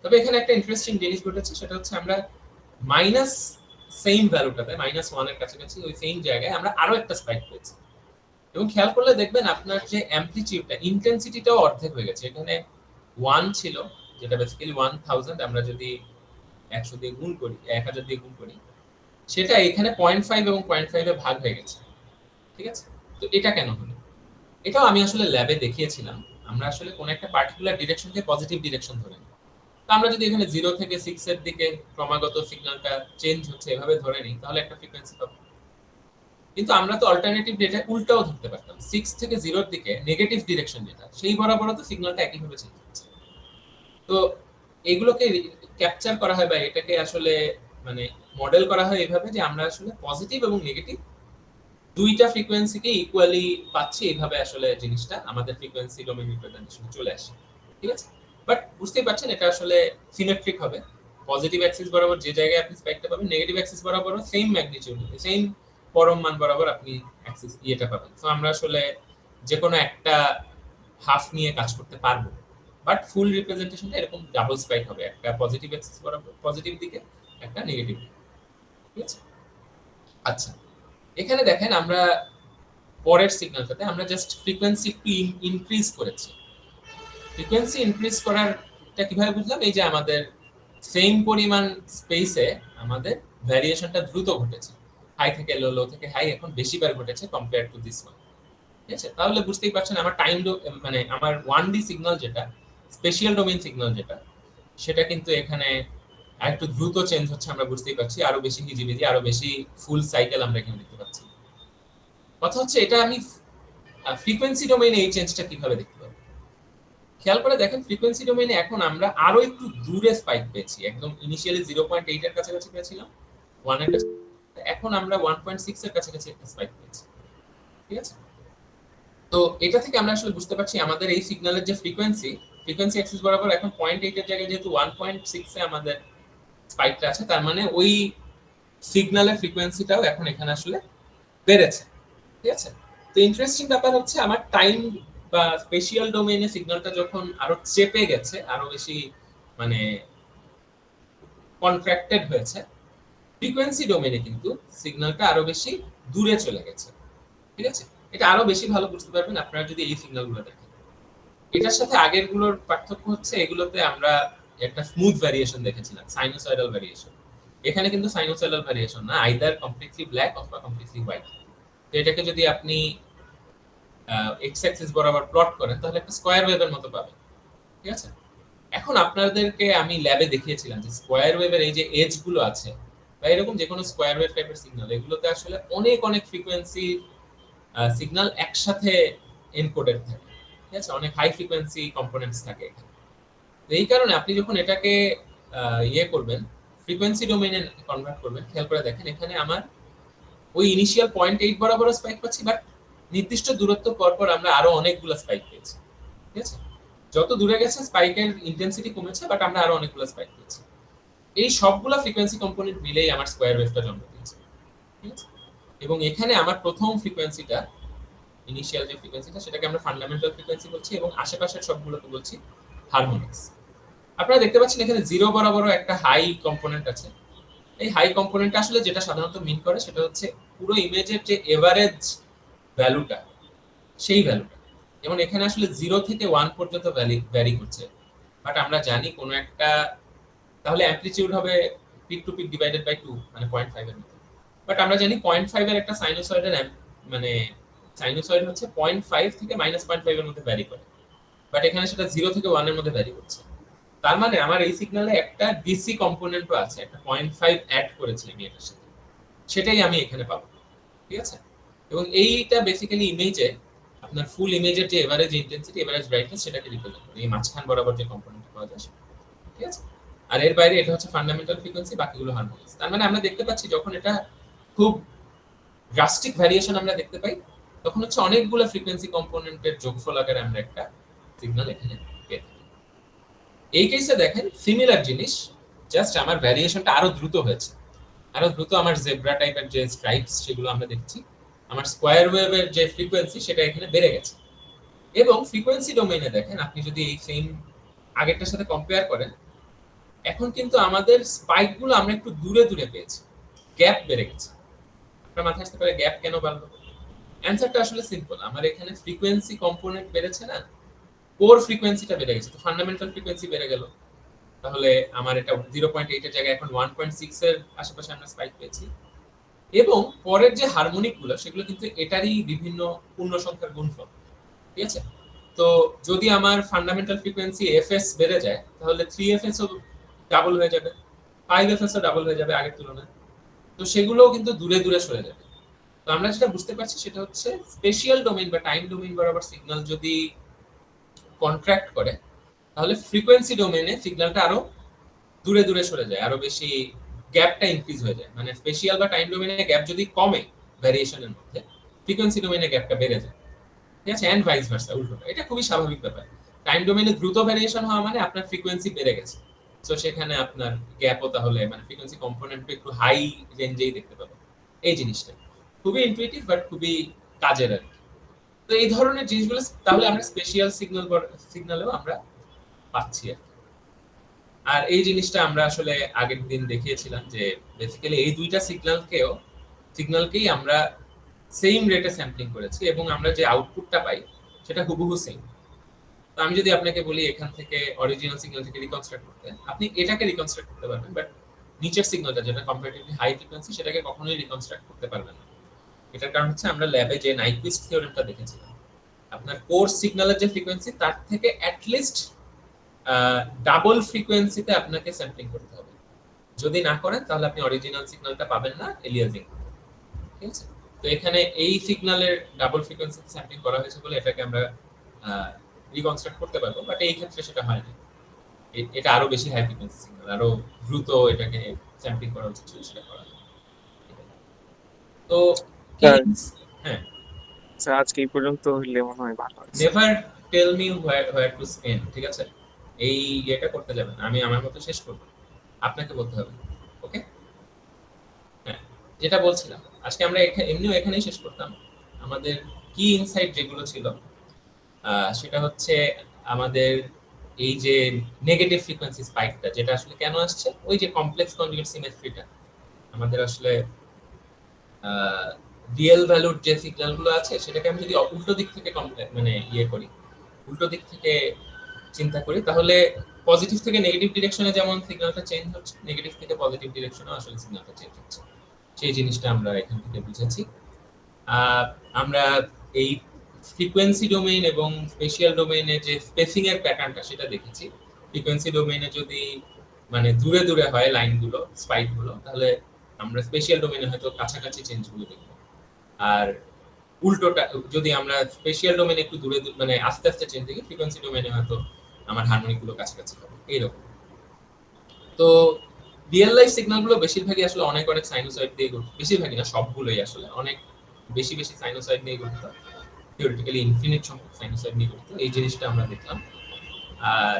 তবে এখানে একটা ইন্টারেস্টিং জিনিস ঘটেছে, সেটা হচ্ছে আমরা মাইনাস সেম ভ্যালুটাতে -1 এর কাছাকাছি ওই সেম জায়গায় আমরা আরো একটা স্পাইক পেয়েছি, এবং খেয়াল করলে দেখবেন আপনার যে অ্যামপ্লিটিউডটা ইন্টেন্সিটিটাও অর্ধেক হয়ে গেছে। এখানে 1 ছিল যেটা বেসিক্যালি 1000, আমরা যদি 100 দিয়ে গুণ করি 1000 দিয়ে গুণ করি সেটা এখানে 0.5 এবং 0.5 এ ভাগ হয়ে গেছে। ঠিক আছে, তো এটা কেন হলো? এটাও আমি আসলে ল্যাবে দেখিয়েছিলাম। আমরা আসলে কোন একটা পার্টিকুলার ডিরেকশনকে পজিটিভ ডিরেকশন ধরে নিই। তো আমরা যদি এখানে 0 থেকে 6 এর দিকে ক্রমাগত সিগন্যালটা চেঞ্জ হচ্ছে এভাবে ধরে নিই তাহলে একটা ফ্রিকোয়েন্সি পাবো। কিন্তু আমরা তো অল্টারনেটিভ ডেটা উল্টাও ধরতে পারতাম, 6 থেকে 0 এর দিকে নেগেটিভ ডিরেকশন যেটা সেই বরাবরও তো সিগন্যালটা একইভাবে চেঞ্জ হচ্ছে। তো এগুলোকে ক্যাপচার করা হয় বা এটাকে আসলে মানে মডেল করা হয় এইভাবে যে আমরা আসলে পজিটিভ এবং নেগেটিভ দুইটা ফ্রিকোয়েন্সিকে ইকুয়ালি পাচ্ছি, এইভাবে আসলে জিনিসটা আমাদের ফ্রিকোয়েন্সি ডোমেইন রিপ্রেজেন্টেশনে চলে আসে। ঠিক আছে, বাট বুঝতেই পারছেন এটা আসলে সিমেট্রিক হবে, পজিটিভ অ্যাক্সিস বরাবর যে জায়গায় আপনি স্পাইকটা পাবেন নেগেটিভ অ্যাক্সিস বরাবরও সেম ম্যাগনিটিউড সেম পরম মান বরাবর আপনি অ্যাক্সিস ইয়েটা পাবেন। তো আমরা আসলে যে কোনো একটা হাফ নিয়ে কাজ করতে পারবো, বাট ফুল রিপ্রেজেন্টেশনটা এরকম ডাবল স্পাইক হবে, একটা পজিটিভ অ্যাক্সিস বরাবর পজিটিভ দিকে, একটা নেগেটিভ দিকে। ঠিক আছে, আচ্ছা এখানে দেখেন আমরা পরের সিগন্যালটাতে আমরা জাস্ট ফ্রিকোয়েন্সি একটু ইনক্রিজ করেছি। ফ্রিকোয়েন্সি ইনক্রিজ করারটা কিভাবে বুঝলাম, এই যে আমাদের সেম পরিমাণ স্পেসে আমাদের ভ্যারিয়েশনটা দ্রুত ঘটেছে, হাই থেকে লো, লো থেকে হাই এখন বেশিবার ঘটেছে কম্পেয়ার টু দিস ওয়ান। ঠিক আছে? তাহলে বুঝতেই পারছেন আমার মানে আমার 1D সিগন্যাল যেটা, স্পেশাল ডোমেইন সিগন্যাল যেটা, সেটা কিন্তু এখানে আরেকটু দ্রুত চেঞ্জ হচ্ছে আমরা বুঝতেই পারছি। আরো বেশি হিজিবিজি, আরো বেশি ফুল সাইকেল আমরা এখানে দেখতে পাচ্ছি। কথা হচ্ছে এটা আমি ফ্রিকোয়েন্সি ডোমেইনে এই চেঞ্জটা কিভাবে দেখতে পাবো? খেয়াল করে দেখেন ফ্রিকোয়েন্সি ডোমেইনে এখন আমরা আরো একটু দূরে স্পাইক পেয়েছি। একদম ইনিশিয়ালি 0.8 এর কাছাকাছি পেয়েছিলাম, 1 এর কাছে। এখন আমরা 1.6 এর কাছাকাছি একটা স্পাইক পেয়েছি। ঠিক আছে? তো এটা থেকে আমরা আসলে বুঝতে পারছি আমাদের এই সিগন্যালের যে ফ্রিকোয়েন্সি অ্যাক্সিস বরাবর এখন 0.8 এর জায়গায় যেহেতু 1.6 এ আমাদের স্পাইকটা আছে, তার মানে ওই সিগন্যালের ফ্রিকোয়েন্সিটাও এখন এখানে আসলে বেড়েছে। ঠিক আছে? তো ইন্টারেস্টিং ব্যাপার হচ্ছে আমার টাইম বা স্পেশাল ডোমেইনে সিগন্যালটা যখন আরো চেপে গেছে, আরো বেশি মানে কন্ট্রাক্টেড হয়েছে, ফ্রিকোয়েন্সি ডোমেইনে কিন্তু সিগন্যালটা আরো বেশি দূরে চলে গেছে। ঠিক আছে? এটা আরো বেশি ভালো বুঝতে পারবেন আপনারা যদি এই সিগন্যালগুলো দেখেন। এটার সাথে আগেরগুলোর পার্থক্য হচ্ছে এগুলোতে আমরা একটা স্মুথ ভ্যারিয়েশন দেখেছিলাম, সাইনোসয়েডাল ভ্যারিয়েশন। এখানে কিন্তু সাইনোসয়েডাল ভ্যারিয়েশন না, আইদার কমপ্লিটলি ব্ল্যাক অথবা কমপ্লিটলি হোয়াইট। তো এটাকে যদি আপনি এক্স অ্যাক্সিস বরাবর প্লট করেন তাহলে একটা স্কয়ার ওয়েভের মতো পাবেন। ঠিক আছে? এখন আপনাদেরকে আমি ল্যাবে দেখিয়েছিলাম যে স্কয়ার ওয়েভের এই যে এজ গুলো আছে বা এরকম যে কোনো স্কয়ার ওয়েভ টাইপের সিগন্যাল, এগুলোতে আসলে অনেক অনেক ফ্রিকোয়েন্সি সিগন্যাল একসাথে এনকোডেড থাকে। ঠিক আছে? অনেক হাই ফ্রিকোয়েন্সি কম্পোনেন্টস থাকে এখানে। তো এই কারণে আপনি যখন এটাকে ইয়ে করবেন, ফ্রিকোয়েন্সি ডোমেইনে কনভার্ট করবেন, খেয়াল করে দেখেন এখানে আমার ওই ইনিশিয়াল 0.8 বরাবর স্পাইক পাচ্ছি, বাট নির্দিষ্ট দূরত্ব পর পর আমরা আরো অনেকগুলো স্পাইক পেয়েছি। ঠিক আছে? যত দূরে গেছে স্পাইকের ইন্টেন্সিটি কমেছে, বাট আমরা আরো অনেকগুলো স্পাইক পেয়েছি। এই সবগুলো ফ্রিকোয়েন্সি কম্পোনেন্ট মিলেই আমার স্কয়ার ওয়েভটা জন্ম দিয়েছে। ঠিক আছে? এবং এখানে আমার প্রথম ফ্রিকোয়েন্সিটা, ইনিশিয়াল যে ফ্রিকোয়েন্সিটা, সেটাকে আমরা ফান্ডামেন্টাল ফ্রিকোয়েন্সি বলছি এবং আশেপাশের সবগুলোকে বলছি হারমোনিক্স। আপনারা দেখতে পাচ্ছেন এখানে 0 বরাবরও একটা হাই কম্পোনেন্ট আছে। এই হাই কম্পোনেন্টটা আসলে যেটা সাধারণত মিন করে সেটা হচ্ছে পুরো ইমেজের যে এভারেজ ভ্যালুটা, সেই ভ্যালুটা। যেমন এখানে আসলে 0 থেকে 1 পর্যন্ত ভ্যারি করছে, বাট আমরা জানি কোনো একটা, তাহলে অ্যামপ্লিটিউড হবে peak to peak divided by 2, মানে 0.5 এর মতো। বাট আমরা জানি 0.5 এর একটা সাইনোসয়েডের মানে সাইনোসয়েড হচ্ছে 0.5 থেকে -0.5 এর মধ্যে ভ্যারি করে, বাট এখানে সেটা 0 থেকে 1 এর মধ্যে ভ্যারি করছে। তার মানে আমার এই সিগন্যালে একটা ডিসি কম্পোনেন্টও আছে, একটা 0.5 অ্যাড করেছি আমি এটার সাথে, সেটাই আমি এখানে পাবো। ঠিক আছে? এবং এইটা বেসিক্যালি ইমেজে আপনার ফুল ইমেজের যে এভারেজ ইন্টেন্সিটি, এভারেজ ব্রাইটনেস, সেটাকে রিপ্রেজেন্ট করে এই মাঝখান বরাবর যে কম্পোনেন্টটা পাওয়া যায়। ঠিক আছে? আর এর বাইরে এটা হচ্ছে ফান্ডামেন্টাল ফ্রিকোয়েন্সি, বাকিগুলো হারমোনিক্স। তার মানে আমরা দেখতে পাচ্ছি যখন এটা খুব ড্রাস্টিক ভ্যারিয়েশন আমরা দেখতে পাই, তখন হচ্ছে অনেকগুলো ফ্রিকোয়েন্সি কম্পোনেন্টের যোগফল আকারে আমরা একটা সিগন্যাল এখানে পেয়ে থাকি। এই কেসে দেখেন সিমিলার জিনিস, জাস্ট আমার ভ্যারিয়েশনটা আরো দ্রুত হয়েছে, আরো দ্রুত আমার জেব্রা টাইপের যে স্ট্রাইপস সেগুলো আমরা দেখছি, আমার স্কয়ার ওয়েভের যে ফ্রিকোয়েন্সি সেটা এখানে বেড়ে গেছে। এবং ফ্রিকোয়েন্সি ডোমেইনে দেখেন আপনি যদি এই সেম আগেরটার সাথে কম্পেয়ার করেন, এখন কিন্তু আমাদের স্পাইক গুলো আমরা একটু দূরে দূরে পেয়েছি, গ্যাপ বেড়ে গেছে। আপনার মাথায় আসতে পারে গ্যাপ কেন বাড়লো? অ্যান্সারটা আসলে সিম্পল, আমার এখানে ফ্রিকোয়েন্সি কম্পোনেন্ট বেড়েছে না, কোর ফ্রিকোয়েন্সিটা বেড়ে গেছে, তো ফান্ডামেন্টাল ফ্রিকোয়েন্সি বেড়ে গেল। তাহলে আমার এটা 0.8 এর জায়গায় এখন 1.6 এর আশেপাশে আমরা স্পাইক পেয়েছি। এবং পরের যে হারমোনিক গুলো সেগুলো কিন্তু এটারই বিভিন্ন পূর্ণ সংখ্যার গুণফল। ঠিক আছে? তো যদি আমার ফান্ডামেন্টাল ফ্রিকোয়েন্সি এফএস বেড়ে যায়, তাহলে 3fs ও ডাবল হয়ে যাবে, 5fs ও ডাবল হয়ে যাবে আগের তুলনায়। তো সেগুলোও কিন্তু দূরে দূরে সরে যাবে। তো আমরা যেটা বুঝতে পারছি সেটা হচ্ছে স্পেশাল ডোমেইন বা টাইম ডোমেইন বরাবর সিগন্যাল যদি কন্ট্রাক্ট করে, তাহলে ফ্রিকোয়েন্সি ডোমেইনে সিগন্যালটা আরো দূরে দূরে সরে যায়, আরো বেশি গ্যাপটা ইনক্রিজ হয়ে যায়। মানে স্পেশাল বা টাইম ডোমেইনে গ্যাপ যদি কমে ভ্যারিয়েশনের মধ্যে, ফ্রিকোয়েন্সি ডোমেইনে গ্যাপটা বেড়ে যায়। ঠিক আছে? এন্ড ভাইস ভার্সা, উল্টোটা। এটা খুবই স্বাভাবিক ব্যাপার। টাইম ডোমেইনে দ্রুত ভ্যারিয়েশন হওয়া মানে আপনার ফ্রিকোয়েন্সি বেড়ে গেছে, তো সেখানে আপনার গ্যাপও তাহলে মানে ফ্রিকোয়েন্সি কম্পোনেন্ট একটু হাই রেঞ্জেই দেখতে পাবেন। এই জিনিসটা খুবই ইনটুইটিভ বাট খুবই কাজের আর কি। তো এই ধরনের জিনিসগুলো তাহলে আমরা স্পেশাল সিগন্যালেও আমরা পাচ্ছি আর কি। আর এই জিনিসটা আমরা আসলে আগের দিন দেখিয়েছিলাম যে বেসিক্যালি এই দুইটা সিগন্যালকেই আমরা সেম রেটে স্যাম্পলিং করেছি এবং আমরা যে আউটপুটটা পাই সেটা হুবহু সেম। তো আমি যদি আপনাকে বলি এখান থেকে অরিজিনাল সিগন্যাল থেকে রিকনস্ট্রাক্ট করতে, আপনি এটাকে রিকনস্ট্রাক্ট করতে পারবেন, বাট নিচের সিগন্যালটা যেটা কম্পারেটিভলি হাই ফ্রিকোয়েন্সি সেটাকে কখনোই রিকনস্ট্রাক্ট করতে পারবেন না। এটার কারণ হচ্ছে আমরা ল্যাবে যে নাইকুইস্ট থিওরেমটা দেখেছিলাম, আপনার কোর সিগন্যালের যে ফ্রিকোয়েন্সি তার থেকে অ্যাটলিস্ট ডাবল ফ্রিকোয়েন্সিতে আপনাকে স্যাম্পলিং করতে হবে। যদি না করেন তাহলে আপনি অরিজিনাল সিগন্যালটা পাবেন না, এলিয়াজিং। ঠিক আছে? তো এখানে এই সিগন্যালের ডাবল ফ্রিকোয়েন্সিতে স্যাম্পলিং করা হয়েছে বলে এটাকে আমরা রিকনস্ট্রাক্ট করতে পারবো, বাট এই ক্ষেত্রে সেটা হয় না। এটা আরো বেশি হাই ফ্রিকোয়েন্সি সিগন্যাল, আরো দ্রুত এটাকে স্যাম্পলিং করা উচিত ছিল, সেটা করা হয়। তো স্যার হ্যাঁ, স্যার আজকে এই পর্যন্ত হইলে মনে হয় ভালো হয়। Never tell me where to spend, ঠিক আছে? এই ইয়েটা করতে যাবেন, আমি আমার মতো শেষ করব, আপনাকে বলতে হবে। ওকে, হ্যাঁ, যেটা বলছিলাম, আজকে আমরা এমনিও এখানেই শেষ করতাম। আমাদের কি ইনসাইট যেগুলো ছিল সেটা হচ্ছে আমাদের এই যে নেগেটিভ ফ্রিকোয়েন্সি স্পাইকটা, যেটা আসলে কেন আসছে, ওই যে কমপ্লেক্স কনজুগেট সিমেট্রিটা আমাদের আসলে রিয়েল ভ্যালুর যে সিগন্যালগুলো আছে সেটাকে আমি যদি উল্টো দিক থেকে মানে ইয়ে করি, উল্টো দিক থেকে চিন্তা করি, তাহলে পজিটিভ থেকে নেগেটিভ ডিরেকশনে যেমন সিগন্যালটা চেঞ্জ হচ্ছে, নেগেটিভ থেকে পজিটিভ ডিরেকশনেও আসলে সিগন্যালটা চেঞ্জ হচ্ছে। সেই জিনিসটা আমরা এখান থেকে বুঝেছি। আমরা এই ফ্রিকোয়েন্সি ডোমেইন এবং স্পেশিয়াল ডোমেইনে যে স্পেসিং এর প্যাটার্নটা সেটা দেখেছি। ফ্রিকোয়েন্সি ডোমেইনে যদি মানে দূরে দূরে হয় লাইনগুলো, স্পাইকগুলো, তাহলে আমরা স্পেশিয়াল ডোমেইনে হয়তো কাছাকাছি চেঞ্জগুলো দেখব। আর উল্টোটা, যদি আমরা স্পেশিয়াল ডোমেইনে একটু দূরে মানে আস্তে আস্তে চেঞ্জ দেখি, ফ্রিকোয়েন্সি ডোমেইনে হয়তো আমার হারমোনিকগুলো কাছাকাছি হবে, এইরকম। তো রিয়েল লাইফ সিগন্যালগুলো বেশিরভাগই আসলে অনেক অনেক সাইনোসয়েড দিয়ে গঠিত, বেশিরভাগই না, সবগুলোই আসলে অনেক বেশি বেশি সাইনোসয়েড নিয়ে গঠিত, থিওরিটিক্যালি ইনফিনিট সংখ্যক সাইনোসয়েড নিয়ে গঠিত। এই জিনিসটা আমরা দেখলাম। আর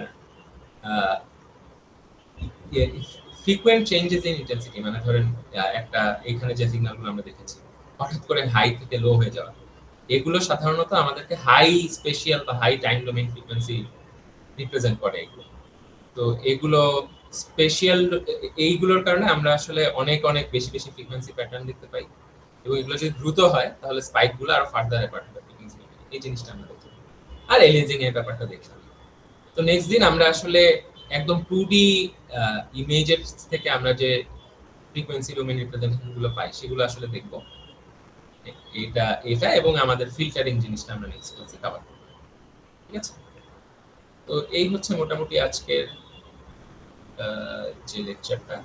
ফ্রিকোয়েন্ট চেঞ্জেস ইন ইন্টেন্সিটি, মানে ধরেন একটা এখানে যে সিগন্যালগুলো আমরা দেখেছি হঠাৎ করে হাই থেকে লো হয়ে যাওয়া, এগুলো সাধারণত আমাদেরকে হাই স্পেশিয়াল বা high time domain frequency represent করে এগুলো। তো এগুলো স্পেশাল, এইগুলোর কারণে আমরা আসলে অনেক অনেক বেশি বেশি ফ্রিকোয়েন্সি প্যাটার্ন দেখতে পাই, এবং এগুলো যদি দ্রুত হয় তাহলে স্পাইকগুলো আরো ফার্দার অ্যাপার্ট হবে ফ্রিকোয়েন্সি। এই জিনিসটা আমরা দেখি, আর এলিজিং এর ব্যাপারটা দেখলাম। তো নেক্সট দিন আমরা আসলে একদম 2D ইমেজের থেকে আমরা যে ফ্রিকোয়েন্সি ডোমেইন রিপ্রেজেন্টেশন গুলো পাই সেগুলো আসলে দেখব। এটা এবং আমাদের ফিল্টারিং জিনিসটা আমরা নেক্সট ক্লাসে কভার করব। ঠিক আছে? তো এই হচ্ছে মোটামুটি আজকের যে লেকচারটা।